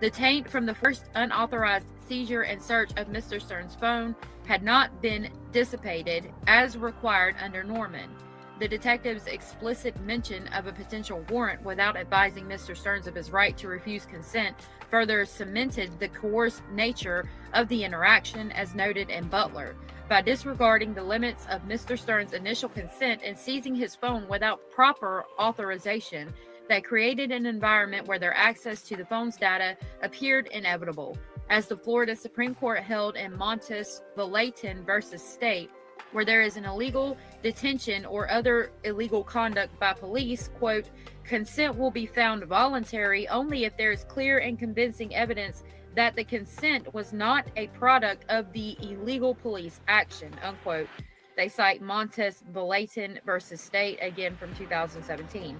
[SPEAKER 5] The taint from the first unauthorized seizure and search of Mr. Stearns' phone had not been dissipated as required under Norman. The detective's explicit mention of a potential warrant without advising Mr. Stearns of his right to refuse consent further cemented the coerced nature of the interaction as noted in Butler. By disregarding the limits of Mr. Stearns' initial consent and seizing his phone without proper authorization, that created an environment where their access to the phone's data appeared inevitable. As the Florida Supreme Court held in Montes Velatin versus State, where there is an illegal detention or other illegal conduct by police, quote, consent will be found voluntary only if there is clear and convincing evidence that the consent was not a product of the illegal police action, unquote. They cite Montes Velatin versus State, again from 2017.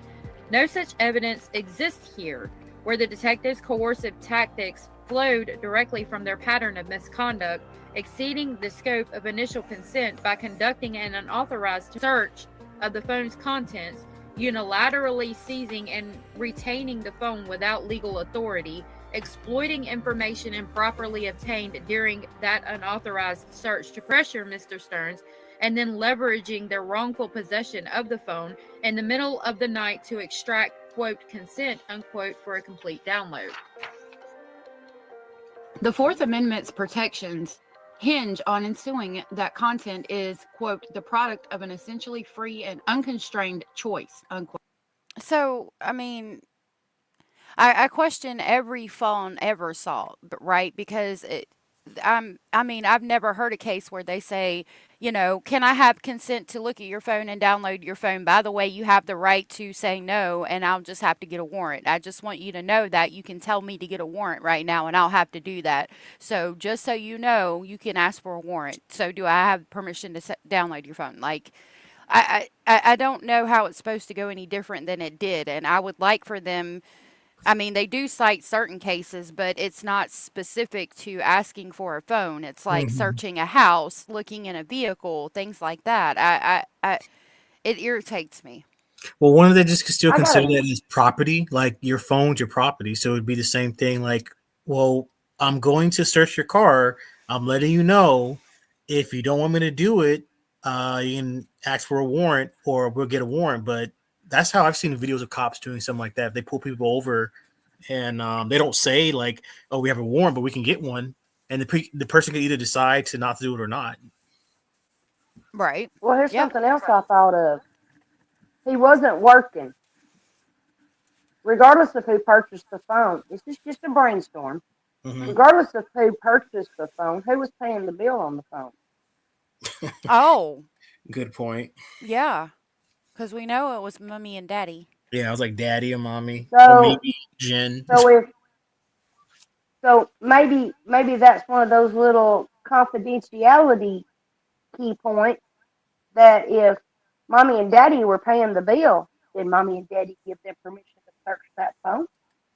[SPEAKER 5] No such evidence exists here, where the detectives' coercive tactics flowed directly from their pattern of misconduct, exceeding the scope of initial consent by conducting an unauthorized search of the phone's contents, unilaterally seizing and retaining the phone without legal authority, exploiting information improperly obtained during that unauthorized search to pressure Mr. Stearns, and then leveraging their wrongful possession of the phone in the middle of the night to extract, quote, consent, unquote, for a complete download. The Fourth Amendment's protections hinge on ensuing that content is, quote, the product of an essentially free and unconstrained choice, unquote.
[SPEAKER 3] So, I mean, I question every phone ever saw, right? Because I mean, I've never heard a case where they say, you know, can I have consent to look at your phone and download your phone? By the way, you have the right to say no, and I'll just have to get a warrant. I just want you to know that you can tell me to get a warrant right now, and I'll have to do that. So just so you know, you can ask for a warrant. So do I have permission to download your phone? Like, I don't know how it's supposed to go any different than it did, and I would like for them. I mean, they do cite certain cases, but it's not specific to asking for a phone. It's like
[SPEAKER 7] Mhm.
[SPEAKER 3] searching a house, looking in a vehicle, things like that. It irritates me.
[SPEAKER 7] Well, wouldn't they just still
[SPEAKER 6] I got
[SPEAKER 7] consider
[SPEAKER 6] a
[SPEAKER 7] that as property? Like your phone's your property, so it'd be the same thing. Like, well, I'm going to search your car. I'm letting you know if you don't want me to do it, you can ask for a warrant, or we'll get a warrant. But that's how I've seen videos of cops doing something like that. They pull people over, and they don't say like, "Oh, we have a warrant, but we can get one," and the person can either decide to not do it or not.
[SPEAKER 3] Right.
[SPEAKER 6] well. Here's
[SPEAKER 3] Yep.
[SPEAKER 6] something else I thought of. He wasn't working. regardless of who purchased the phone, this is just a brainstorm.
[SPEAKER 7] Mhm.
[SPEAKER 6] Regardless of who purchased the phone, who was paying the bill on the phone?
[SPEAKER 3] Oh,
[SPEAKER 7] Good point.
[SPEAKER 3] yeah, because we know it was Mummy and Daddy.
[SPEAKER 7] Yeah, I was like daddy or mommy or
[SPEAKER 6] So,
[SPEAKER 7] maybe Jen.
[SPEAKER 6] so if so, maybe that's one of those little confidentiality key points that if mommy and daddy were paying the bill, did mommy and daddy give them permission to search that phone?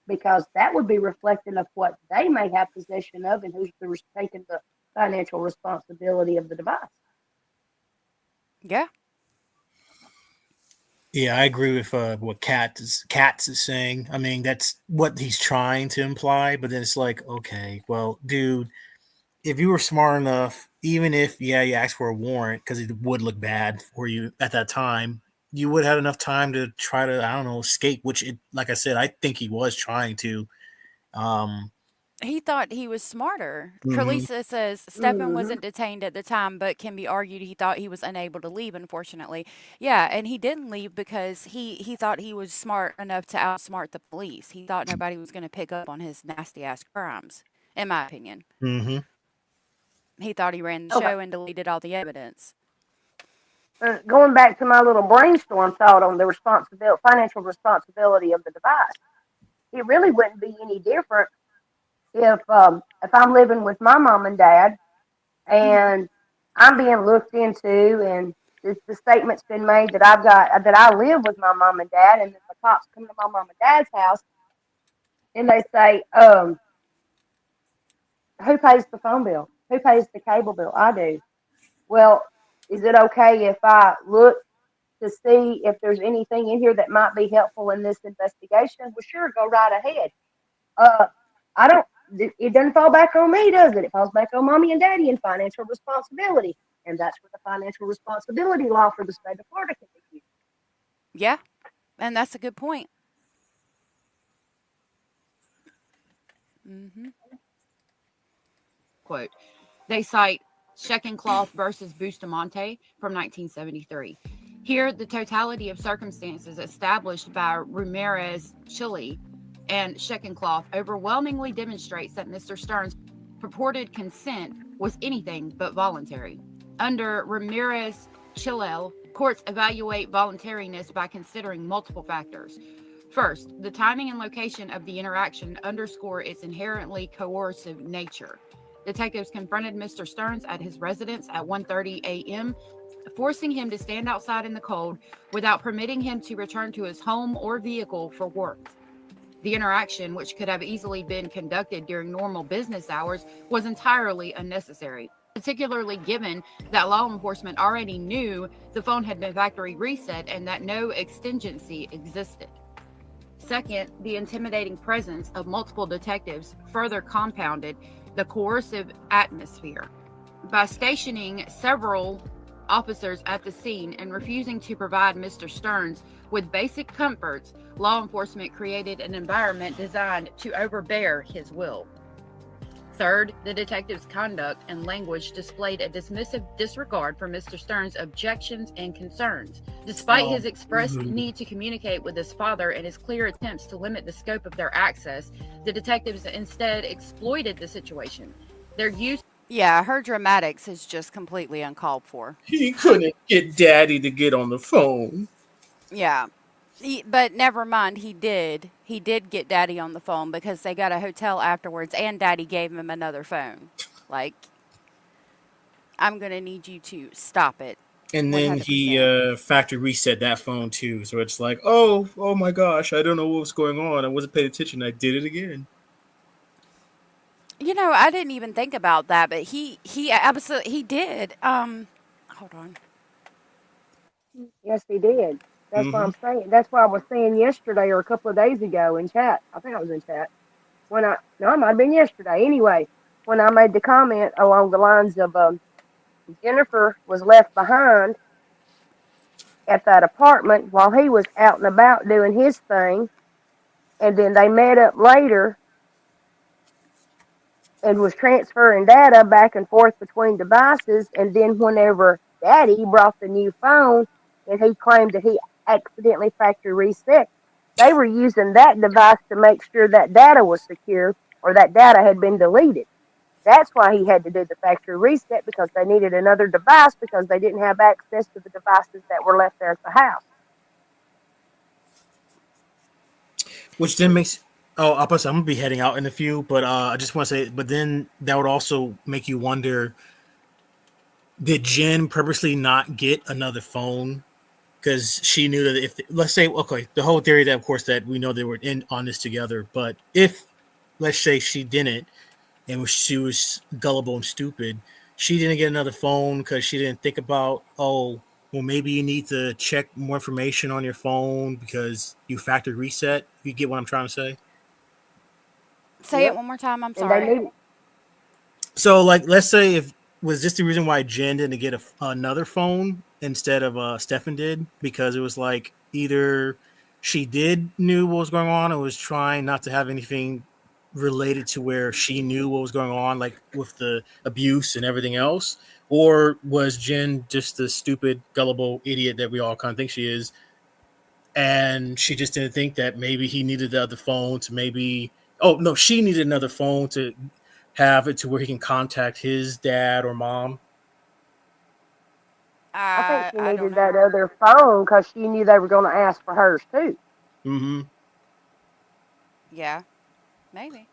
[SPEAKER 6] Because that would be reflecting of what they may have possession of and who's taking the financial responsibility of the device.
[SPEAKER 3] Yeah.
[SPEAKER 7] Yeah, I agree with what Katz is saying. I mean, that's what he's trying to imply, but then it's like, okay, well, dude, if you were smart enough, even if you asked for a warrant because it would look bad for you at that time, you would have enough time to try to, I don't know, escape. Which, like I said, I think he was trying to. Um,
[SPEAKER 3] He thought he was smarter.
[SPEAKER 7] mhm.
[SPEAKER 3] Carlisa says Stephen
[SPEAKER 6] Mm-hmm.
[SPEAKER 3] wasn't detained at the time, but can be argued he thought he was unable to leave, unfortunately. Yeah, and he didn't leave because he thought he was smart enough to outsmart the police. He thought nobody was going to pick up on his nasty ass crimes, in my opinion.
[SPEAKER 7] Mhm.
[SPEAKER 3] He thought he ran the
[SPEAKER 6] Okay.
[SPEAKER 3] show and deleted all the evidence.
[SPEAKER 6] Going back to my little brainstorm thought on the financial responsibility of the device, it really wouldn't be any different if I'm living with my mom and dad
[SPEAKER 3] Mhm.
[SPEAKER 6] and I'm being looked into and the statement's been made that I live with my mom and dad, and if the cops come to my mom and dad's house and they say, who pays the phone bill? Who pays the cable bill? I do. Well, is it okay if I look to see if there's anything in here that might be helpful in this investigation? Well, sure, go right ahead. Uh, I don't. It doesn't fall back on me, does it? It falls back on mommy and daddy and financial responsibility, and that's where the financial responsibility law for the state of Florida can be used.
[SPEAKER 3] Yeah, and that's a good point. Mhm.
[SPEAKER 5] Quote. They cite Sheckencloth versus Bustamante from 1973. Here, the totality of circumstances established by Ramirez Chile and Sheckencloth overwhelmingly demonstrates that Mr. Stern's purported consent was anything but voluntary. Under Ramirez Chile, courts evaluate voluntariness by considering multiple factors. First, the timing and location of the interaction underscore its inherently coercive nature. Detectives confronted Mr. Stearns at his residence at 1:30 a.m., forcing him to stand outside in the cold without permitting him to return to his home or vehicle for work. The interaction, which could have easily been conducted during normal business hours, was entirely unnecessary, particularly given that law enforcement already knew the phone had been factory reset and that no exigency existed. Second, the intimidating presence of multiple detectives further compounded the coercive atmosphere. By stationing several officers at the scene and refusing to provide Mr. Stearns with basic comforts, law enforcement created an environment designed to overbear his will. Third, the detective's conduct and language displayed a dismissive disregard for Mr. Stearns' objections and concerns. Despite his expressed need to communicate with his father and his clear attempts to limit the scope of their access, the detectives instead exploited the situation. Their use
[SPEAKER 3] Yeah, her dramatics is just completely uncalled for.
[SPEAKER 7] He couldn't get daddy to get on the phone.
[SPEAKER 3] Yeah. But never mind, he did. He did get Daddy on the phone because they got a hotel afterwards, and Daddy gave him another phone. Like, I'm going to need you to stop it.
[SPEAKER 7] And then he
[SPEAKER 3] 100%.
[SPEAKER 7] factory reset that phone too. So it's like, oh my gosh, I don't know what was going on. I wasn't paying attention. I did it again.
[SPEAKER 3] You know, I didn't even think about that, but he absolutely he did. Hold on.
[SPEAKER 6] Yes, he did. That's what
[SPEAKER 7] Mm-hmm.
[SPEAKER 6] I'm saying. That's what I was saying yesterday or a couple of days ago in chat. I think I was in chat no, it might have been yesterday. Anyway, when I made the comment along the lines of Jennifer was left behind at that apartment while he was out and about doing his thing, and then they met up later and was transferring data back and forth between devices. And then whenever Daddy brought the new phone and he claimed that he accidentally factory reset, They were using that device to make sure that data was secure or that data had been deleted. That's why he had to do the factory reset, because they needed another device because they didn't have access to the devices that were left there at the house.
[SPEAKER 7] Which then makes I'm gonna be heading out in a few, but I just want to say, but then that would also make you wonder: did Jen purposely not get another phone because she knew that if, let's say, okay, the whole theory that, of course, that we know they were in on this together, but if, let's say, she didn't, and she was gullible and stupid, she didn't get another phone because she didn't think about, oh, well, maybe you need to check more information on your phone because you factory reset. You get what I'm trying to say?
[SPEAKER 3] Say it
[SPEAKER 6] Yep.
[SPEAKER 3] one more time. I'm
[SPEAKER 6] And they
[SPEAKER 3] sorry.
[SPEAKER 6] needed.
[SPEAKER 7] So, like, let's say if was this the reason why Jen didn't get another phone instead of Stefan did, because it was like either she did knew what was going on and was trying not to have anything related to where she knew what was going on, like with the abuse and everything else, or was Jen just the stupid, gullible idiot that we all kind of think she is, and she just didn't think that maybe he needed the other phone to maybe. Oh no, she needed another phone to have it to where he can contact his dad or mom.
[SPEAKER 6] I think she
[SPEAKER 3] I don't
[SPEAKER 6] needed that
[SPEAKER 3] know.
[SPEAKER 6] other phone because she knew they were going to ask for hers too.
[SPEAKER 7] Mm-hmm.
[SPEAKER 3] Yeah, maybe.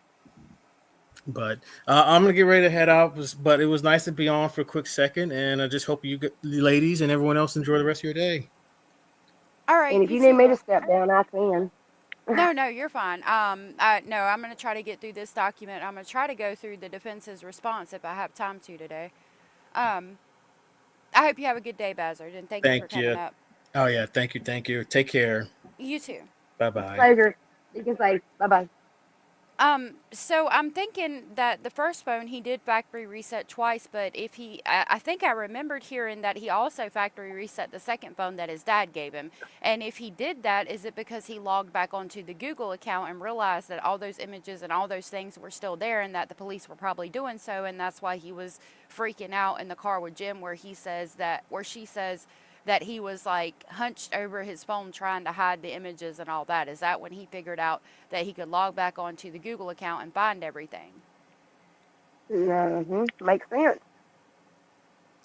[SPEAKER 7] But I'm gonna get ready to head out. But it was nice to be on for a quick second, and I just hope you ladies and everyone else enjoy the rest of your day.
[SPEAKER 3] All right,
[SPEAKER 6] And if
[SPEAKER 3] you
[SPEAKER 6] you need me
[SPEAKER 3] too.
[SPEAKER 6] to step down, I can.
[SPEAKER 3] No, no, you're fine. No, I'm gonna try to get through this document. I'm gonna try to go through the defense's response if I have time to today. Um, I hope you have a good day, Bazard, and thank you for
[SPEAKER 7] Thank
[SPEAKER 3] coming
[SPEAKER 7] you.
[SPEAKER 3] up.
[SPEAKER 7] Oh yeah, thank you, thank you. Take care.
[SPEAKER 3] You too.
[SPEAKER 7] Bye bye.
[SPEAKER 6] Pleasure. You can say bye bye.
[SPEAKER 3] So I'm thinking that the first phone he did factory reset twice, but if I think I remembered hearing that he also factory reset the second phone that his dad gave him. And if he did that, is it because he logged back onto the Google account and realized that all those images and all those things were still there and that the police were probably doing so, and that's why he was freaking out in the car with Jim, where she says that he was like hunched over his phone trying to hide the images and all that. Is that when he figured out that he could log back onto the Google account and find everything?
[SPEAKER 6] Makes sense.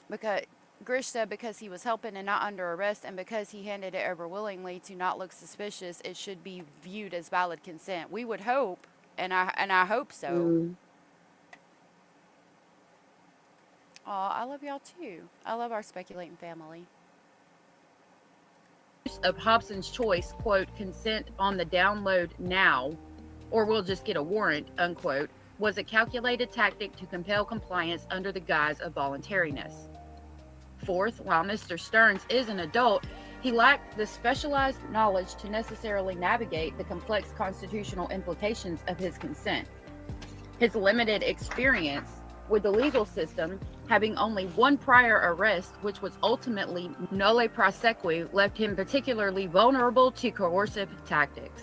[SPEAKER 3] Because Grish said because he was helping and not under arrest, and because he handed it over willingly to not look suspicious, it should be viewed as valid consent. We would hope, and I hope so.
[SPEAKER 6] Mm.
[SPEAKER 3] Aw, I love y'all too. I love our speculating family.
[SPEAKER 5] Use of Hobson's choice, quote, consent on the download now, or we'll just get a warrant, unquote, was a calculated tactic to compel compliance under the guise of voluntariness. Fourth, while Mr. Stearns is an adult, he lacked the specialized knowledge to necessarily navigate the complex constitutional implications of his consent. His limited experience with the legal system, having only one prior arrest, which was ultimately nolle prosequi, left him particularly vulnerable to coercive tactics.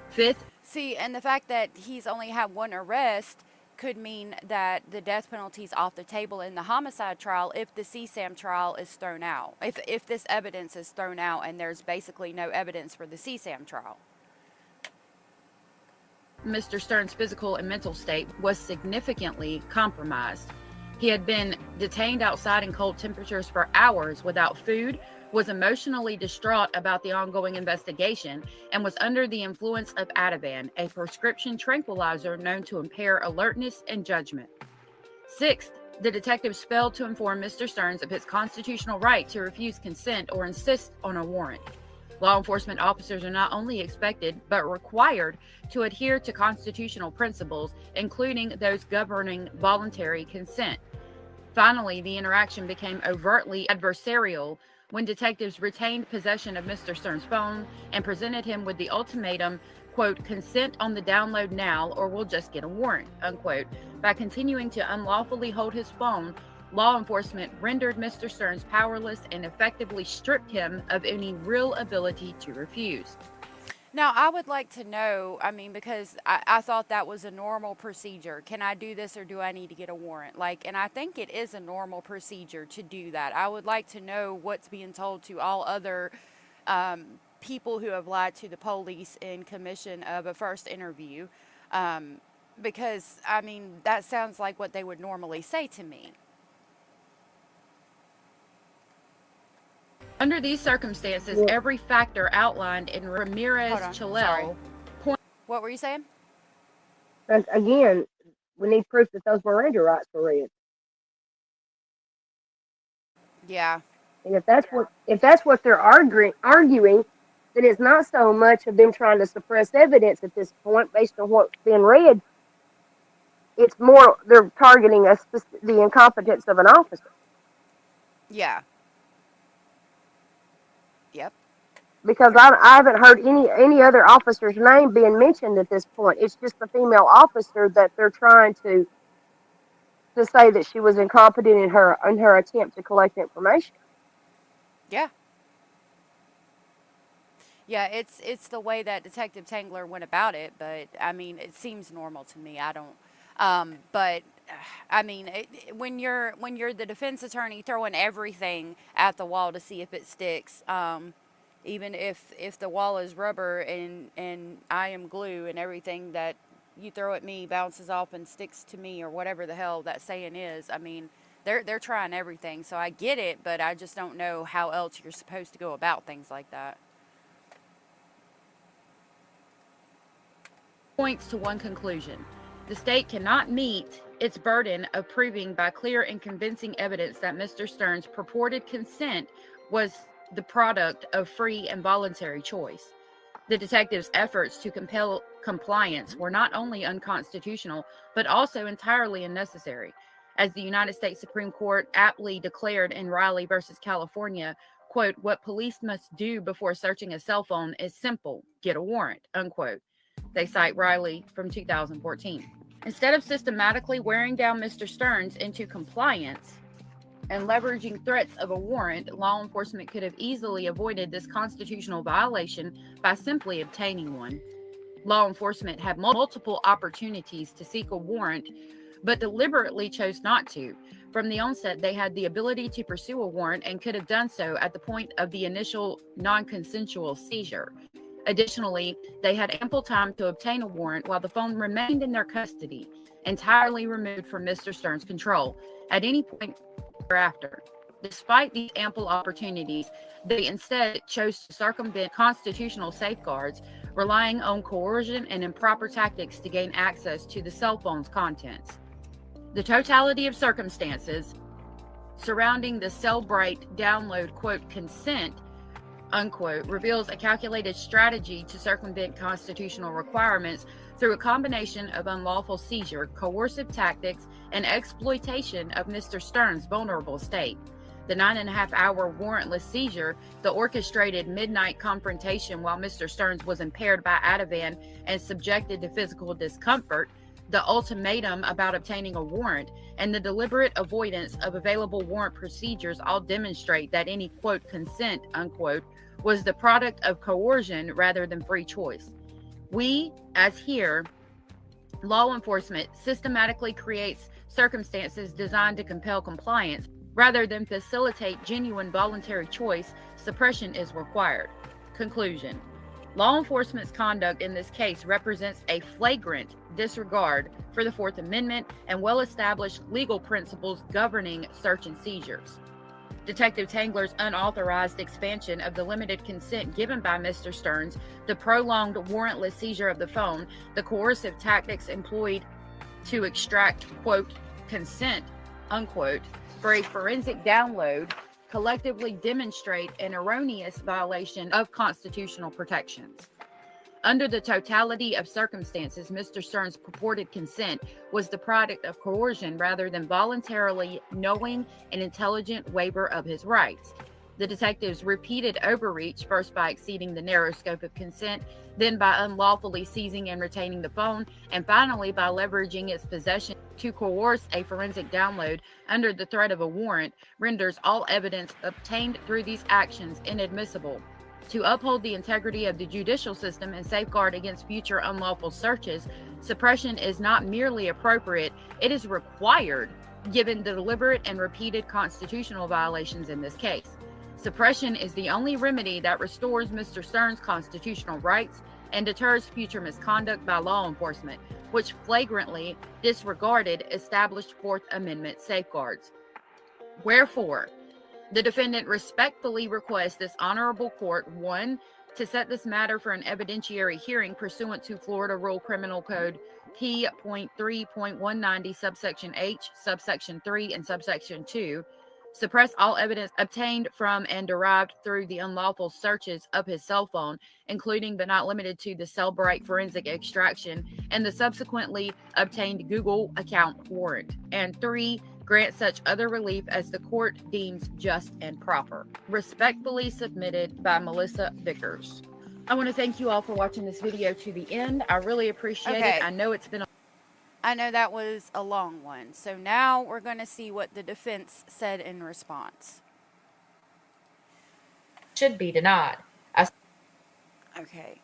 [SPEAKER 5] Fifth,
[SPEAKER 3] See, and the fact that he's only had one arrest could mean that the death penalty's off the table in the homicide trial if the CSAM trial is thrown out. If this evidence is thrown out and there's basically no evidence for the CSAM trial.
[SPEAKER 5] Mr. Stearns' physical and mental state was significantly compromised. He had been detained outside in cold temperatures for hours without food, was emotionally distraught about the ongoing investigation, and was under the influence of Ativan, a prescription tranquilizer known to impair alertness and judgment. Sixth, the detectives failed to inform Mr. Stearns of his constitutional right to refuse consent or insist on a warrant. Law enforcement officers are not only expected, but required to adhere to constitutional principles, including those governing voluntary consent. Finally, the interaction became overtly adversarial when detectives retained possession of Mr. Stearns' phone and presented him with the ultimatum, quote, consent on the download now or we'll just get a warrant, unquote. By continuing to unlawfully hold his phone, law enforcement rendered Mr. Stearns powerless and effectively stripped him of any real ability to refuse.
[SPEAKER 3] Now, I would like to know, because I thought that was a normal procedure. Can I do this or do I need to get a warrant? And I think it is a normal procedure to do that. I would like to know what's being told to all other people who have lied to the police in commission of a first interview, because I mean that sounds like what they would normally say to me.
[SPEAKER 5] Under these circumstances,
[SPEAKER 6] Well,
[SPEAKER 5] every factor outlined in Ramirez
[SPEAKER 3] Hold on, sorry.
[SPEAKER 5] Chalel
[SPEAKER 3] What were you saying?
[SPEAKER 6] and again, we need proof that those Miranda rights were read.
[SPEAKER 3] Yeah.
[SPEAKER 6] And if that's what they're arguing, then it's not so much of them trying to suppress evidence at this point based on what's been read. It's more they're targeting the incompetence of an officer.
[SPEAKER 3] Yeah. Yep.
[SPEAKER 6] Because I haven't heard any other officer's name being mentioned at this point. It's just the female officer that they're trying to say that she was incompetent in her attempt to collect information.
[SPEAKER 3] Yeah. Yeah, it's the way that Detective Tangler went about it, but I mean, it seems normal to me. I don't, but I mean, when you're the defense attorney throwing everything at the wall to see if it sticks, even if the wall is rubber and I am glue and everything that you throw at me bounces off and sticks to me or whatever the hell that saying is, I mean, they're trying everything, so I get it, but I just don't know how else you're supposed to go about things like that.
[SPEAKER 5] points to one conclusion. The state cannot meet its burden of proving by clear and convincing evidence that Mr. Stern's purported consent was the product of free and voluntary choice. The detectives' efforts to compel compliance were not only unconstitutional, but also entirely unnecessary. As the United States Supreme Court aptly declared in Riley versus California, quote, "What police must do before searching a cell phone is simple, get a warrant," unquote. They cite Riley from 2014. Instead of systematically wearing down Mr. Stearns into compliance and leveraging threats of a warrant, law enforcement could have easily avoided this constitutional violation by simply obtaining one. Law enforcement had multiple opportunities to seek a warrant, but deliberately chose not to. From the onset, they had the ability to pursue a warrant and could have done so at the point of the initial non-consensual seizure. Additionally, they had ample time to obtain a warrant while the phone remained in their custody, entirely removed from Mr. Stern's control at any point thereafter. Despite these ample opportunities, they instead chose to circumvent constitutional safeguards, relying on coercion and improper tactics to gain access to the cell phone's contents. The totality of circumstances surrounding the Cellbrite download, quote, consent, unquote, reveals a calculated strategy to circumvent constitutional requirements through a combination of unlawful seizure, coercive tactics, and exploitation of Mr. Stern's vulnerable state. The 9.5-hour warrantless seizure, the orchestrated midnight confrontation while Mr. Stearns was impaired by Ativan and subjected to physical discomfort, the ultimatum about obtaining a warrant, and the deliberate avoidance of available warrant procedures all demonstrate that any, quote, consent, unquote, was the product of coercion rather than free choice. We, as here, law enforcement systematically creates circumstances designed to compel compliance rather than facilitate genuine voluntary choice. Suppression is required. Conclusion. Law enforcement's conduct in this case represents a flagrant disregard for the Fourth Amendment and well-established legal principles governing search and seizures. Detective Tangler's unauthorized expansion of the limited consent given by Mr. Stearns, the prolonged warrantless seizure of the phone, the coercive tactics employed to extract, quote, consent, unquote, for a forensic download collectively demonstrate an erroneous violation of constitutional protections. Under the totality of circumstances, Mr. Stearns' purported consent was the product of coercion rather than voluntarily knowing and intelligent waiver of his rights. The detectives' repeated overreach, first by exceeding the narrow scope of consent, then by unlawfully seizing and retaining the phone, and finally by leveraging its possession to coerce a forensic download under the threat of a warrant, renders all evidence obtained through these actions inadmissible. To uphold the integrity of the judicial system and safeguard against future unlawful searches, suppression is not merely appropriate, it is required, given the deliberate and repeated constitutional violations in this case. Suppression is the only remedy that restores Mr. Stern's constitutional rights and deters future misconduct by law enforcement, which flagrantly disregarded established Fourth Amendment safeguards. Wherefore, the defendant respectfully requests this honorable court, 1, to set this matter for an evidentiary hearing pursuant to Florida Rule Criminal Code P.3.190, subsection H, subsection 3, and subsection 2, suppress all evidence obtained from and derived through the unlawful searches of his cell phone, including but not limited to the Cellbrite forensic extraction and the subsequently obtained Google account warrant, and 3, grant such other relief as the court deems just and proper. Respectfully submitted by Melissa Vickers. I want to thank you all for watching this video to the end. I really appreciate it. I know it's been
[SPEAKER 3] I know that was a long one. So now we're going to see what the defense said in response.
[SPEAKER 5] should be denied.
[SPEAKER 3] Okay.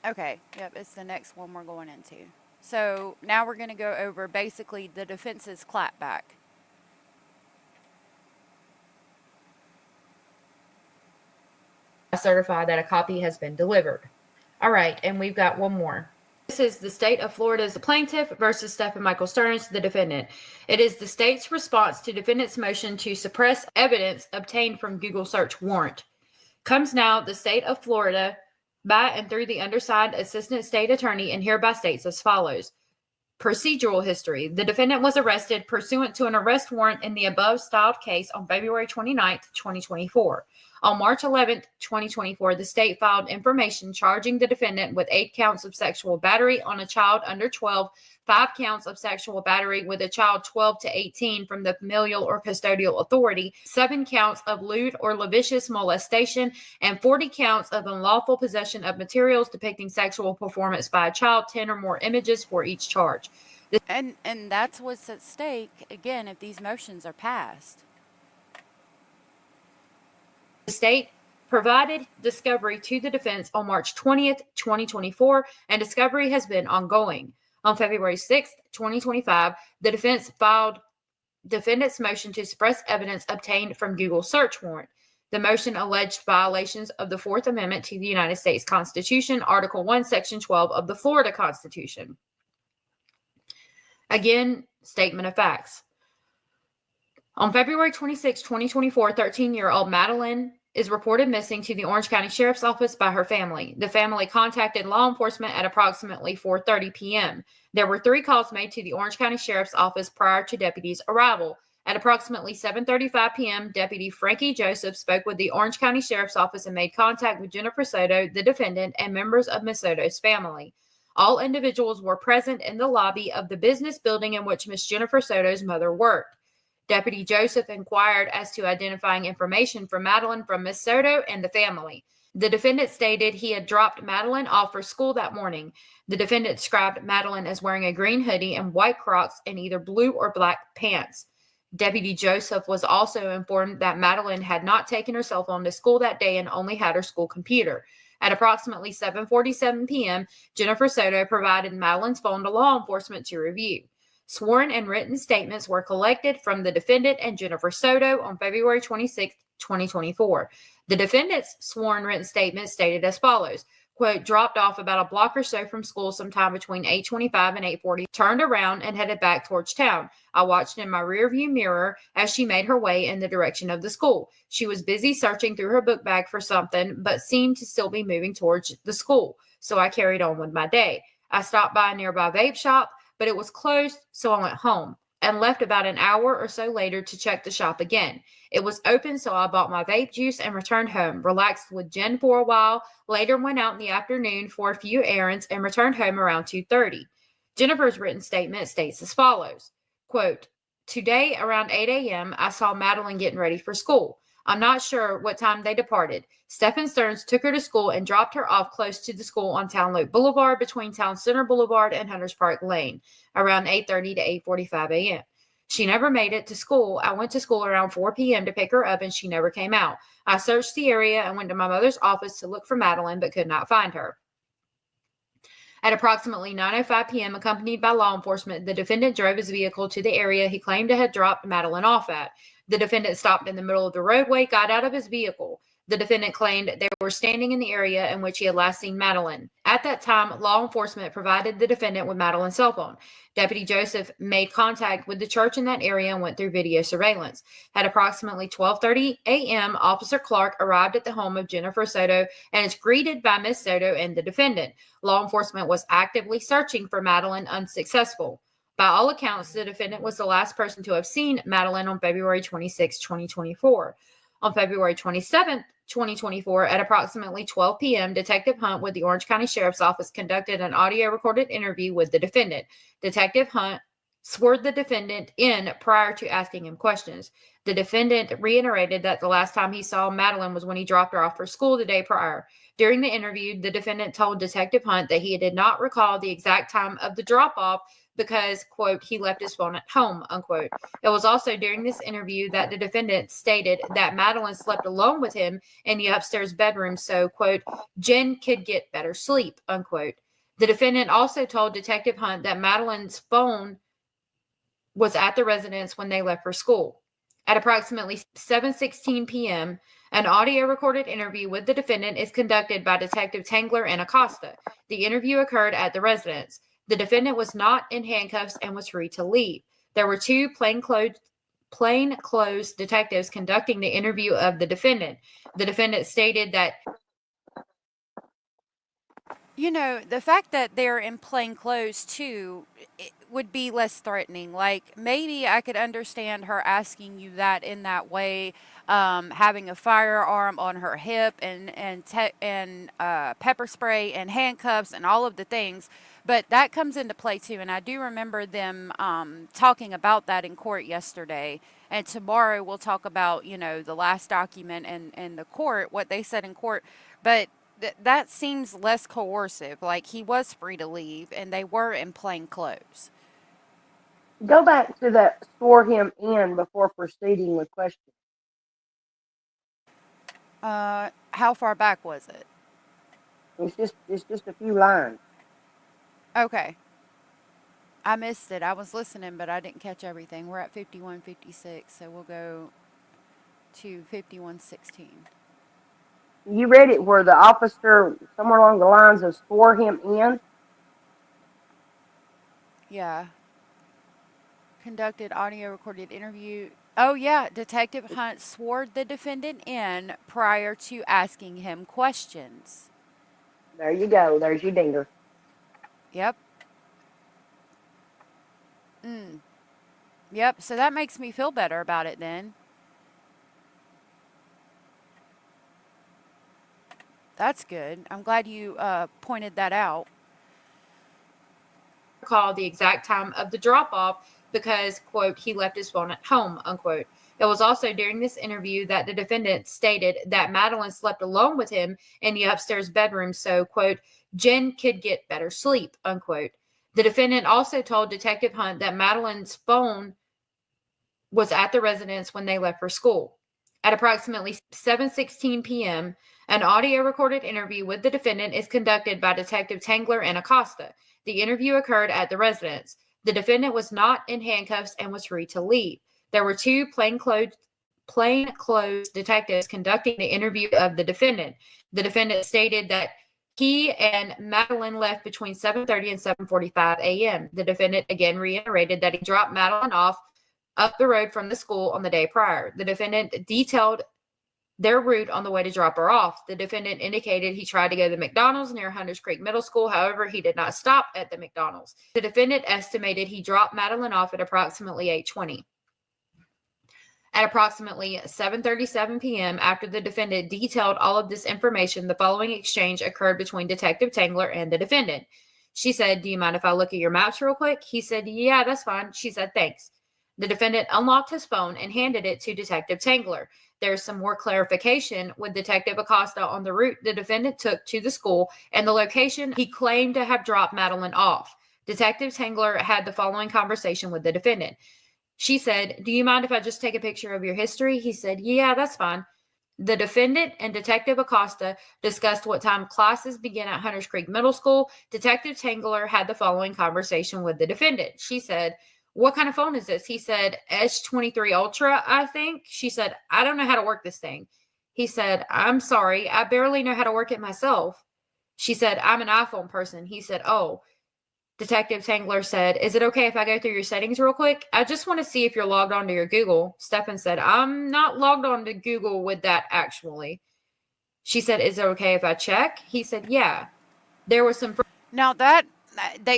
[SPEAKER 3] Okay, yep, it's the next one we're going into. So now we're going to go over basically the defense's clapback.
[SPEAKER 5] I certify that a copy has been delivered. All right, and we've got one more. This is the state of Florida's plaintiff versus Stephen Michael Stearns, the defendant. It is the state's response to defendant's motion to suppress evidence obtained from Google search warrant. Comes now the state of Florida by and through the undersigned assistant state attorney and hereby states as follows. Procedural history. The defendant was arrested pursuant to an arrest warrant in the above styled case on February 29th, 2024. On March 11th, 2024, the state filed information charging the defendant with 8 counts of sexual battery on a child under 12, 5 counts of sexual battery with a child 12 to 18 from the familial or custodial authority, 7 counts of lewd or lascivious molestation, and 40 counts of unlawful possession of materials depicting sexual performance by a child, 10 or more images for each charge.
[SPEAKER 3] And that's what's at stake, again, if these motions are passed.
[SPEAKER 5] The state provided discovery to the defense on March 20th, 2024, and discovery has been ongoing. On February 6th, 2025, the defense filed defendant's motion to suppress evidence obtained from Google search warrant. The motion alleged violations of the Fourth Amendment to the United States Constitution, Article 1, Section 12 of the Florida Constitution. Again, statement of facts. On February 26, 2024, 13-year-old Madeline is reported missing to the Orange County Sheriff's Office by her family. The family contacted law enforcement at approximately 4:30 p.m. There were 3 calls made to the Orange County Sheriff's Office prior to deputies' arrival. At approximately 7:35 p.m., Deputy Frankie Joseph spoke with the Orange County Sheriff's Office and made contact with Jennifer Soto, the defendant, and members of Ms. Soto's family. All individuals were present in the lobby of the business building in which Ms. Jennifer Soto's mother worked. Deputy Joseph inquired as to identifying information from Madeline from Ms. Soto and the family. The defendant stated he had dropped Madeline off for school that morning. The defendant described Madeline as wearing a green hoodie and white Crocs and either blue or black pants. Deputy Joseph was also informed that Madeline had not taken her cell phone to school that day and only had her school computer. At approximately 7:47 p.m., Jennifer Soto provided Madeline's phone to law enforcement to review. Sworn and written statements were collected from the defendant and Jennifer Soto on February 26, 2024. The defendant's sworn written statement stated as follows, quote, dropped off about a block or so from school sometime between 8:25 and 8:40, turned around and headed back towards town. I watched in my rearview mirror as she made her way in the direction of the school. She was busy searching through her book bag for something, but seemed to still be moving towards the school. So I carried on with my day. I stopped by a nearby vape shop, but it was closed, so I went home and left about an hour or so later to check the shop again. It was open, so I bought my vape juice and returned home, relaxed with Jen for a while, later went out in the afternoon for a few errands and returned home around 2:30. Jennifer's written statement states as follows, quote, today around 8 a.m., I saw Madeline getting ready for school. I'm not sure what time they departed. Stephen Stearns took her to school and dropped her off close to the school on Town Loop Boulevard between Town Center Boulevard and Hunters Park Lane around 8:30 to 8:45 a.m. She never made it to school. I went to school around 4 p.m. to pick her up and she never came out. I searched the area and went to my mother's office to look for Madeline but could not find her. At approximately 9:05 p.m., accompanied by law enforcement, the defendant drove his vehicle to the area he claimed to have dropped Madeline off at. The defendant stopped in the middle of the roadway, got out of his vehicle. The defendant claimed they were standing in the area in which he had last seen Madeline. At that time, law enforcement provided the defendant with Madeline's cell phone. Deputy Joseph made contact with the church in that area and went through video surveillance. At approximately 12:30 a.m., Officer Clark arrived at the home of Jennifer Soto and is greeted by Miss Soto and the defendant. Law enforcement was actively searching for Madeline, unsuccessful. By all accounts, the defendant was the last person to have seen Madeline on February 26, 2024. On February 27, 2024, at approximately 12 p.m., Detective Hunt with the Orange County Sheriff's Office conducted an audio-recorded interview with the defendant. Detective Hunt swore the defendant in prior to asking him questions. The defendant reiterated that the last time he saw Madeline was when he dropped her off for school the day prior. During the interview, the defendant told Detective Hunt that he did not recall the exact time of the drop-off because, quote, he left his phone at home, unquote. It was also during this interview that the defendant stated that Madeline slept alone with him in the upstairs bedroom, so, quote, Jen could get better sleep, unquote. The defendant also told Detective Hunt that Madeline's phone was at the residence when they left for school. At approximately 7:16 p.m., an audio-recorded interview with the defendant is conducted by Detective Tangler and Acosta. The interview occurred at the residence. The defendant was not in handcuffs and was free to leave. There were two plainclothes detectives conducting the interview of the defendant. The defendant stated that,
[SPEAKER 3] The fact that they're in plain clothes too, it would be less threatening. Like, maybe I could understand her asking you that in that way, having a firearm on her hip and pepper spray and handcuffs and all of the things. But that comes into play too, and I do remember them talking about that in court yesterday. And tomorrow we'll talk about, the last document and the court, what they said in court. But that seems less coercive. Like, he was free to leave, and they were in plain clothes.
[SPEAKER 6] Go back to the swore him in before proceeding with questions.
[SPEAKER 3] How far back was it?
[SPEAKER 6] It's just a few lines.
[SPEAKER 3] Okay. I missed it. I was listening, but I didn't catch everything. We're at 51:56, so we'll go to 51:16.
[SPEAKER 6] You read it where the officer, somewhere along the lines of swore him in.
[SPEAKER 3] Yeah. Conducted audio-recorded interview. Oh, yeah. Detective Hunt swore the defendant in prior to asking him questions.
[SPEAKER 6] There you go. There's your dinger.
[SPEAKER 3] Yep. Yep, so that makes me feel better about it then. That's good. I'm glad you pointed that out.
[SPEAKER 5] recall the exact time of the drop-off because, quote, he left his phone at home, unquote. It was also during this interview that the defendant stated that Madeline slept alone with him in the upstairs bedroom, so, quote, Jen could get better sleep, unquote. The defendant also told Detective Hunt that Madeline's phone was at the residence when they left for school. At approximately 7:16 p.m., an audio-recorded interview with the defendant is conducted by Detective Tangler and Acosta. The interview occurred at the residence. The defendant was not in handcuffs and was free to leave. There were two plainclothes detectives conducting the interview of the defendant. The defendant stated that he and Madeline left between 7:30 and 7:45 a.m. The defendant again reiterated that he dropped Madeline off up the road from the school on the day prior. The defendant detailed their route on the way to drop her off. The defendant indicated he tried to go to the McDonald's near Hunters Creek Middle School. However, he did not stop at the McDonald's. The defendant estimated he dropped Madeline off at approximately 8:20. At approximately 7:37 p.m., after the defendant detailed all of this information, the following exchange occurred between Detective Tangler and the defendant. She said, "Do you mind if I look at your maps real quick?" He said, "Yeah, that's fine." She said, "Thanks." The defendant unlocked his phone and handed it to Detective Tangler. There's some more clarification with Detective Acosta on the route the defendant took to the school and the location he claimed to have dropped Madeline off. Detective Tangler had the following conversation with the defendant. She said, "Do you mind if I just take a picture of your history?" He said, "Yeah, that's fine." The defendant and Detective Acosta discussed what time classes begin at Hunters Creek Middle School. Detective Tangler had the following conversation with the defendant. She said, "What kind of phone is this?" He said, S23 Ultra, I think. She said, "I don't know how to work this thing." He said, "I'm sorry, I barely know how to work it myself." She said, "I'm an iPhone person." He said, "Oh." Detective Tangler said, "Is it okay if I go through your settings real quick? I just want to see if you're logged on to your Google." Steppen said, "I'm not logged on to Google with that, actually." She said, "Is it okay if I check?" He said, "Yeah." There was some...
[SPEAKER 3] Now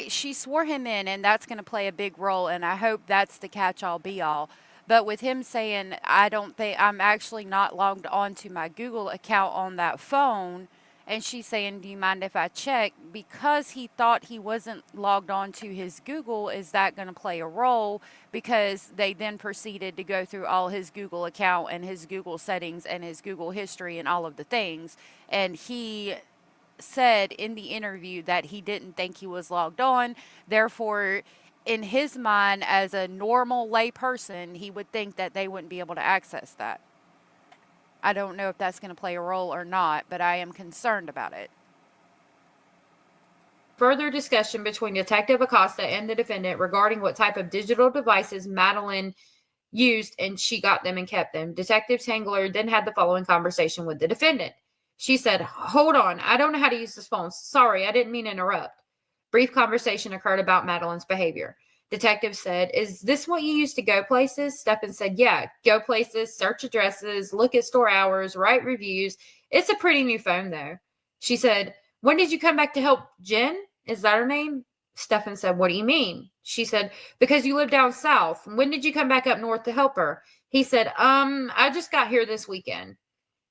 [SPEAKER 3] she swore him in, and that's going to play a big role, and I hope that's the catch-all be-all. But with him saying, "I don't think I'm actually not logged on to my Google account on that phone," and she's saying, "Do you mind if I check?" Because he thought he wasn't logged on to his Google, is that going to play a role? Because they then proceeded to go through all his Google account and his Google settings and his Google history and all of the things, and he said in the interview that he didn't think he was logged on. Therefore, in his mind, as a normal lay person, he would think that they wouldn't be able to access that. I don't know if that's going to play a role or not, but I am concerned about it.
[SPEAKER 5] Further discussion between Detective Acosta and the defendant regarding what type of digital devices Madeline used, and she got them and kept them. Detective Tangler then had the following conversation with the defendant. She said, "Hold on, I don't know how to use this phone. Sorry, I didn't mean to interrupt." Brief conversation occurred about Madeline's behavior. Detective said, "Is this what you used to go places?" Steppen said, "Yeah, go places, search addresses, look at store hours, write reviews. It's a pretty new phone, though." She said, "When did you come back to help Jen? Is that her name?" Steffen said, "What do you mean?" She said, "Because you live down south. When did you come back up north to help her?" He said, I just got here this weekend."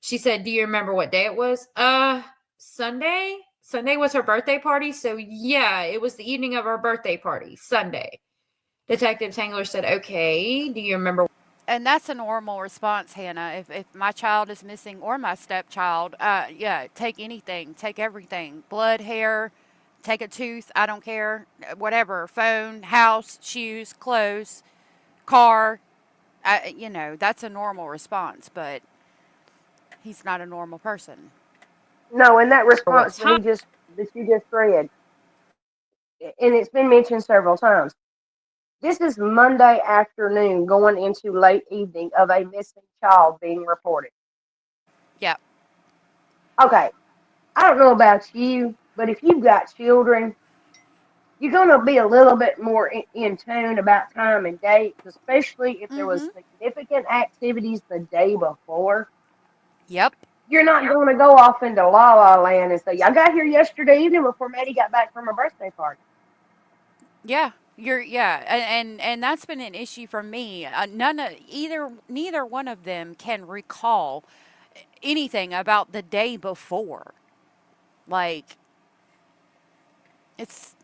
[SPEAKER 5] She said, "Do you remember what day it was?" Sunday? Sunday was her birthday party, so yeah, it was the evening of her birthday party, Sunday. Detective Tangler said, "Okay, do you remember?"
[SPEAKER 3] And that's a normal response, Hannah. If my child is missing or my stepchild, yeah, take anything, take everything. Blood, hair, take a tooth, I don't care. Whatever. Phone, house, shoes, clothes, car. That's a normal response, but he's not a normal person.
[SPEAKER 6] No, and that response
[SPEAKER 5] time?
[SPEAKER 6] that you just read, and it's been mentioned several times. This is Monday afternoon going into late evening of a missing child being reported.
[SPEAKER 3] Yeah.
[SPEAKER 6] Okay, I don't know about you, but if you've got children, you're going to be a little bit more in tune about time and dates, especially if there was
[SPEAKER 3] Mm-hmm.
[SPEAKER 6] significant activities the day before.
[SPEAKER 3] Yep.
[SPEAKER 6] You're not going to go off into la la land and say, "I got here yesterday evening before Maddie got back from her birthday party."
[SPEAKER 3] Yeah. And that's been an issue for me. Neither one of them can recall anything about the day before. Like, it's,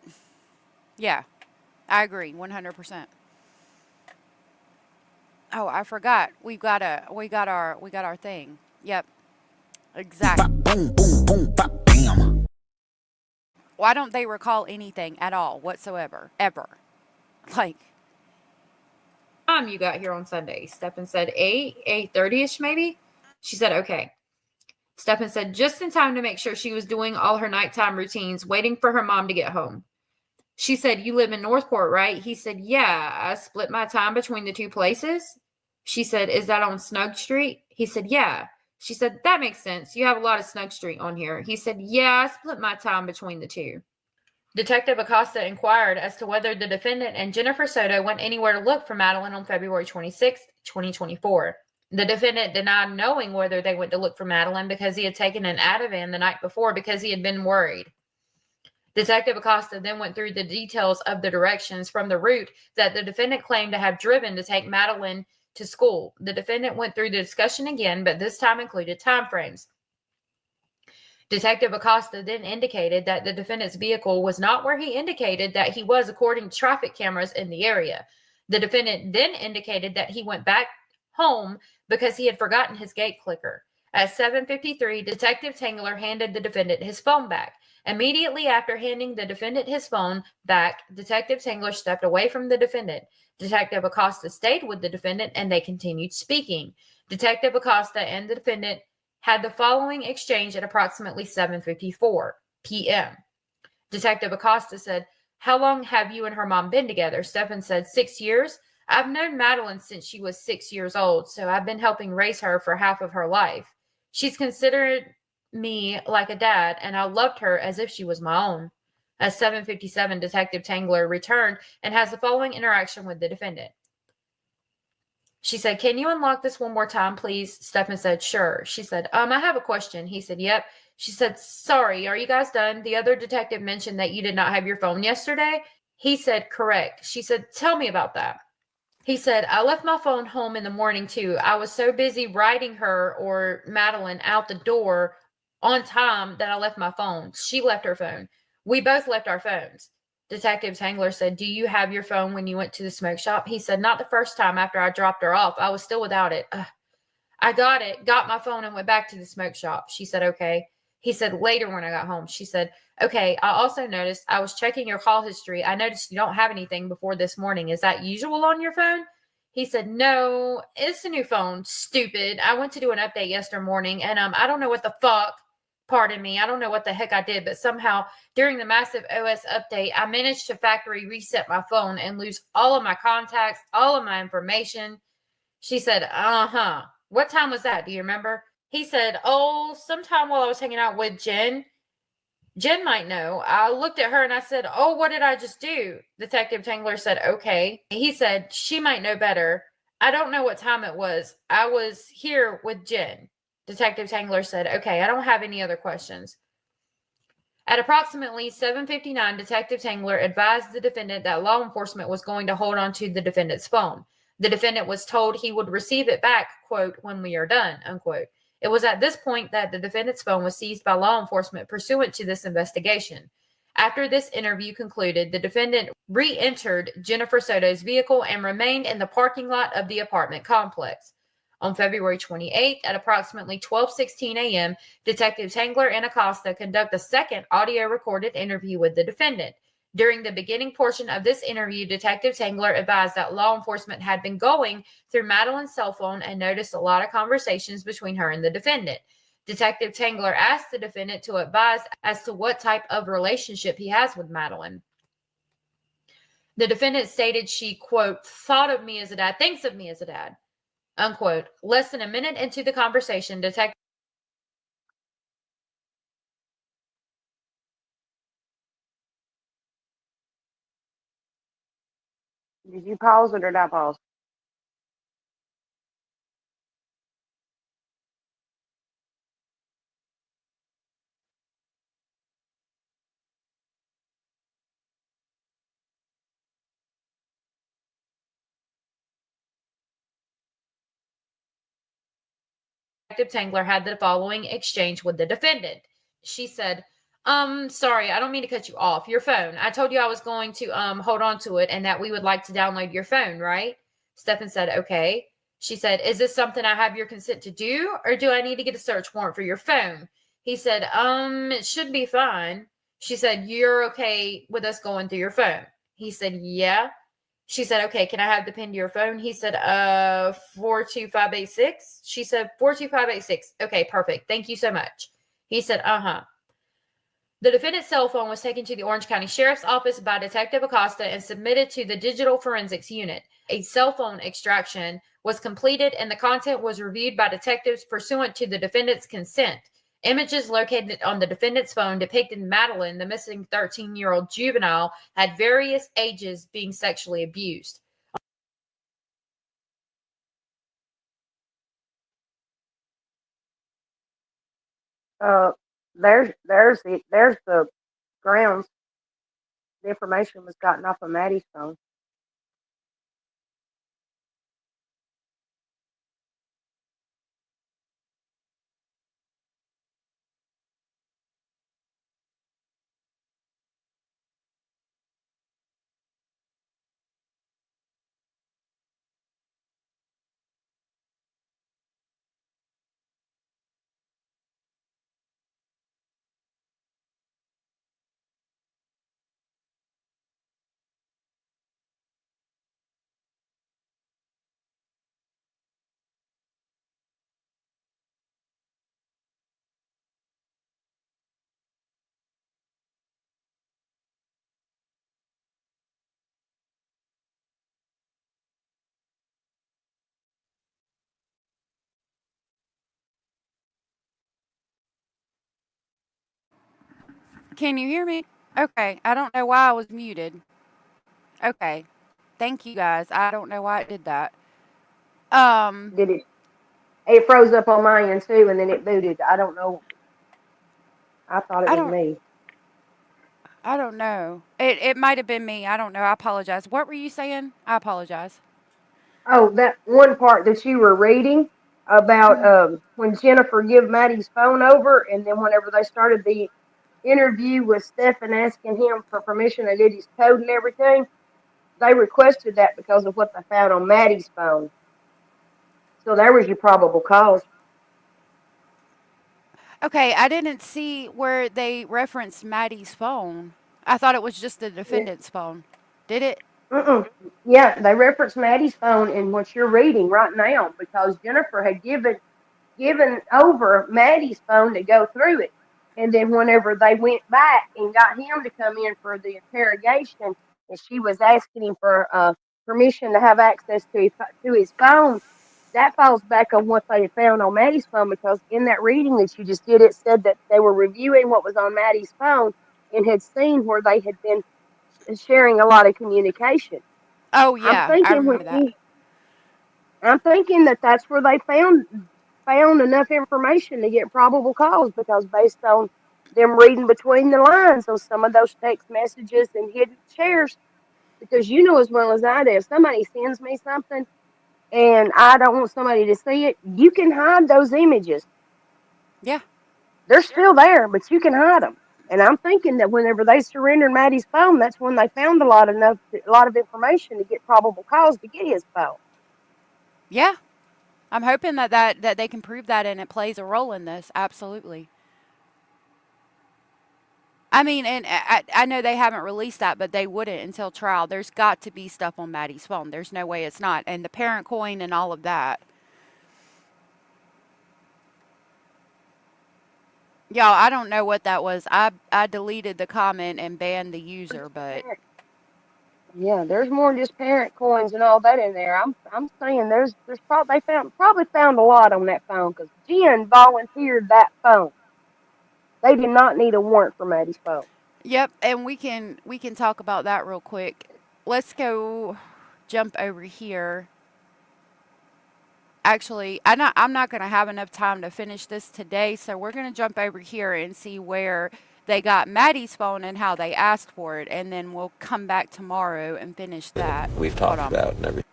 [SPEAKER 3] yeah, I agree 100%. Oh, I forgot. We got our thing. Yep. Exactly.
[SPEAKER 8] Boom, boom, boom, bop, bam.
[SPEAKER 3] Why don't they recall anything at all whatsoever ever? Like,
[SPEAKER 5] Time you got here on Sunday? Steppen said 8:30ish maybe. She said, "Okay." Steppen said, "Just in time to make sure she was doing all her nighttime routines, waiting for her mom to get home." She said, "You live in Northport, right?" He said, "Yeah, I split my time between the two places." She said, "Is that on Snug Street?" He said, "Yeah." She said, "That makes sense. You have a lot of Snug Street on here." He said, "Yeah, I split my time between the two." Detective Acosta inquired as to whether the defendant and Jennifer Soto went anywhere to look for Madeline on February 26, 2024. The defendant denied knowing whether they went to look for Madeline because he had taken an Ativan the night before because he had been worried. Detective Acosta then went through the details of the directions from the route that the defendant claimed to have driven to take Madeline to school. The defendant went through the discussion again, but this time included timeframes. Detective Acosta then indicated that the defendant's vehicle was not where he indicated that he was according to traffic cameras in the area. The defendant then indicated that he went back home because he had forgotten his gate clicker. At 7:53, Detective Tangler handed the defendant his phone back. Immediately after handing the defendant his phone back, Detective Tangler stepped away from the defendant. Detective Acosta stayed with the defendant and they continued speaking. Detective Acosta and the defendant had the following exchange at approximately 7:54 p.m. Detective Acosta said, "How long have you and her mom been together?" Stephen said, 6 years. I've known Madeline since she was 6 years old, so I've been helping raise her for half of her life. She's considered me like a dad, and I loved her as if she was my own. At 7:57, Detective Tangler returned and has the following interaction with the defendant. She said, "Can you unlock this one more time, please?" Stephen said, "Sure." She said, I have a question." He said, "Yep." She said, "Sorry, are you guys done? The other detective mentioned that you did not have your phone yesterday." He said, "Correct." She said, "Tell me about that." He said, "I left my phone home in the morning too. I was so busy riding her or Madeline out the door on time that I left my phone. She left her phone. We both left our phones." Detective Tangler said, "Do you have your phone when you went to the smoke shop?" He said, "Not the first time after I dropped her off. I was still without it. I got my phone and went back to the smoke shop." She said, "Okay." He said, "Later when I got home." She said, "Okay, I also noticed I was checking your call history. I noticed you don't have anything before this morning. Is that usual on your phone?" He said, "No, it's a new phone. Stupid. I went to do an update yesterday morning and I don't know what the fuck, pardon me, I don't know what the heck I did, but somehow during the massive OS update, I managed to factory reset my phone and lose all of my contacts, all of my information." She said, "Uh-huh. What time was that? Do you remember?" He said, "Oh, sometime while I was hanging out with Jen. Jen might know." I looked at her and I said, "Oh, what did I just do?" Detective Tangler said, "Okay." He said, "She might know better. I don't know what time it was. I was here with Jen." Detective Tangler said, "Okay, I don't have any other questions." At approximately 7:59, Detective Tangler advised the defendant that law enforcement was going to hold on to the defendant's phone. The defendant was told he would receive it back, quote, "when we are done," unquote. It was at this point that the defendant's phone was seized by law enforcement pursuant to this investigation. After this interview concluded, the defendant re-entered Jennifer Soto's vehicle and remained in the parking lot of the apartment complex. On February 28th at approximately 12:16 a.m., Detective Tangler and Acosta conduct a second audio recorded interview with the defendant. During the beginning portion of this interview, Detective Tangler advised that law enforcement had been going through Madeline's cell phone and noticed a lot of conversations between her and the defendant. Detective Tangler asked the defendant to advise as to what type of relationship he has with Madeline. The defendant stated she, quote, "thought of me as a dad, thinks of me as a dad," unquote. Less than a minute into the conversation, Detective
[SPEAKER 6] Did you pause it or did I pause?
[SPEAKER 5] Tangler had the following exchange with the defendant. She said, "Sorry, I don't mean to cut you off. Your phone. I told you I was going to hold on to it and that we would like to download your phone, right?" Stephen said, "Okay." She said, "Is this something I have your consent to do, or do I need to get a search warrant for your phone?" He said, "It should be fine." She said, "You're okay with us going through your phone?" He said, "Yeah." She said, "Okay, can I have the pin to your phone?" He said, 42586. She said, 42586. Okay, perfect. Thank you so much. He said, "Uh-huh." The defendant's cell phone was taken to the Orange County Sheriff's Office by Detective Acosta and submitted to the Digital Forensics Unit. A cell phone extraction was completed and the content was reviewed by detectives pursuant to the defendant's consent. Images located on the defendant's phone depicted Madeline, the missing 13-year-old juvenile, at various ages being sexually abused.
[SPEAKER 6] Uh, there's the grounds. The information was gotten off of Maddie's phone.
[SPEAKER 3] Can you hear me? Okay. I don't know why I was muted. Okay. Thank you guys. I don't know why it did that. Um,
[SPEAKER 6] Did it? It froze up on my end too, and then it booted. I don't know. I thought it
[SPEAKER 3] I
[SPEAKER 6] was
[SPEAKER 3] don't
[SPEAKER 6] me.
[SPEAKER 3] I don't know. It might have been me. I don't know. I apologize. What were you saying? I apologize.
[SPEAKER 6] Oh, that one part that you were reading about
[SPEAKER 3] Mhm.
[SPEAKER 6] when Jennifer gave Maddie's phone over, and then whenever they started the interview with Stefan asking him for permission to get his code and everything, they requested that because of what they found on Maddie's phone. So there was your probable cause.
[SPEAKER 3] Okay, I didn't see where they referenced Maddie's phone. I thought it was just the
[SPEAKER 6] Yeah.
[SPEAKER 3] defendant's phone. Did it?
[SPEAKER 6] Mm-mm. Yeah, they referenced Maddie's phone in what you're reading right now because Jennifer had given over Maddie's phone to go through it. And then whenever they went back and got him to come in for the interrogation, and she was asking him for permission to have access to his phone, that falls back on what they had found on Maddie's phone because in that reading that you just did, it said that they were reviewing what was on Maddie's phone and had seen where they had been sharing a lot of communication.
[SPEAKER 3] Oh
[SPEAKER 6] I'm
[SPEAKER 3] yeah, I
[SPEAKER 6] thinking when
[SPEAKER 3] remember that.
[SPEAKER 6] he, I'm thinking that that's where they found enough information to get probable cause because based on them reading between the lines on some of those text messages and hidden shares, because you know as well as I do, if somebody sends me something and I don't want somebody to see it, you can hide those images.
[SPEAKER 3] Yeah.
[SPEAKER 6] They're still there, but you can hide them. And I'm thinking that whenever they surrendered Maddie's phone, that's when they found a lot of information to get probable cause to get his phone.
[SPEAKER 3] Yeah. I'm hoping that they can prove that and it plays a role in this. Absolutely. I mean, and I know they haven't released that, but they wouldn't until trial. There's got to be stuff on Maddie's phone. There's no way it's not. And the parent coin and all of that. Y'all, I don't know what that was. I deleted the comment and banned the user, but
[SPEAKER 6] Yeah, there's more than just parent coins and all that in there. I'm saying there's probably probably found a lot on that phone because Jen volunteered that phone. They did not need a warrant for Maddie's phone.
[SPEAKER 3] yep, and we can talk about that real quick. Let's go jump over here. Actually, I'm not going to have enough time to finish this today, so we're going to jump over here and see where they got Maddie's phone and how they asked for it, and then we'll come back tomorrow and finish that.
[SPEAKER 9] We've
[SPEAKER 3] Hold
[SPEAKER 9] talked
[SPEAKER 3] on.
[SPEAKER 9] about and everything.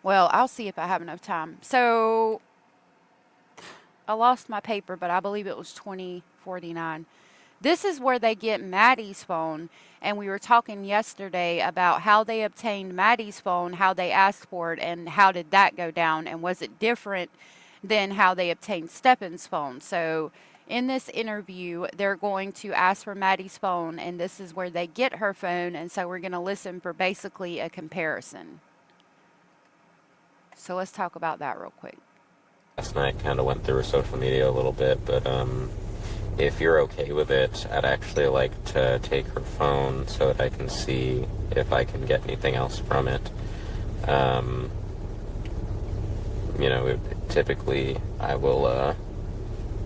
[SPEAKER 3] Well, I'll see if I have enough time. So I lost my paper, but I believe it was 2049. This is where they get Maddie's phone, and we were talking yesterday about how they obtained Maddie's phone, how they asked for it, and how did that go down, and was it different than how they obtained Stepan's phone? So in this interview, they're going to ask for Maddie's phone, and this is where they get her phone, and so we're going to listen for basically a comparison. So let's talk about that real quick.
[SPEAKER 9] Last night kind of went through social media a little bit, but if you're okay with it, I'd actually like to take her phone so that I can see if I can get anything else from it.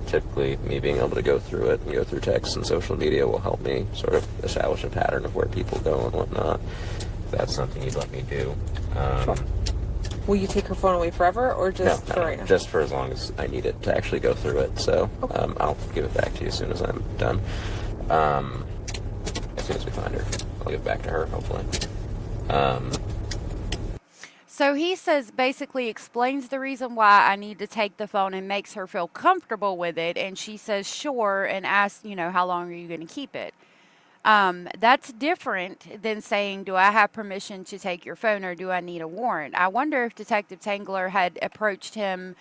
[SPEAKER 9] Typically me being able to go through it and go through text and social media will help me sort of establish a pattern of where people go and whatnot. If that's something you'd let me do.
[SPEAKER 10] Sure. Will you take her phone away forever, or just for right now?
[SPEAKER 9] Just for as long as I need it to actually go through it. So
[SPEAKER 10] Okay.
[SPEAKER 9] I'll give it back to you as soon as I'm done. As soon as we find her, I'll give it back to her, hopefully.
[SPEAKER 3] So he says, basically explains the reason why I need to take the phone and makes her feel comfortable with it. And she says, sure, and asks, how long are you going to keep it? That's different than saying, do I have permission to take your phone or do I need a warrant? I wonder if Detective Tangler had approached him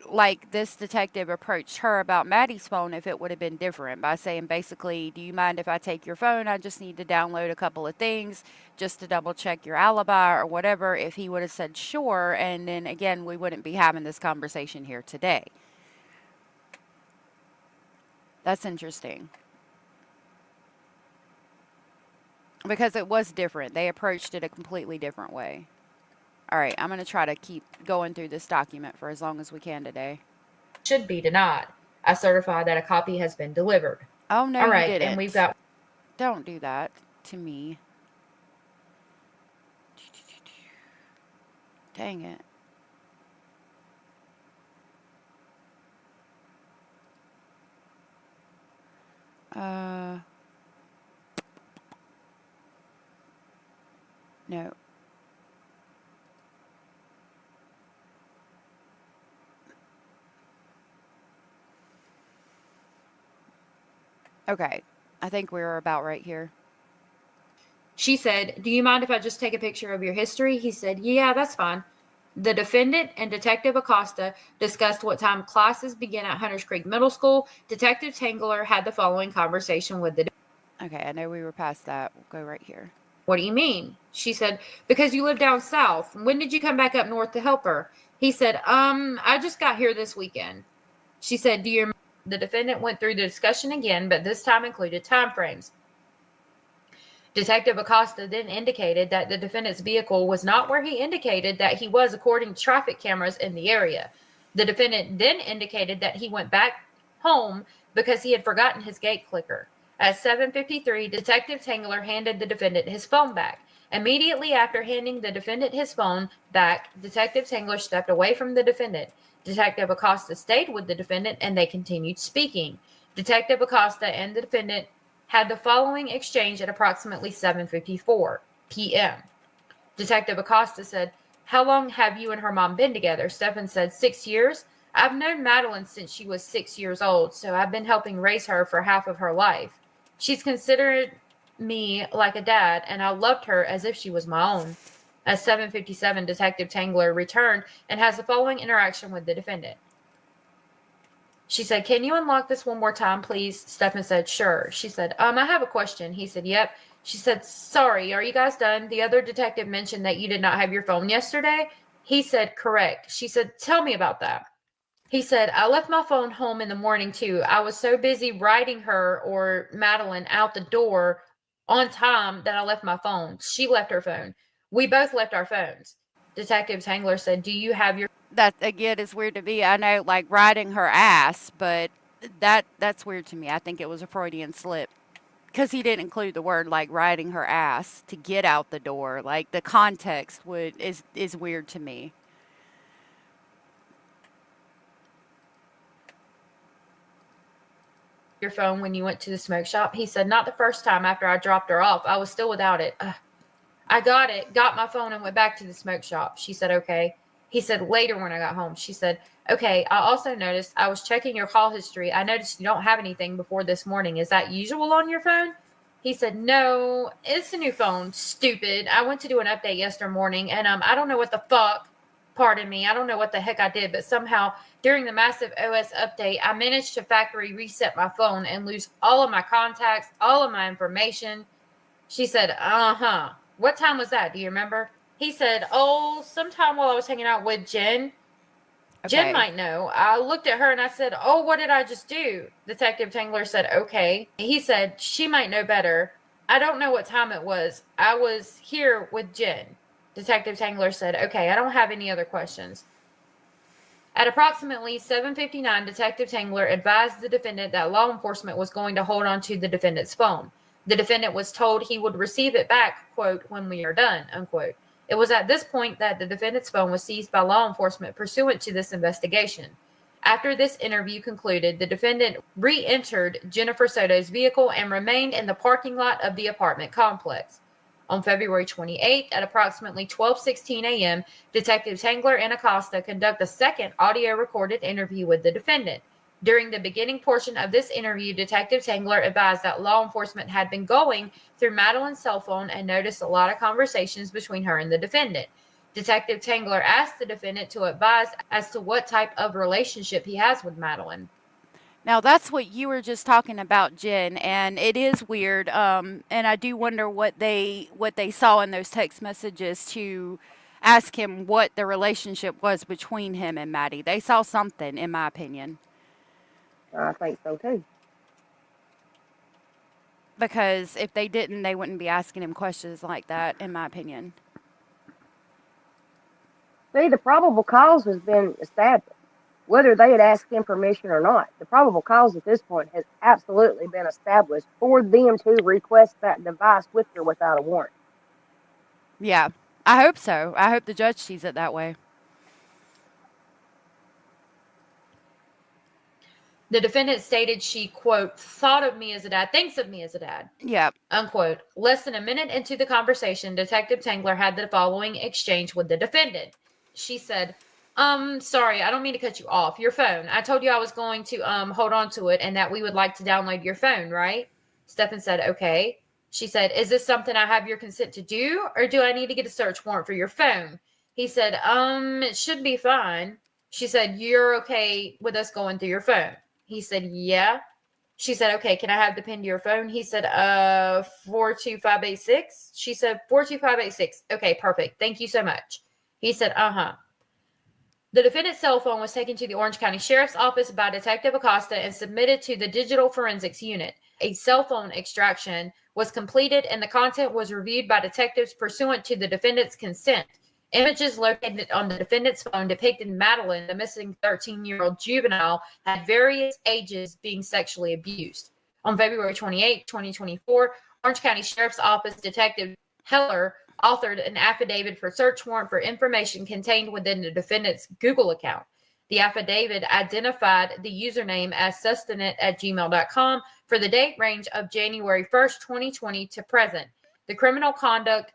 [SPEAKER 3] like this detective approached her about Maddie's phone, if it would have been different by saying, basically, do you mind if I take your phone? I just need to download a couple of things just to double check your alibi or whatever. If he would have said sure, and then again, we wouldn't be having this conversation here today. That's interesting. Because it was different. They approached it a completely different way. All right, I'm going to try to keep going through this document for as long as we can today.
[SPEAKER 11] Should be denied. I certify that a copy has been delivered.
[SPEAKER 3] Oh, no,
[SPEAKER 5] All
[SPEAKER 3] you
[SPEAKER 5] right,
[SPEAKER 3] didn't.
[SPEAKER 5] and we've got
[SPEAKER 3] Don't do that to me. Dang it. No. Okay. I think we're about right here.
[SPEAKER 5] She said, "Do you mind if I just take a picture of your history?" He said, "Yeah, that's fine." The defendant and Detective Acosta discussed what time classes begin at Hunters Creek Middle School. Detective Tangler had the following conversation with the
[SPEAKER 3] Okay, I know we were past that. We'll go right here.
[SPEAKER 5] "What do you mean?" She said, "Because you live down south. When did you come back up north to help her?" He said, I just got here this weekend." She said, "Do you remember?" The defendant went through the discussion again, but this time included time frames. Detective Acosta then indicated that the defendant's vehicle was not where he indicated that he was according to traffic cameras in the area. The defendant then indicated that he went back home because he had forgotten his gate clicker. At 7:53, Detective Tangler handed the defendant his phone back. Immediately after handing the defendant his phone back, Detective Tangler stepped away from the defendant. Detective Acosta stayed with the defendant and they continued speaking. Detective Acosta and the defendant had the following exchange at approximately 7:54 p.m. Detective Acosta said, "How long have you and her mom been together?" Stephen said, 6 years. "I've known Madeline since she was 6 years old, so I've been helping raise her for half of her life. She's considered me like a dad, and I loved her as if she was my own." At 7:57, Detective Tangler returned and has the following interaction with the defendant. She said, "Can you unlock this one more time, please?" Stephen said, "Sure." She said, "I have a question." He said, "Yep." She said, "Sorry, are you guys done? The other detective mentioned that you did not have your phone yesterday." He said, "Correct." She said, "Tell me about that." He said, "I left my phone home in the morning too. I was so busy riding her or Madeline out the door on time that I left my phone. She left her phone. We both left our phones." Detective Tangler said, "Do you have your..."
[SPEAKER 3] That again is weird to me. I know, like riding her ass, but that's weird to me. I think it was a Freudian slip because he didn't include the word like riding her ass to get out the door. Like the context is weird to me.
[SPEAKER 5] Your phone when you went to the smoke shop?" He said, "Not the first time after I dropped her off. I was still without it. I got my phone and went back to the smoke shop." She said, "Okay." He said, "Later when I got home." She said, "Okay, I also noticed I was checking your call history. I noticed you don't have anything before this morning. Is that usual on your phone?" He said, "No, it's a new phone, stupid. I went to do an update yesterday morning and I don't know what the fuck, pardon me, I don't know what the heck I did, but somehow during the massive OS update, I managed to factory reset my phone and lose all of my contacts, all of my information." She said, "Uh-huh. What time was that? Do you remember?" He said, "Oh, sometime while I was hanging out with Jen. Jen
[SPEAKER 3] Okay.
[SPEAKER 5] might know." I looked at her and I said, "Oh, what did I just do?" Detective Tangler said, "Okay." He said, "She might know better. I don't know what time it was. I was here with Jen." Detective Tangler said, "Okay, I don't have any other questions." At approximately 7:59, Detective Tangler advised the defendant that law enforcement was going to hold on to the defendant's phone. The defendant was told he would receive it back, quote, "when we are done," unquote. It was at this point that the defendant's phone was seized by law enforcement pursuant to this investigation. After this interview concluded, the defendant re-entered Jennifer Soto's vehicle and remained in the parking lot of the apartment complex. On February 28th at approximately 12:16 a.m., Detective Tangler and Acosta conduct a second audio recorded interview with the defendant. During the beginning portion of this interview, Detective Tangler advised that law enforcement had been going through Madeline's cell phone and noticed a lot of conversations between her and the defendant. Detective Tangler asked the defendant to advise as to what type of relationship he has with Madeline.
[SPEAKER 3] Now that's what you were just talking about, Jen, and it is weird. And I do wonder what they saw in those text messages to ask him what the relationship was between him and Maddie. They saw something, in my opinion,
[SPEAKER 6] I think so too.
[SPEAKER 3] because if they didn't, they wouldn't be asking him questions like that, in my opinion.
[SPEAKER 6] See, the probable cause has been established. whether they had asked him permission or not. The probable cause at this point has absolutely been established for them to request that device with or without a warrant.
[SPEAKER 3] Yeah, I hope so. I hope the judge sees it that way.
[SPEAKER 5] The defendant stated she, quote, thought of me as a dad, thinks of me as a dad,
[SPEAKER 3] Yeah.
[SPEAKER 5] unquote. Less than a minute into the conversation, Detective Tangler had the following exchange with the defendant. She said, sorry, I don't mean to cut you off. Your phone. I told you I was going to hold on to it and that we would like to download your phone, right? Stephen said, okay. She said, is this something I have your consent to do, or do I need to get a search warrant for your phone? He said, it should be fine. She said, you're okay with us going through your phone? He said, yeah. She said, okay, can I have the pin to your phone? He said, 42586. She said, 42586. Okay, perfect. Thank you so much. He said, uh-huh. The defendant's cell phone was taken to the Orange County Sheriff's Office by Detective Acosta and submitted to the Digital Forensics Unit. A cell phone extraction was completed and the content was reviewed by detectives pursuant to the defendant's consent. Images located on the defendant's phone depicted Madeline, the missing 13-year-old juvenile, at various ages being sexually abused. On February 28, 2024, Orange County Sheriff's Office Detective Heller authored an affidavit for search warrant for information contained within the defendant's Google account. The affidavit identified the username as sustenance@gmail.com for the date range of January 1st, 2020 to present. The criminal conduct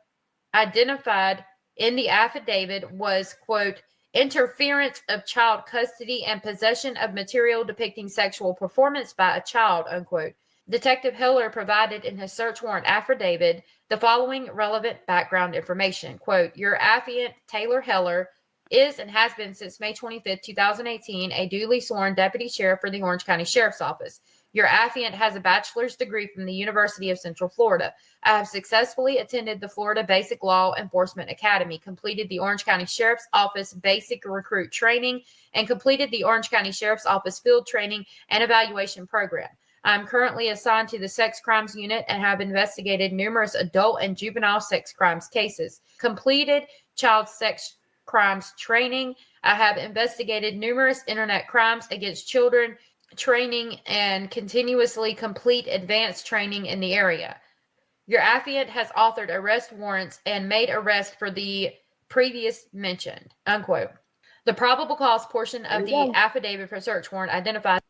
[SPEAKER 5] identified in the affidavit was, quote, interference of child custody and possession of material depicting sexual performance by a child, unquote. Detective Hiller provided in his search warrant affidavit the following relevant background information. Quote, your affiant, Taylor Heller, is and has been since May 25th, 2018, a duly sworn deputy sheriff for the Orange County Sheriff's Office. Your affiant has a bachelor's degree from the University of Central Florida. I have successfully attended the Florida Basic Law Enforcement Academy, completed the Orange County Sheriff's Office Basic Recruit Training, and completed the Orange County Sheriff's Office Field Training and Evaluation Program. I am currently assigned to the Sex Crimes Unit and have investigated numerous adult and juvenile sex crimes cases. Completed child sex crimes training. I have investigated numerous internet crimes against children, training, and continuously complete advanced training in the area. Your affiant has authored arrest warrants and made arrests for the previous mentioned, unquote. The probable cause portion of the affidavit for search warrant identifies.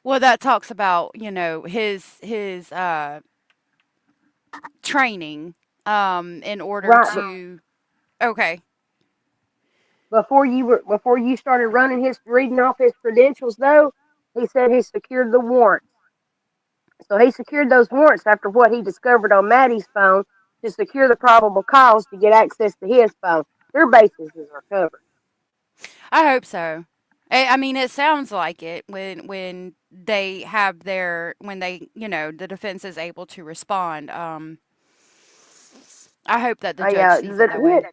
[SPEAKER 3] Well, that talks about, his training in order
[SPEAKER 6] Right.
[SPEAKER 3] to okay.
[SPEAKER 6] Before you started reading off his credentials, though, he said he secured the warrants. So he secured those warrants after what he discovered on Maddie's phone to secure the probable cause to get access to his phone. Their bases are covered.
[SPEAKER 3] I hope so. I mean, it sounds like it when they have the defense is able to respond. I hope that the judge sees it that way.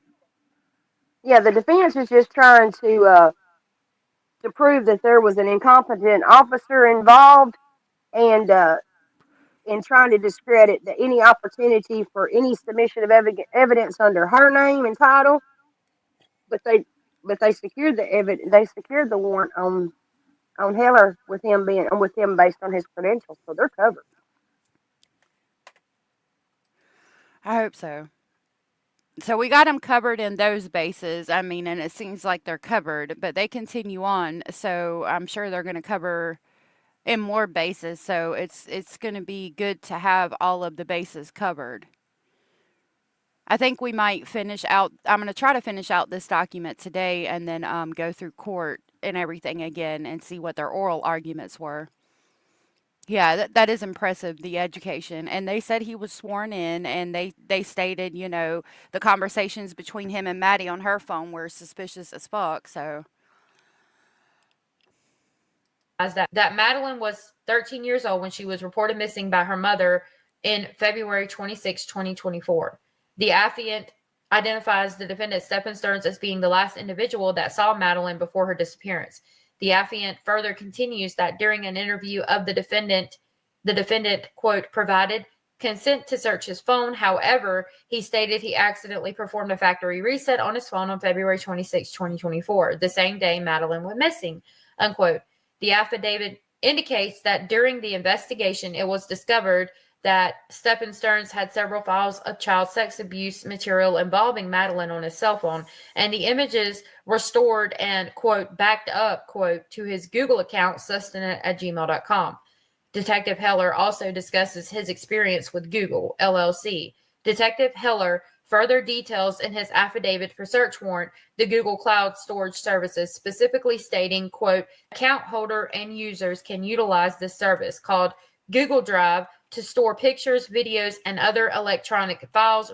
[SPEAKER 6] Yeah, the defense is just trying to prove that there was an incompetent officer involved, and in trying to discredit any opportunity for any submission of evidence under her name and title. But they secured the evidence. They secured the warrant on Heller with him based on his credentials, so they're covered.
[SPEAKER 3] I hope so. So we got them covered in those bases. I mean, and it seems like they're covered, but they continue on. So I'm sure they're going to cover in more bases. So it's going to be good to have all of the bases covered. I think we might finish out. I'm going to try to finish out this document today and then go through court and everything again and see what their oral arguments were. Yeah, that is impressive, the education. And they said he was sworn in, and they stated, the conversations between him and Maddie on her phone were suspicious as fuck, so.
[SPEAKER 5] That Madeline was 13 years old when she was reported missing by her mother in February 26, 2024. The affiant identifies the defendant, Stephen Stearns, as being the last individual that saw Madeline before her disappearance. The affiant further continues that during an interview of the defendant, quote, provided consent to search his phone. However, he stated he accidentally performed a factory reset on his phone on February 26, 2024, the same day Madeline went missing, unquote. The affidavit indicates that during the investigation, it was discovered that Stephen Stearns had several files of child sex abuse material involving Madeline on his cell phone, and the images were stored and, quote, backed up, quote, to his Google account, sustenance@gmail.com. Detective Heller also discusses his experience with Google, LLC. Detective Heller further details in his affidavit for search warrant the Google Cloud Storage Services, specifically stating, quote, account holder and users can utilize this service called Google Drive to store pictures, videos, and other electronic files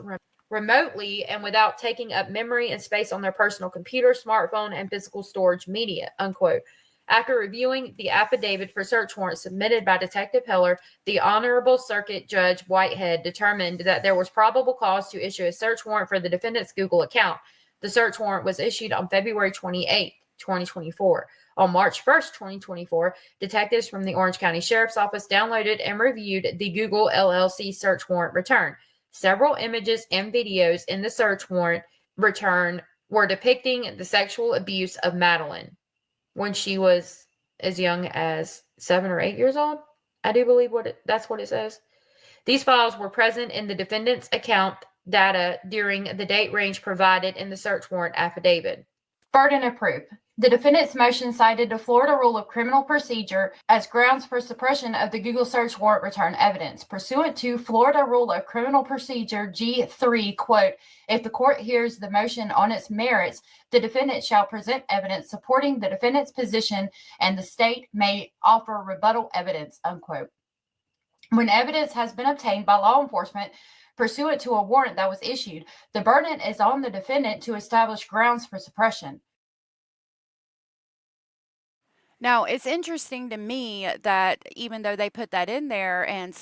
[SPEAKER 5] remotely and without taking up memory and space on their personal computer, smartphone, and physical storage media, unquote. After reviewing the affidavit for search warrant submitted by Detective Heller, the Honorable Circuit Judge Whitehead determined that there was probable cause to issue a search warrant for the defendant's Google account. The search warrant was issued on February 28, 2024. On March 1st, 2024, detectives from the Orange County Sheriff's Office downloaded and reviewed the Google LLC search warrant return. Several images and videos in the search warrant return were depicting the sexual abuse of Madeline when she was as young as 7 or 8 years old. I do believe that's what it says. These files were present in the defendant's account data during the date range provided in the search warrant affidavit. Burden of proof. The defendant's motion cited the Florida Rule of Criminal Procedure as grounds for suppression of the Google search warrant return evidence. Pursuant to Florida Rule of Criminal Procedure G3, quote, if the court hears the motion on its merits, the defendant shall present evidence supporting the defendant's position and the state may offer rebuttal evidence, unquote. When evidence has been obtained by law enforcement pursuant to a warrant that was issued, the burden is on the defendant to establish grounds for suppression.
[SPEAKER 3] Now, it's interesting to me that even though they put that in there and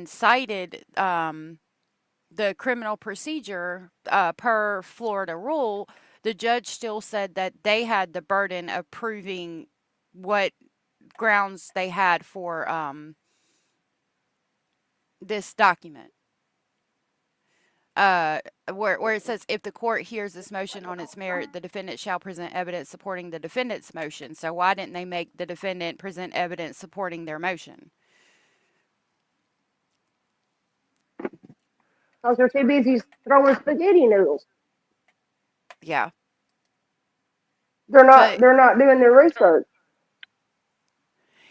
[SPEAKER 3] cited the criminal procedure per Florida rule, the judge still said that they had the burden of proving what grounds they had for this document. Where it says, if the court hears this motion on its merit, the defendant shall present evidence supporting the defendant's motion. So why didn't they make the defendant present evidence supporting their motion?
[SPEAKER 6] Because they're too busy throwing spaghetti noodles.
[SPEAKER 3] Yeah.
[SPEAKER 6] They're not doing their research.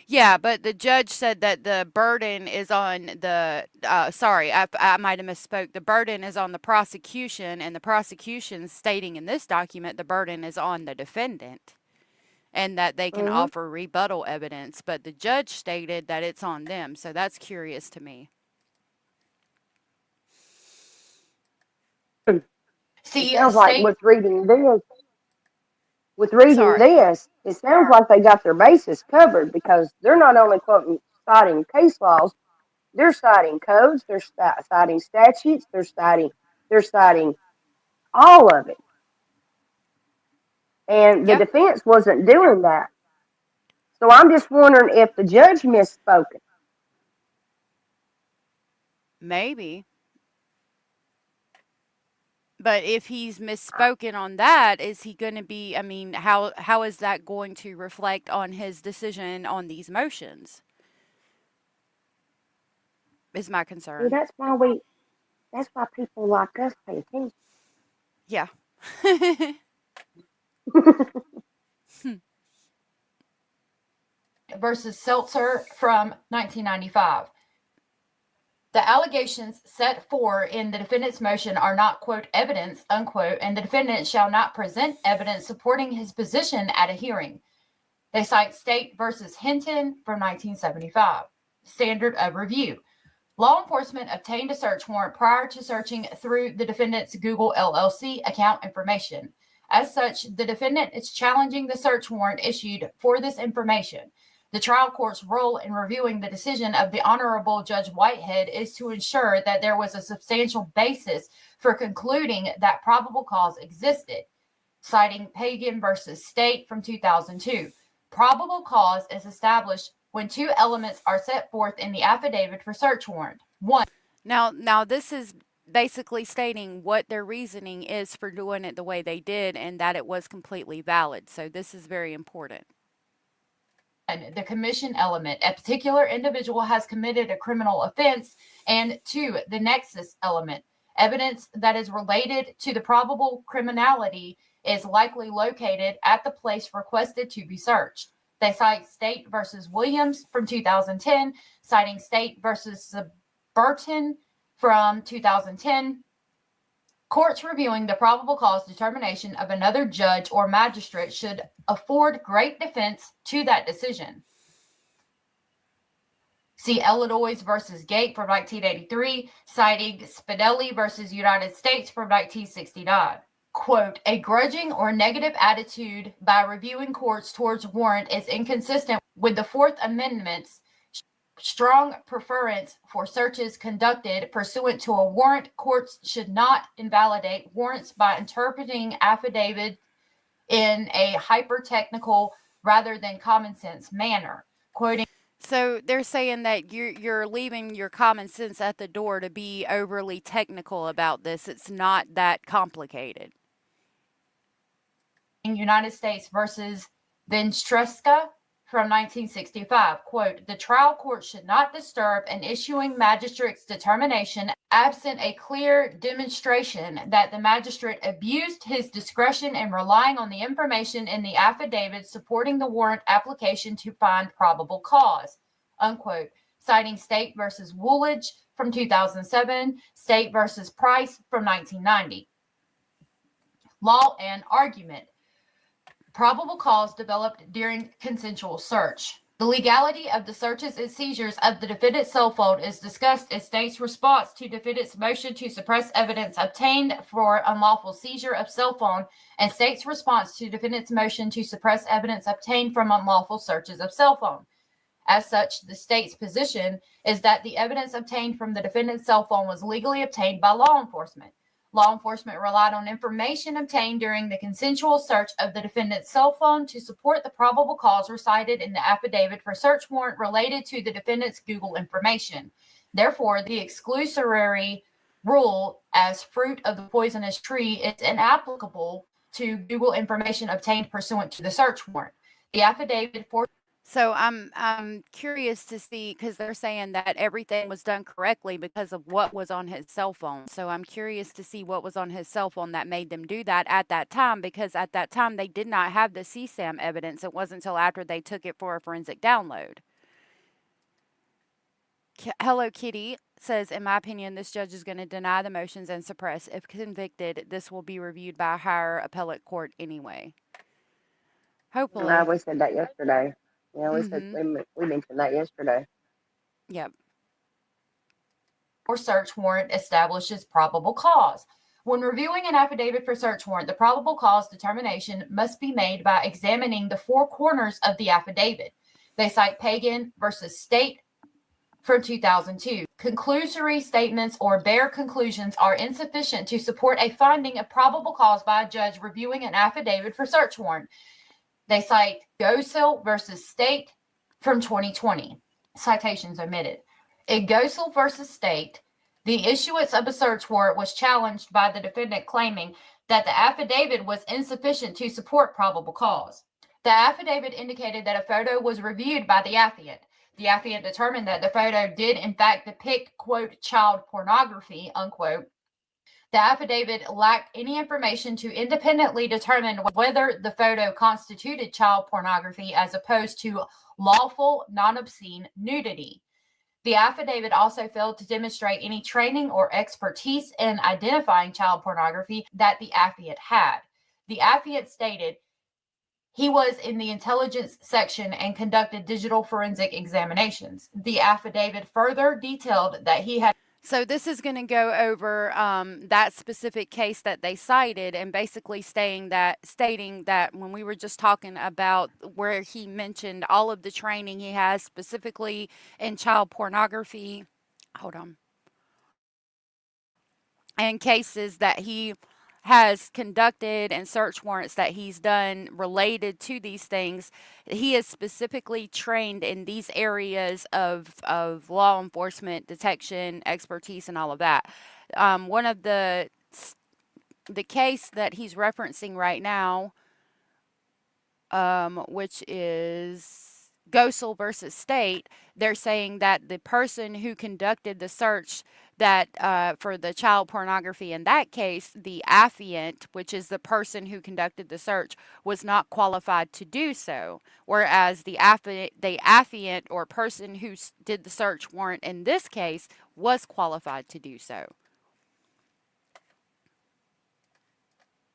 [SPEAKER 3] Yeah, but the judge said that the burden is on the, sorry, I might have misspoke. The burden is on the prosecution, and the prosecution stating in this document the burden is on the defendant and that they can offer rebuttal evidence. But the judge stated that it's on them, so that's curious to me.
[SPEAKER 6] See, it sounds like with reading this, it sounds like they got their bases covered because they're not only citing case laws, they're citing codes, they're citing statutes, they're citing all of it. And the defense wasn't doing that. So I'm just wondering if the judge misspoken.
[SPEAKER 3] Maybe. But if he's misspoken on that, is he going to be, I mean, how is that going to reflect on his decision on these motions? Is my concern.
[SPEAKER 6] See, that's why people like us pay attention.
[SPEAKER 3] Yeah.
[SPEAKER 5] Versus Seltzer from 1995. The allegations set forth in the defendant's motion are not, quote, evidence, unquote, and the defendant shall not present evidence supporting his position at a hearing. They cite State versus Hinton from 1975. Standard of review. Law enforcement obtained a search warrant prior to searching through the defendant's Google LLC account information. As such, the defendant is challenging the search warrant issued for this information. The trial court's role in reviewing the decision of the Honorable Judge Whitehead is to ensure that there was a substantial basis for concluding that probable cause existed. Citing Pagan versus State from 2002. Probable cause is established when two elements are set forth in the affidavit for search warrant. One.
[SPEAKER 3] Now this is basically stating what their reasoning is for doing it the way they did and that it was completely valid. So this is very important.
[SPEAKER 5] The commission element, a particular individual has committed a criminal offense, and 2, the nexus element, evidence that is related to the probable criminality is likely located at the place requested to be searched. They cite State versus Williams from 2010, citing State versus Burton from 2010. Courts reviewing the probable cause determination of another judge or magistrate should afford great defense to that decision. See Ellidois versus Gate from 1983, citing Spinelli versus United States from 1969. Quote, a grudging or negative attitude by reviewing courts towards warrant is inconsistent with the Fourth Amendment's strong preference for searches conducted pursuant to a warrant. Courts should not invalidate warrants by interpreting affidavit in a hyper-technical rather than common sense manner. Quoting,
[SPEAKER 3] So they're saying that you're leaving your common sense at the door to be overly technical about this. It's not that complicated.
[SPEAKER 5] United States versus Ventresca from 1965, quote, the trial court should not disturb an issuing magistrate's determination absent a clear demonstration that the magistrate abused his discretion in relying on the information in the affidavit supporting the warrant application to find probable cause, unquote, citing State versus Woolidge from 2007, State versus Price from 1990. Law and argument. Probable cause developed during consensual search. The legality of the searches and seizures of the defendant's cell phone is discussed in State's response to defendant's motion to suppress evidence obtained for unlawful seizure of cell phone and State's response to defendant's motion to suppress evidence obtained from unlawful searches of cell phone. As such, the State's position is that the evidence obtained from the defendant's cell phone was legally obtained by law enforcement. Law enforcement relied on information obtained during the consensual search of the defendant's cell phone to support the probable cause recited in the affidavit for search warrant related to the defendant's Google information. Therefore, the exclusory rule as fruit of the poisonous tree is inapplicable to Google information obtained pursuant to the search warrant. The affidavit for
[SPEAKER 3] So I'm curious to see because they're saying that everything was done correctly because of what was on his cell phone. So I'm curious to see what was on his cell phone that made them do that at that time because at that time they did not have the CSAM evidence. It wasn't until after they took it for a forensic download. Hello Kitty says, in my opinion, this judge is going to deny the motions and suppress. If convicted, this will be reviewed by a higher appellate court anyway. Hopefully.
[SPEAKER 6] We said that yesterday. Yeah, we said we mentioned that yesterday.
[SPEAKER 3] Yep.
[SPEAKER 5] Or search warrant establishes probable cause. When reviewing an affidavit for search warrant, the probable cause determination must be made by examining the four corners of the affidavit. They cite Pagan versus State from 2002. Conclusory statements or bare conclusions are insufficient to support a finding of probable cause by a judge reviewing an affidavit for search warrant. They cite Gosil versus State from 2020. Citations omitted. In Gosil versus State, the issuance of a search warrant was challenged by the defendant claiming that the affidavit was insufficient to support probable cause. The affidavit indicated that a photo was reviewed by the affiant. The affiant determined that the photo did in fact depict, quote, child pornography, unquote. The affidavit lacked any information to independently determine whether the photo constituted child pornography as opposed to lawful, non-obscene nudity. The affidavit also failed to demonstrate any training or expertise in identifying child pornography that the affiant had. The affiant stated he was in the intelligence section and conducted digital forensic examinations. The affidavit further detailed that he had.
[SPEAKER 3] So this is going to go over that specific case that they cited and basically stating that when we were just talking about where he mentioned all of the training he has specifically in child pornography, and cases that he has conducted and search warrants that he's done related to these things. He is specifically trained in these areas of law enforcement, detection, expertise, and all of that. One of the case that he's referencing right now, which is Gosel versus State, they're saying that the person who conducted the search that for the child pornography in that case, the affiant, which is the person who conducted the search, was not qualified to do so, whereas the affiant or person who did the search warrant in this case was qualified to do so.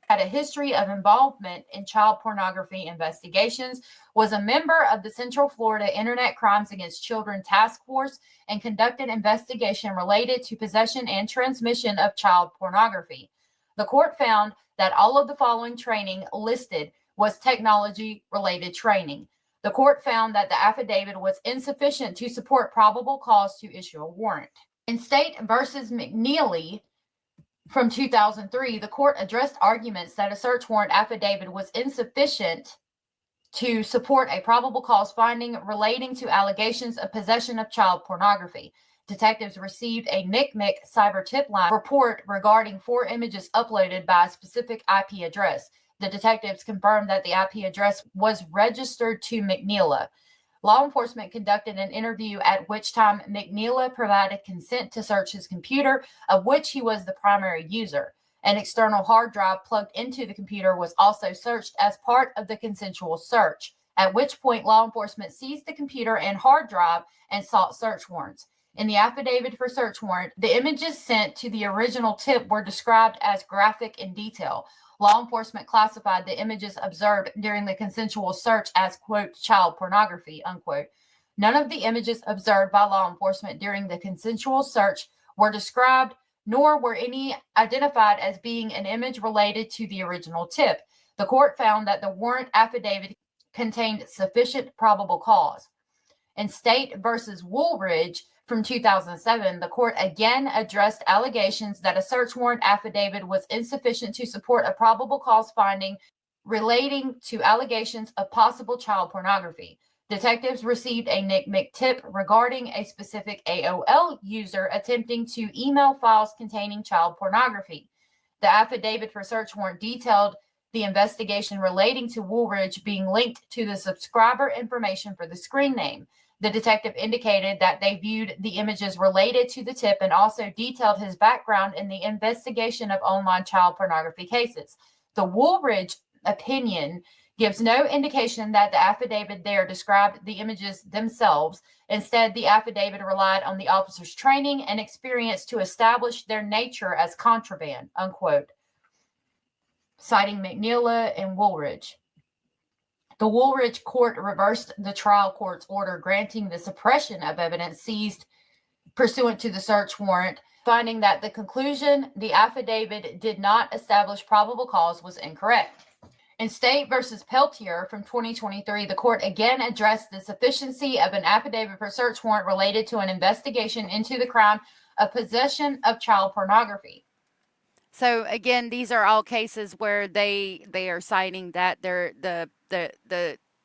[SPEAKER 5] Had a history of involvement in child pornography investigations, was a member of the Central Florida Internet Crimes Against Children Task Force, and conducted investigation related to possession and transmission of child pornography. The court found that all of the following training listed was technology-related training. The court found that the affidavit was insufficient to support probable cause to issue a warrant. In State versus McNeely, from 2003, the court addressed arguments that a search warrant affidavit was insufficient to support a probable cause finding relating to allegations of possession of child pornography. Detectives received a NCMEC cyber tip line report regarding 4 images uploaded by a specific IP address. The detectives confirmed that the IP address was registered to McNeela. Law enforcement conducted an interview at which time McNeela provided consent to search his computer, of which he was the primary user. An external hard drive plugged into the computer was also searched as part of the consensual search, at which point law enforcement seized the computer and hard drive and sought search warrants. In the affidavit for search warrant, the images sent to the original tip were described as graphic in detail. Law enforcement classified the images observed during the consensual search as, quote, child pornography, unquote. None of the images observed by law enforcement during the consensual search were described, nor were any identified as being an image related to the original tip. The court found that the warrant affidavit contained sufficient probable cause. In State versus Woolridge, from 2007, the court again addressed allegations that a search warrant affidavit was insufficient to support a probable cause finding relating to allegations of possible child pornography. Detectives received a NCMEC tip regarding a specific AOL user attempting to email files containing child pornography. The affidavit for search warrant detailed the investigation relating to Woolridge being linked to the subscriber information for the screen name. The detective indicated that they viewed the images related to the tip and also detailed his background in the investigation of online child pornography cases. The Woolridge opinion gives no indication that the affidavit there described the images themselves. Instead, the affidavit relied on the officer's training and experience to establish their nature as contraband, unquote, citing McNeela and Woolridge. The Woolridge court reversed the trial court's order granting the suppression of evidence seized pursuant to the search warrant, finding that the conclusion the affidavit did not establish probable cause was incorrect. In State versus Peltier from 2023, the court again addressed the sufficiency of an affidavit for search warrant related to an investigation into the crime of possession of child pornography.
[SPEAKER 3] So again, these are all cases where they are citing that the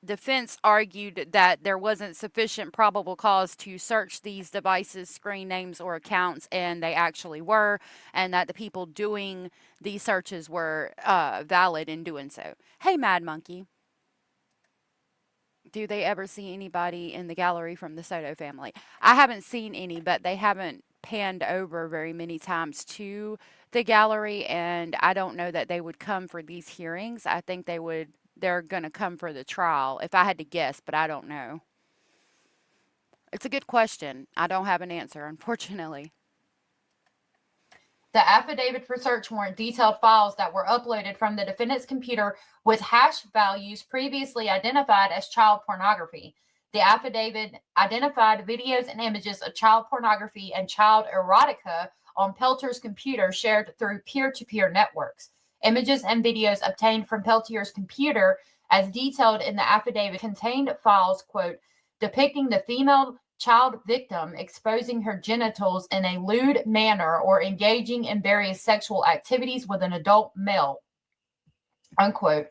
[SPEAKER 3] defense argued that there wasn't sufficient probable cause to search these devices, screen names, or accounts, and they actually were, and that the people doing these searches were valid in doing so. Hey, Mad Monkey. Do they ever see anybody in the gallery from the Soto family? I haven't seen any, but they haven't panned over very many times to the gallery, and I don't know that they would come for these hearings. I think they're going to come for the trial, if I had to guess, but I don't know. It's a good question. I don't have an answer, unfortunately.
[SPEAKER 5] The affidavit for search warrant detailed files that were uploaded from the defendant's computer with hash values previously identified as child pornography. The affidavit identified videos and images of child pornography and child erotica on Peltier's computer shared through peer-to-peer networks. Images and videos obtained from Peltier's computer, as detailed in the affidavit, contained files, quote, depicting the female child victim exposing her genitals in a lewd manner or engaging in various sexual activities with an adult male, unquote.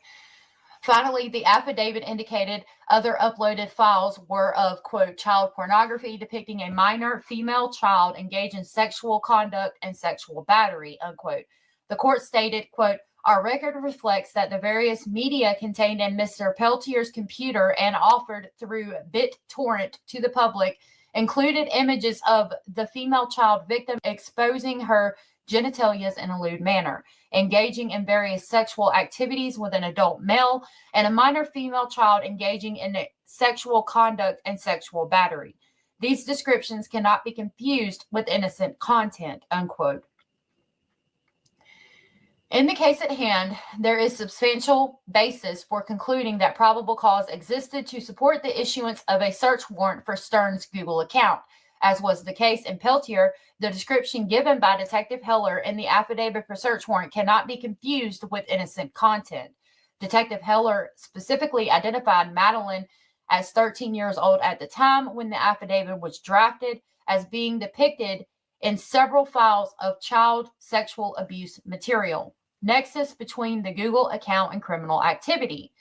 [SPEAKER 5] Finally, the affidavit indicated other uploaded files were of, quote, child pornography depicting a minor female child engaged in sexual conduct and sexual battery, unquote. The court stated, quote, our record reflects that the various media contained in Mr. Peltier's computer and offered through BitTorrent to the public included images of the female child victim exposing her genitalias in a lewd manner, engaging in various sexual activities with an adult male, and a minor female child engaging in sexual conduct and sexual battery. These descriptions cannot be confused with innocent content, unquote. In the case at hand, there is substantial basis for concluding that probable cause existed to support the issuance of a search warrant for Stern's Google account. As was the case in Peltier, the description given by Detective Heller in the affidavit for search warrant cannot be confused with innocent content. Detective Heller specifically identified Madeline as 13 years old at the time when the affidavit was drafted as being depicted in several files of child sexual abuse material. Nexus between the Google account and criminal activity.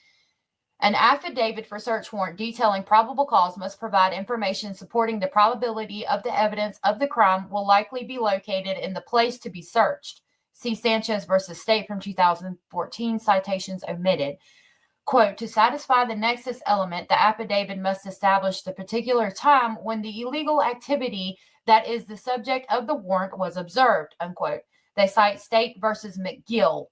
[SPEAKER 5] An affidavit for search warrant detailing probable cause must provide information supporting the probability of the evidence of the crime will likely be located in the place to be searched. See Sanchez versus State from 2014, citations omitted. Quote, to satisfy the nexus element, the affidavit must establish the particular time when the illegal activity that is the subject of the warrant was observed, unquote. They cite State versus McGill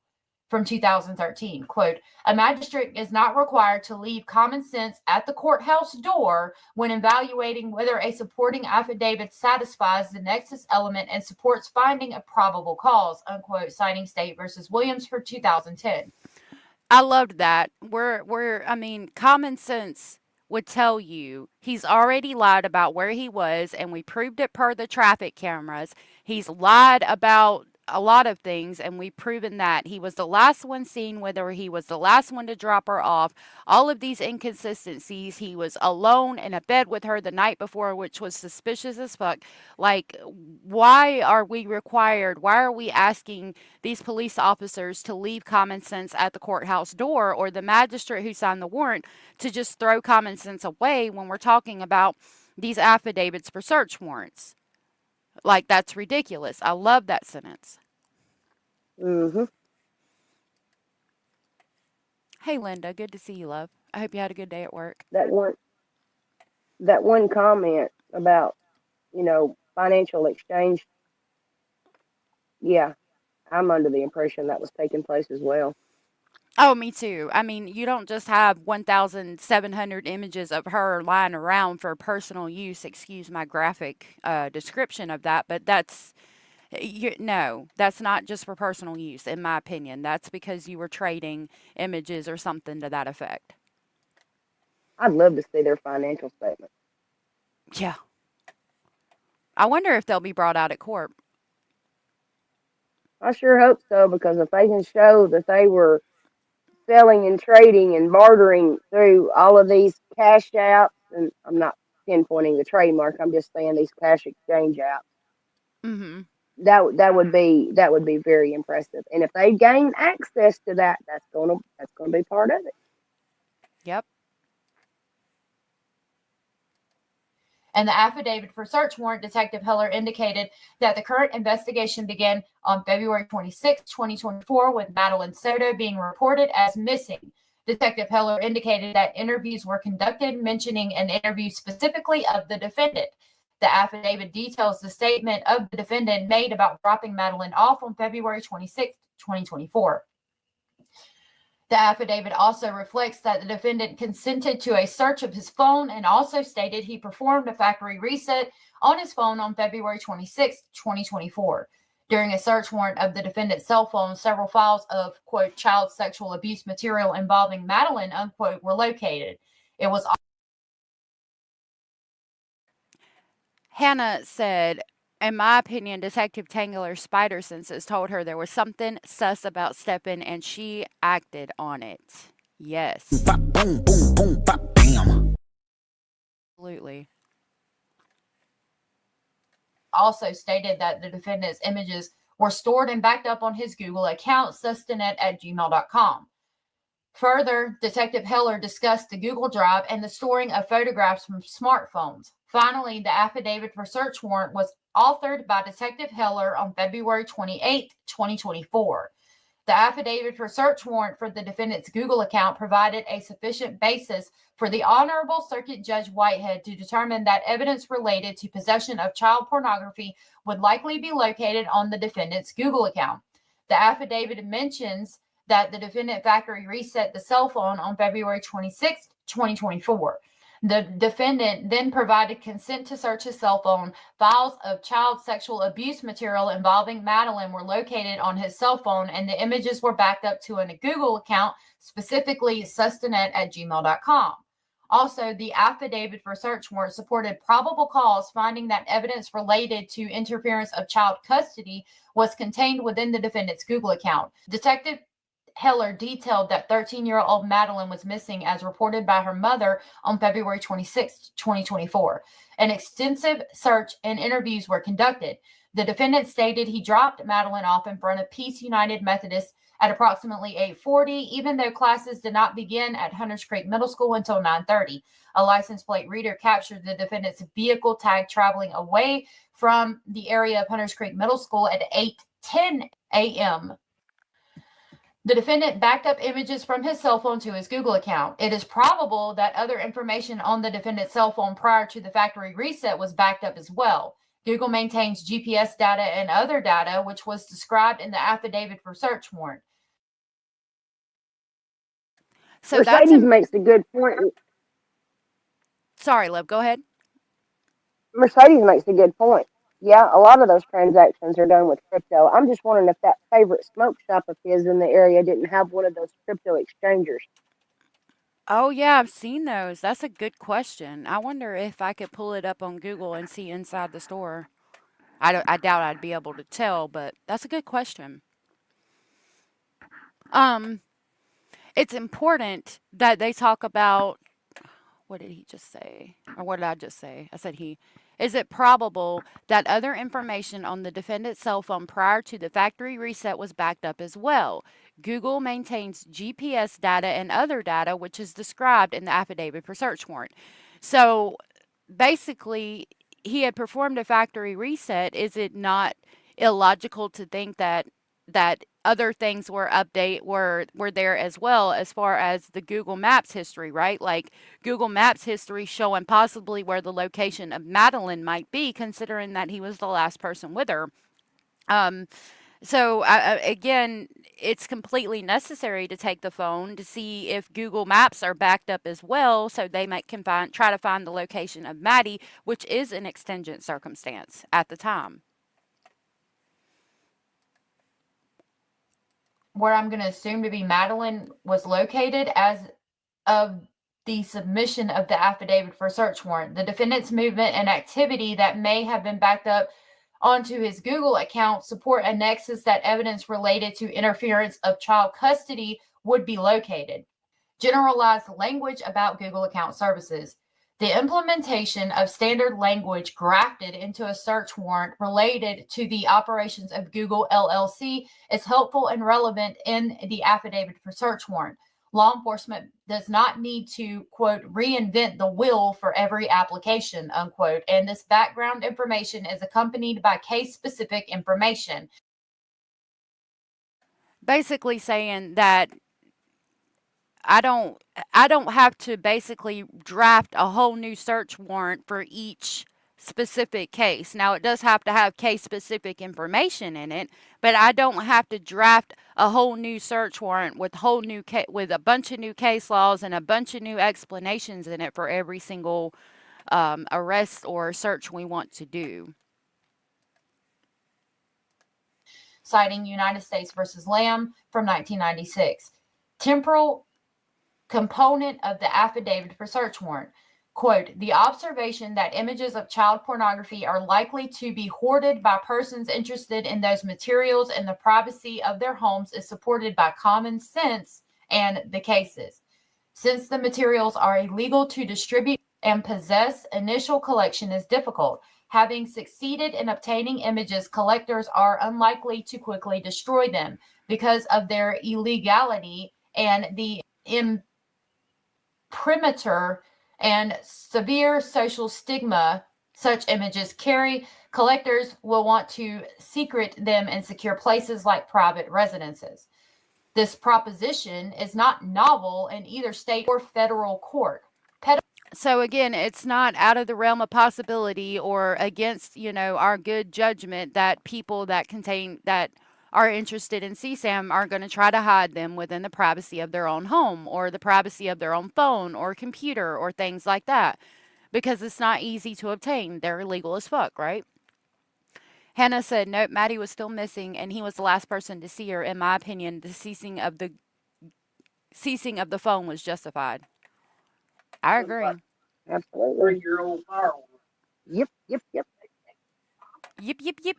[SPEAKER 5] from 2013, quote, a magistrate is not required to leave common sense at the courthouse door when evaluating whether a supporting affidavit satisfies the nexus element and supports finding a probable cause, unquote, citing State versus Williams for 2010.
[SPEAKER 3] I loved that. Common sense would tell you he's already lied about where he was, and we proved it per the traffic cameras. He's lied about a lot of things, and we've proven that he was the last one seen with her, he was the last one to drop her off. All of these inconsistencies, he was alone in a bed with her the night before, which was suspicious as fuck. Like, why are we asking these police officers to leave common sense at the courthouse door, or the magistrate who signed the warrant to just throw common sense away when we're talking about these affidavits for search warrants? Like, that's ridiculous. I love that sentence.
[SPEAKER 6] Mm-hmm.
[SPEAKER 3] Hey, Linda. Good to see you, love. I hope you had a good day at work.
[SPEAKER 6] That one comment about, financial exchange. Yeah, I'm under the impression that was taking place as well.
[SPEAKER 3] Oh, me too. I mean, you don't just have 1,700 images of her lying around for personal use. Excuse my graphic description of that, but that's not just for personal use, in my opinion. That's because you were trading images or something to that effect.
[SPEAKER 6] I'd love to see their financial statement.
[SPEAKER 3] Yeah. I wonder if they'll be brought out at court.
[SPEAKER 6] I sure hope so, because if they can show that they were selling and trading and bartering through all of these cash apps, and I'm not pinpointing the trademark, I'm just saying these cash exchange apps.
[SPEAKER 3] Mm-hmm.
[SPEAKER 6] That would be very impressive. And if they gain access to that, that's gonna be part of it.
[SPEAKER 3] Yep.
[SPEAKER 5] And the affidavit for search warrant, Detective Heller indicated that the current investigation began on February 26, 2024, with Madeline Soto being reported as missing. Detective Heller indicated that interviews were conducted, mentioning an interview specifically of the defendant. The affidavit details the statement of the defendant made about dropping Madeline off on February 26, 2024. The affidavit also reflects that the defendant consented to a search of his phone and also stated he performed a factory reset on his phone on February 26, 2024. During a search warrant of the defendant's cell phone, several files of, quote, child sexual abuse material involving Madeline, unquote, were located. It was.
[SPEAKER 3] Hannah said, in my opinion, Detective Tangler's spider senses told her there was something sus about Steppen, and she acted on it. Yes.
[SPEAKER 8] Boom, boom, boom, bam.
[SPEAKER 3] Absolutely.
[SPEAKER 5] also stated that the defendant's images were stored and backed up on his Google account, sustanet@gmail.com. Further, Detective Heller discussed the Google Drive and the storing of photographs from smartphones. Finally, the affidavit for search warrant was authored by Detective Heller on February 28, 2024. The affidavit for search warrant for the defendant's Google account provided a sufficient basis for the Honorable Circuit Judge Whitehead to determine that evidence related to possession of child pornography would likely be located on the defendant's Google account. The affidavit mentions that the defendant factory reset the cell phone on February 26, 2024. The defendant then provided consent to search his cell phone. Files of child sexual abuse material involving Madeline were located on his cell phone, and the images were backed up to a Google account, specifically sustanet@gmail.com. Also, the affidavit for search warrant supported probable cause, finding that evidence related to interference of child custody was contained within the defendant's Google account. Detective Heller detailed that 13-year-old Madeline was missing as reported by her mother on February 26, 2024. An extensive search and interviews were conducted. The defendant stated he dropped Madeline off in front of Peace United Methodist at approximately 8:40, even though classes did not begin at Hunters Creek Middle School until 9:30. A license plate reader captured the defendant's vehicle tag traveling away from the area of Hunters Creek Middle School at 8:10 a.m. The defendant backed up images from his cell phone to his Google account. It is probable that other information on the defendant's cell phone prior to the factory reset was backed up as well. Google maintains GPS data and other data, which was described in the affidavit for search warrant.
[SPEAKER 3] So that's
[SPEAKER 6] Mercedes makes a good point.
[SPEAKER 3] sorry, love. Go ahead.
[SPEAKER 6] Mercedes makes a good point. Yeah, a lot of those transactions are done with crypto. I'm just wondering if that favorite smoke shop of his in the area didn't have one of those crypto exchangers.
[SPEAKER 3] Oh yeah, I've seen those. That's a good question. I wonder if I could pull it up on Google and see inside the store. I doubt I'd be able to tell, but that's a good question. It's important that they talk about, what did he just say? Or what did I just say? I said he. Is it probable that other information on the defendant's cell phone prior to the factory reset was backed up as well? Google maintains GPS data and other data, which is described in the affidavit for search warrant. So basically, he had performed a factory reset. Is it not illogical to think that other things were there as well, as far as the Google Maps history, right? Like Google Maps history showing possibly where the location of Madeline might be, considering that he was the last person with her. So again, it's completely necessary to take the phone to see if Google Maps are backed up as well, so they try to find the location of Maddie, which is an extingent circumstance at the time.
[SPEAKER 5] Where I'm going to assume to be Madeline was located as of the submission of the affidavit for search warrant. The defendant's movement and activity that may have been backed up onto his Google account support a nexus that evidence related to interference of child custody would be located. Generalized language about Google account services. The implementation of standard language grafted into a search warrant related to the operations of Google LLC is helpful and relevant in the affidavit for search warrant. Law enforcement does not need to, quote, reinvent the wheel for every application, unquote, and this background information is accompanied by case-specific information.
[SPEAKER 3] Basically saying that I don't have to basically draft a whole new search warrant for each specific case. Now, it does have to have case-specific information in it, but I don't have to draft a whole new search warrant with with a bunch of new case laws and a bunch of new explanations in it for every single arrest or search we want to do.
[SPEAKER 5] Citing United States versus Lamb from 1996. Temporal component of the affidavit for search warrant. Quote, the observation that images of child pornography are likely to be hoarded by persons interested in those materials in the privacy of their homes is supported by common sense and the cases. Since the materials are illegal to distribute and possess initial collection is difficult. Having succeeded in obtaining images, collectors are unlikely to quickly destroy them because of their illegality and the imprimatur and severe social stigma such images carry. Collectors will want to secret them in secure places like private residences. This proposition is not novel in either state or federal court.
[SPEAKER 3] So again, it's not out of the realm of possibility or against, our good judgment that people that are interested in CSAM are going to try to hide them within the privacy of their own home or the privacy of their own phone or computer or things like that, because it's not easy to obtain. They're illegal as fuck, right? Hannah said, nope, Maddie was still missing and he was the last person to see her. In my opinion, the ceasing of the phone was justified. I agree.
[SPEAKER 6] Absolutely. 3-year-old firearm. Yep.
[SPEAKER 3] Yip, yip, yip.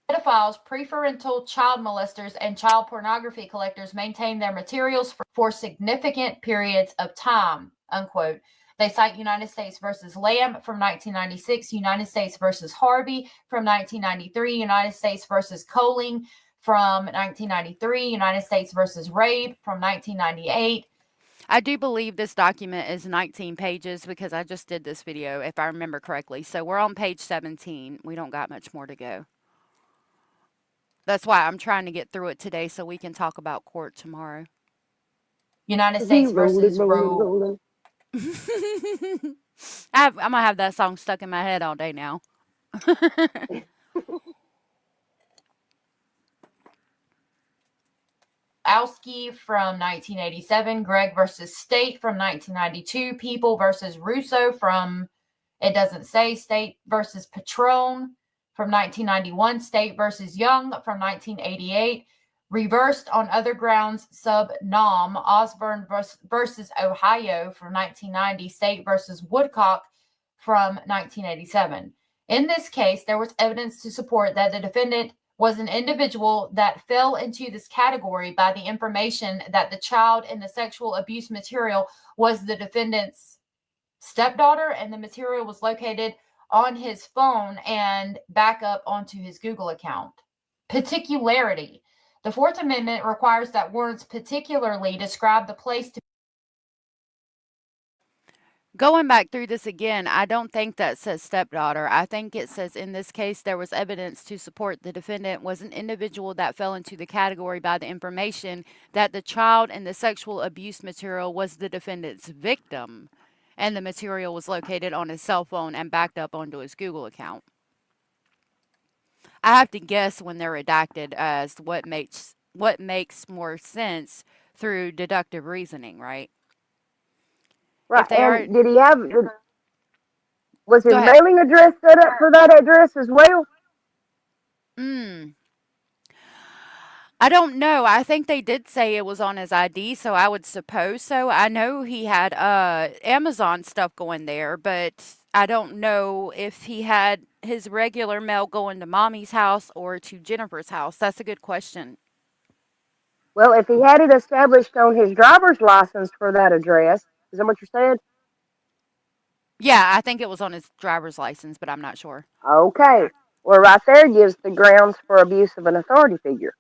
[SPEAKER 5] Pedophiles, preparental child molesters, and child pornography collectors maintain their materials for significant periods of time, unquote. They cite United States versus Lamb from 1996, United States versus Harvey from 1993, United States versus Coling from 1993, United States versus Rabe from 1998.
[SPEAKER 3] I do believe this document is 19 pages because I just did this video, if I remember correctly. So we're on page 17. We don't got much more to go. That's why I'm trying to get through it today so we can talk about court tomorrow.
[SPEAKER 5] United States versus Roe.
[SPEAKER 3] I'm going to have that song stuck in my head all day now.
[SPEAKER 5] Owski from 1987, Gregg versus State from 1992, People versus Russo from, it doesn't say, State versus Patron from 1991, State versus Young from 1988, reversed on other grounds sub nom, Osborne versus Ohio from 1990, State versus Woodcock from 1987. In this case, there was evidence to support that the defendant was an individual that fell into this category by the information that the child in the sexual abuse material was the defendant's stepdaughter, and the material was located on his phone and back up onto his Google account. Particularity. The Fourth Amendment requires that warrants particularly describe the place to
[SPEAKER 3] Going back through this again, I don't think that says stepdaughter. I think it says in this case there was evidence to support the defendant was an individual that fell into the category by the information that the child in the sexual abuse material was the defendant's victim, and the material was located on his cell phone and backed up onto his Google account. I have to guess when they're redacted as what makes more sense through deductive reasoning, right?
[SPEAKER 6] Right.
[SPEAKER 3] If they
[SPEAKER 6] And
[SPEAKER 3] are,
[SPEAKER 6] did he have, was his
[SPEAKER 3] go ahead.
[SPEAKER 6] mailing address set up for that address as well?
[SPEAKER 3] I don't know. I think they did say it was on his ID, so I would suppose so. I know he had Amazon stuff going there, but I don't know if he had his regular mail going to Mommy's house or to Jennifer's house. That's a good question.
[SPEAKER 6] Well, if he had it established on his driver's license for that address, is that what you said?
[SPEAKER 3] Yeah, I think it was on his driver's license, but I'm not sure.
[SPEAKER 6] Okay. Well, right there gives the grounds for abuse of an authority figure.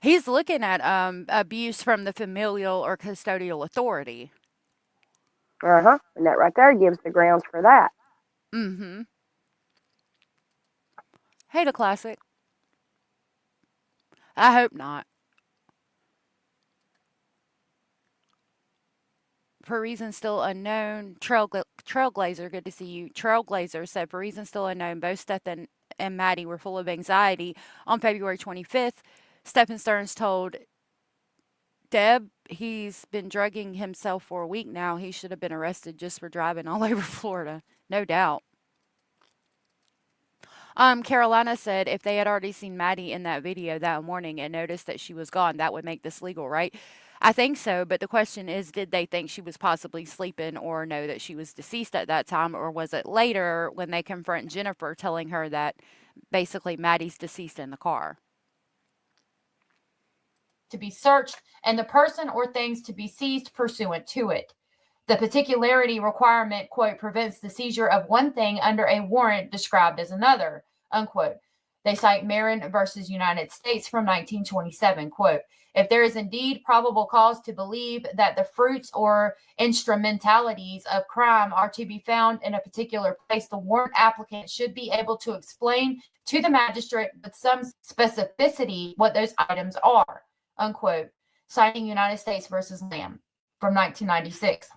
[SPEAKER 3] He's looking at abuse from the familial or custodial authority.
[SPEAKER 6] And that right there gives the grounds for that.
[SPEAKER 3] Hey, the classic. I hope not. For reasons still unknown, Trailblazer, good to see you. Trailblazer said, for reasons still unknown, both Stephen and Maddie were full of anxiety. On February 25th, Stephen Stearns told Deb he's been drugging himself for a week now. He should have been arrested just for driving all over Florida. No doubt. Carolina said if they had already seen Maddie in that video that morning and noticed that she was gone, that would make this legal, right? I think so, but the question is, did they think she was possibly sleeping or know that she was deceased at that time, or was it later when they confront Jennifer telling her that basically Maddie's deceased in the car?
[SPEAKER 5] to be searched and the person or things to be seized pursuant to it. The particularity requirement, quote, prevents the seizure of one thing under a warrant described as another, unquote. They cite Marin versus United States from 1927, quote, if there is indeed probable cause to believe that the fruits or instrumentalities of crime are to be found in a particular place, the warrant applicant should be able to explain to the magistrate with some specificity what those items are, unquote, citing United States versus Lamb from 1996.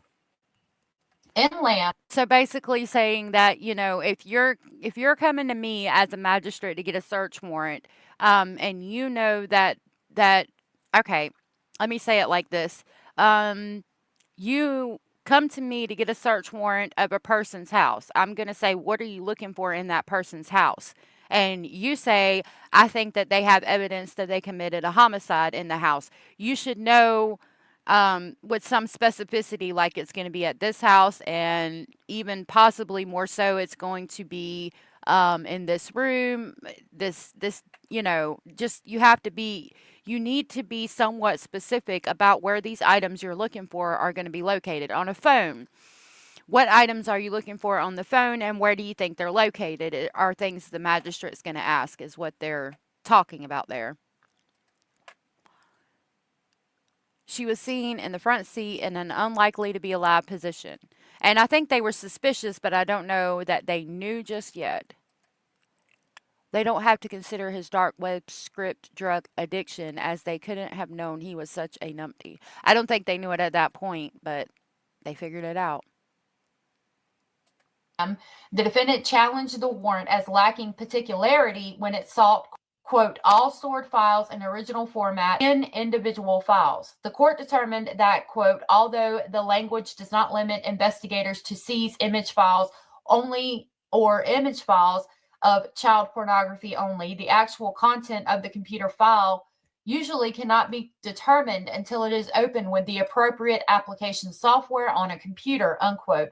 [SPEAKER 5] In Lamb,
[SPEAKER 3] So basically saying that, you know, if you're coming to me as a magistrate to get a search warrant, and you know that okay, let me say it like this. You come to me to get a search warrant of a person's house. I'm going to say, what are you looking for in that person's house? And you say, I think that they have evidence that they committed a homicide in the house. You should know with some specificity, like it's going to be at this house, and even possibly more so, it's going to be in this room. This, you know, just you need to be somewhat specific about where these items you're looking for are going to be located. On a phone, what items are you looking for on the phone, and where do you think they're located? Are things the magistrate's going to ask, is what they're talking about there. She was seen in the front seat in an unlikely to be alive position. And I think they were suspicious, but I don't know that they knew just yet. They don't have to consider his dark web script drug addiction, as they couldn't have known he was such a numpty. I don't think they knew it at that point, but they figured it out.
[SPEAKER 5] The defendant challenged the warrant as lacking particularity when it sought, quote, all stored files in original format in individual files. The court determined that, quote, although the language does not limit investigators to seize image files only or image files of child pornography only, the actual content of the computer file usually cannot be determined until it is opened with the appropriate application software on a computer, unquote.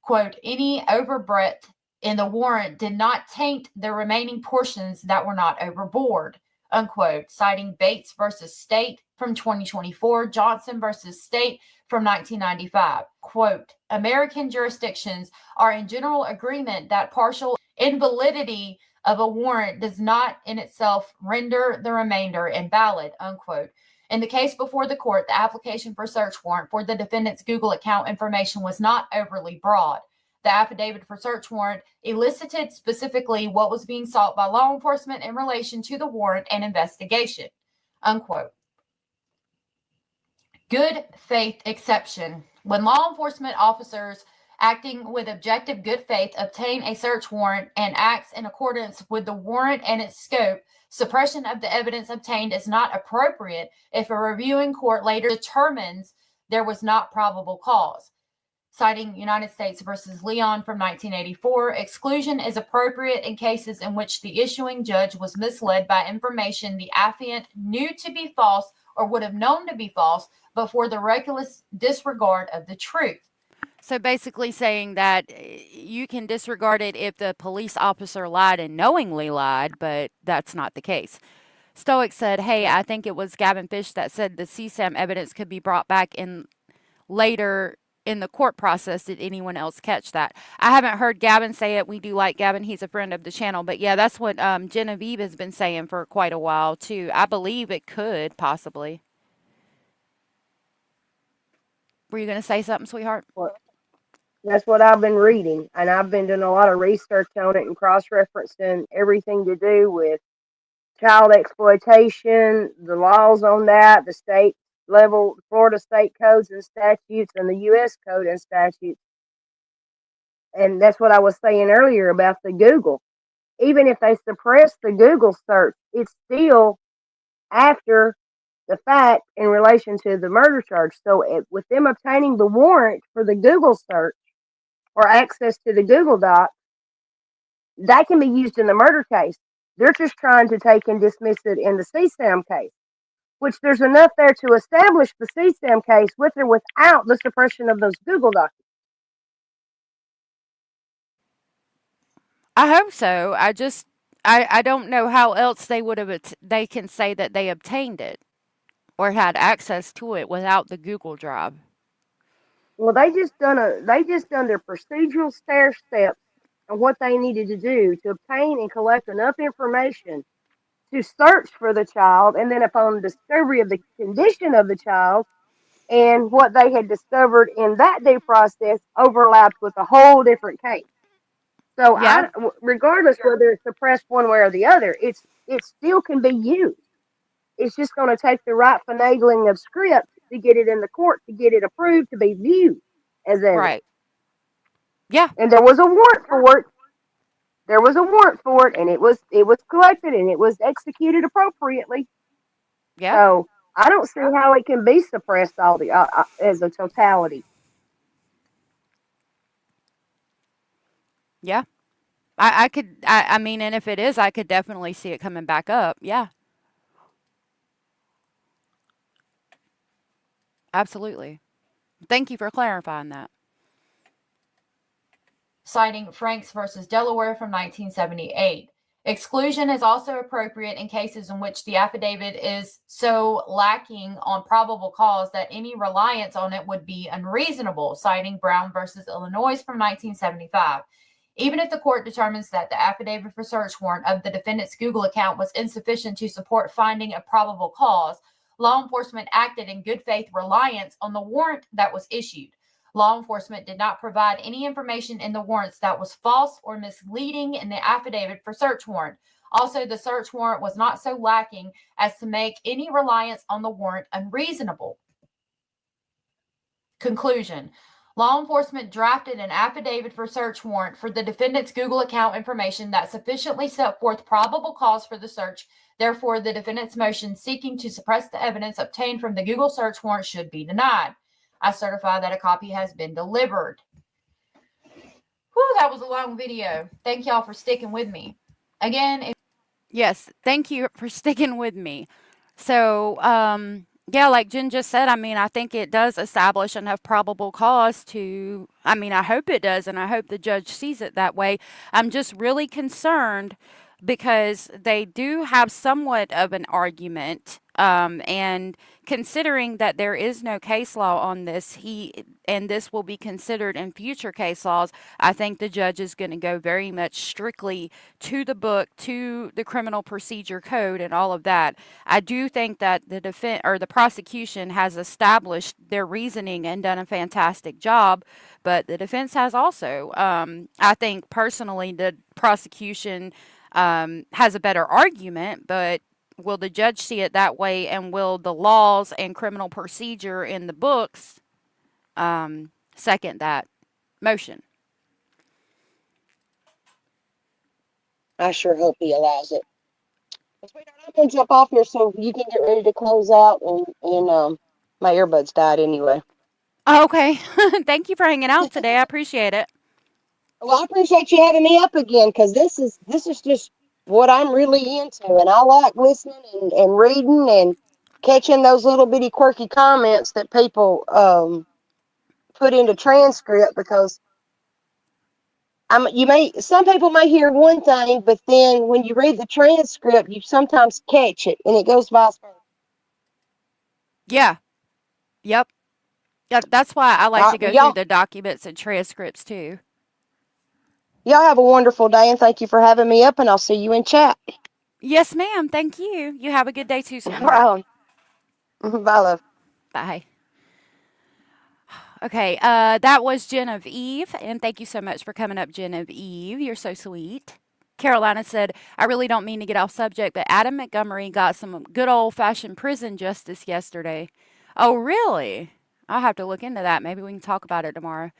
[SPEAKER 5] Quote, any overbreadth in the warrant did not taint the remaining portions that were not overboard, unquote, citing Bates versus State from 2024, Johnson versus State from 1995. Quote, American jurisdictions are in general agreement that partial invalidity of a warrant does not in itself render the remainder invalid, unquote. In the case before the court, the application for search warrant for the defendant's Google account information was not overly broad. The affidavit for search warrant elicited specifically what was being sought by law enforcement in relation to the warrant and investigation, unquote. Good faith exception. When law enforcement officers acting with objective good faith obtain a search warrant and acts in accordance with the warrant and its scope, suppression of the evidence obtained is not appropriate if a reviewing court later determines there was not probable cause. Citing United States versus Leon from 1984, exclusion is appropriate in cases in which the issuing judge was misled by information the affiant knew to be false or would have known to be false, but for the reckless disregard of the truth.
[SPEAKER 3] So basically saying that you can disregard it if the police officer lied and knowingly lied, but that's not the case. Stoic said, hey, I think it was Gavin Fish that said the CSAM evidence could be brought back in later in the court process. Did anyone else catch that? I haven't heard Gavin say it. We do like Gavin. He's a friend of the channel. But yeah, that's what Genevieve has been saying for quite a while too. I believe it could possibly. Were you going to say something, sweetheart?
[SPEAKER 6] Well, that's what I've been reading, and I've been doing a lot of research on it and cross-referencing everything to do with child exploitation, the laws on that, the state level, Florida state codes and statutes, and the U.S. code and statutes. And that's what I was saying earlier about the Google. Even if they suppress the Google search, it's still after the fact in relation to the murder charge. So with them obtaining the warrant for the Google search or access to the Google Doc, that can be used in the murder case. They're just trying to take and dismiss it in the CSAM case, which there's enough there to establish the CSAM case with or without the suppression of those Google documents.
[SPEAKER 3] I hope so. I don't know how else they would have. They can say that they obtained it. or had access to it without the Google Drive.
[SPEAKER 6] Well, they just done their procedural stair steps on what they needed to do to obtain and collect enough information to search for the child, and then upon discovery of the condition of the child and what they had discovered in that due process overlapped with a whole different case. So
[SPEAKER 3] Yeah,
[SPEAKER 6] regardless whether it's suppressed one way or the other, it still can be used. It's just going to take the right finagling of script to get it in the court to get it approved to be viewed as evidence.
[SPEAKER 3] right. Yeah,
[SPEAKER 6] And there was a warrant for it. There was a warrant for it, and it was collected and it was executed appropriately.
[SPEAKER 3] yeah,
[SPEAKER 6] So I don't see how it can be suppressed all the as a totality.
[SPEAKER 3] yeah. I mean, and if it is, I could definitely see it coming back up. Yeah, absolutely. Thank you for clarifying that.
[SPEAKER 5] Citing Franks versus Delaware from 1978. Exclusion is also appropriate in cases in which the affidavit is so lacking on probable cause that any reliance on it would be unreasonable, citing Brown versus Illinois from 1975. Even if the court determines that the affidavit for search warrant of the defendant's Google account was insufficient to support finding a probable cause, law enforcement acted in good faith reliance on the warrant that was issued. Law enforcement did not provide any information in the warrants that was false or misleading in the affidavit for search warrant. Also, the search warrant was not so lacking as to make any reliance on the warrant unreasonable. Conclusion. Law enforcement drafted an affidavit for search warrant for the defendant's Google account information that sufficiently set forth probable cause for the search. Therefore, the defendant's motion seeking to suppress the evidence obtained from the Google search warrant should be denied. I certify that a copy has been delivered. Whew, that was a long video. Thank y'all for sticking with me. Again,
[SPEAKER 3] Yes, thank you for sticking with me. So, yeah, like Jen just said, I mean, I think it does establish enough probable cause to, I mean, I hope it does, and I hope the judge sees it that way. I'm just really concerned because they do have somewhat of an argument, and considering that there is no case law on this, and this will be considered in future case laws, I think the judge is going to go very much strictly to the book, to the criminal procedure code, and all of that. I do think that the defense or the prosecution has established their reasoning and done a fantastic job, but the defense has also. I think personally, the prosecution has a better argument, but will the judge see it that way, and will the laws and criminal procedure in the books second that motion?
[SPEAKER 6] I sure hope he allows it. Sweetheart, I'm gonna jump off here so you can get ready to close out, and my earbuds died anyway.
[SPEAKER 3] Okay. Thank you for hanging out today. I appreciate it.
[SPEAKER 6] Well, I appreciate you having me up again because this is just what I'm really into, and I like listening and reading and catching those little bitty quirky comments that people put into transcript because some people may hear one thing, but then when you read the transcript, you sometimes catch it, and it goes by.
[SPEAKER 3] Yeah. Yep. Yep. That's why I like to go through the documents and transcripts too.
[SPEAKER 6] Y'all have a wonderful day, and thank you for having me up, and I'll see you in chat.
[SPEAKER 3] Yes, ma'am. Thank you. You have a good day too, sweetheart.
[SPEAKER 6] Bye, love.
[SPEAKER 3] Bye. Okay, that was Genevieve, and thank you so much for coming up, Genevieve. You're so sweet. Carolina said, I really don't mean to get off subject, but Adam Montgomery got some good old-fashioned prison justice yesterday. Oh, really? I'll have to look into that. Maybe we can talk about it tomorrow.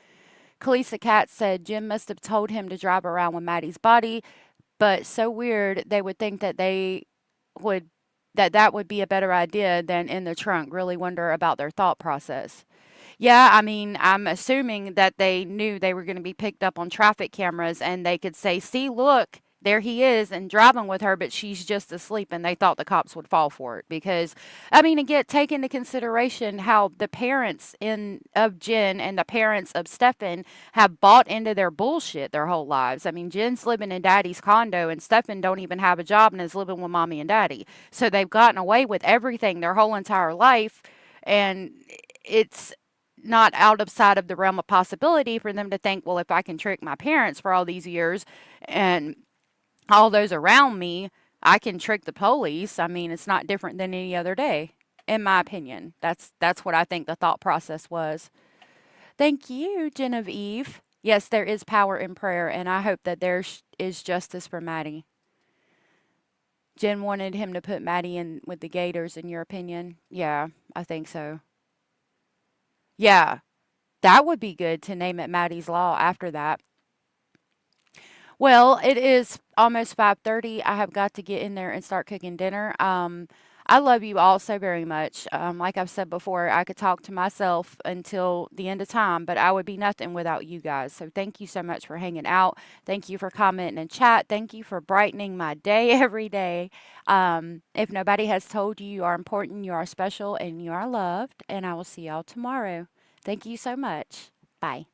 [SPEAKER 3] Kalisa Katz said, Jim must have told him to drive around with Maddie's body, but so weird they would think that that would be a better idea than in the trunk. Really wonder about their thought process. Yeah, I mean, I'm assuming that they knew they were going to be picked up on traffic cameras and they could say, see, look, there he is and driving with her, but she's just asleep, and they thought the cops would fall for it because, I mean, again, take into consideration how the parents of Jen and the parents of Stefan have bought into their bullshit their whole lives. I mean, Jen's living in daddy's condo, and Stefan don't even have a job and is living with mommy and daddy. So they've gotten away with everything their whole entire life, and it's not out of sight of the realm of possibility for them to think, well, if I can trick my parents for all these years and all those around me, I can trick the police. I mean, it's not different than any other day, in my opinion. That's what I think the thought process was. Thank you, Genevieve. Yes, there is power in prayer, and I hope that there is justice for Maddie. Jen wanted him to put Maddie in with the Gators, in your opinion? Yeah, I think so. Yeah, that would be good to name it Maddie's Law after that. Well, it is almost 5:30. I have got to get in there and start cooking dinner. I love you all so very much. Like I've said before, I could talk to myself until the end of time, but I would be nothing without you guys. So thank you so much for hanging out. Thank you for commenting in chat. Thank you for brightening my day every day. If nobody has told you, you are important, you are special, and you are loved. And I will see y'all tomorrow. Thank you so much. Bye.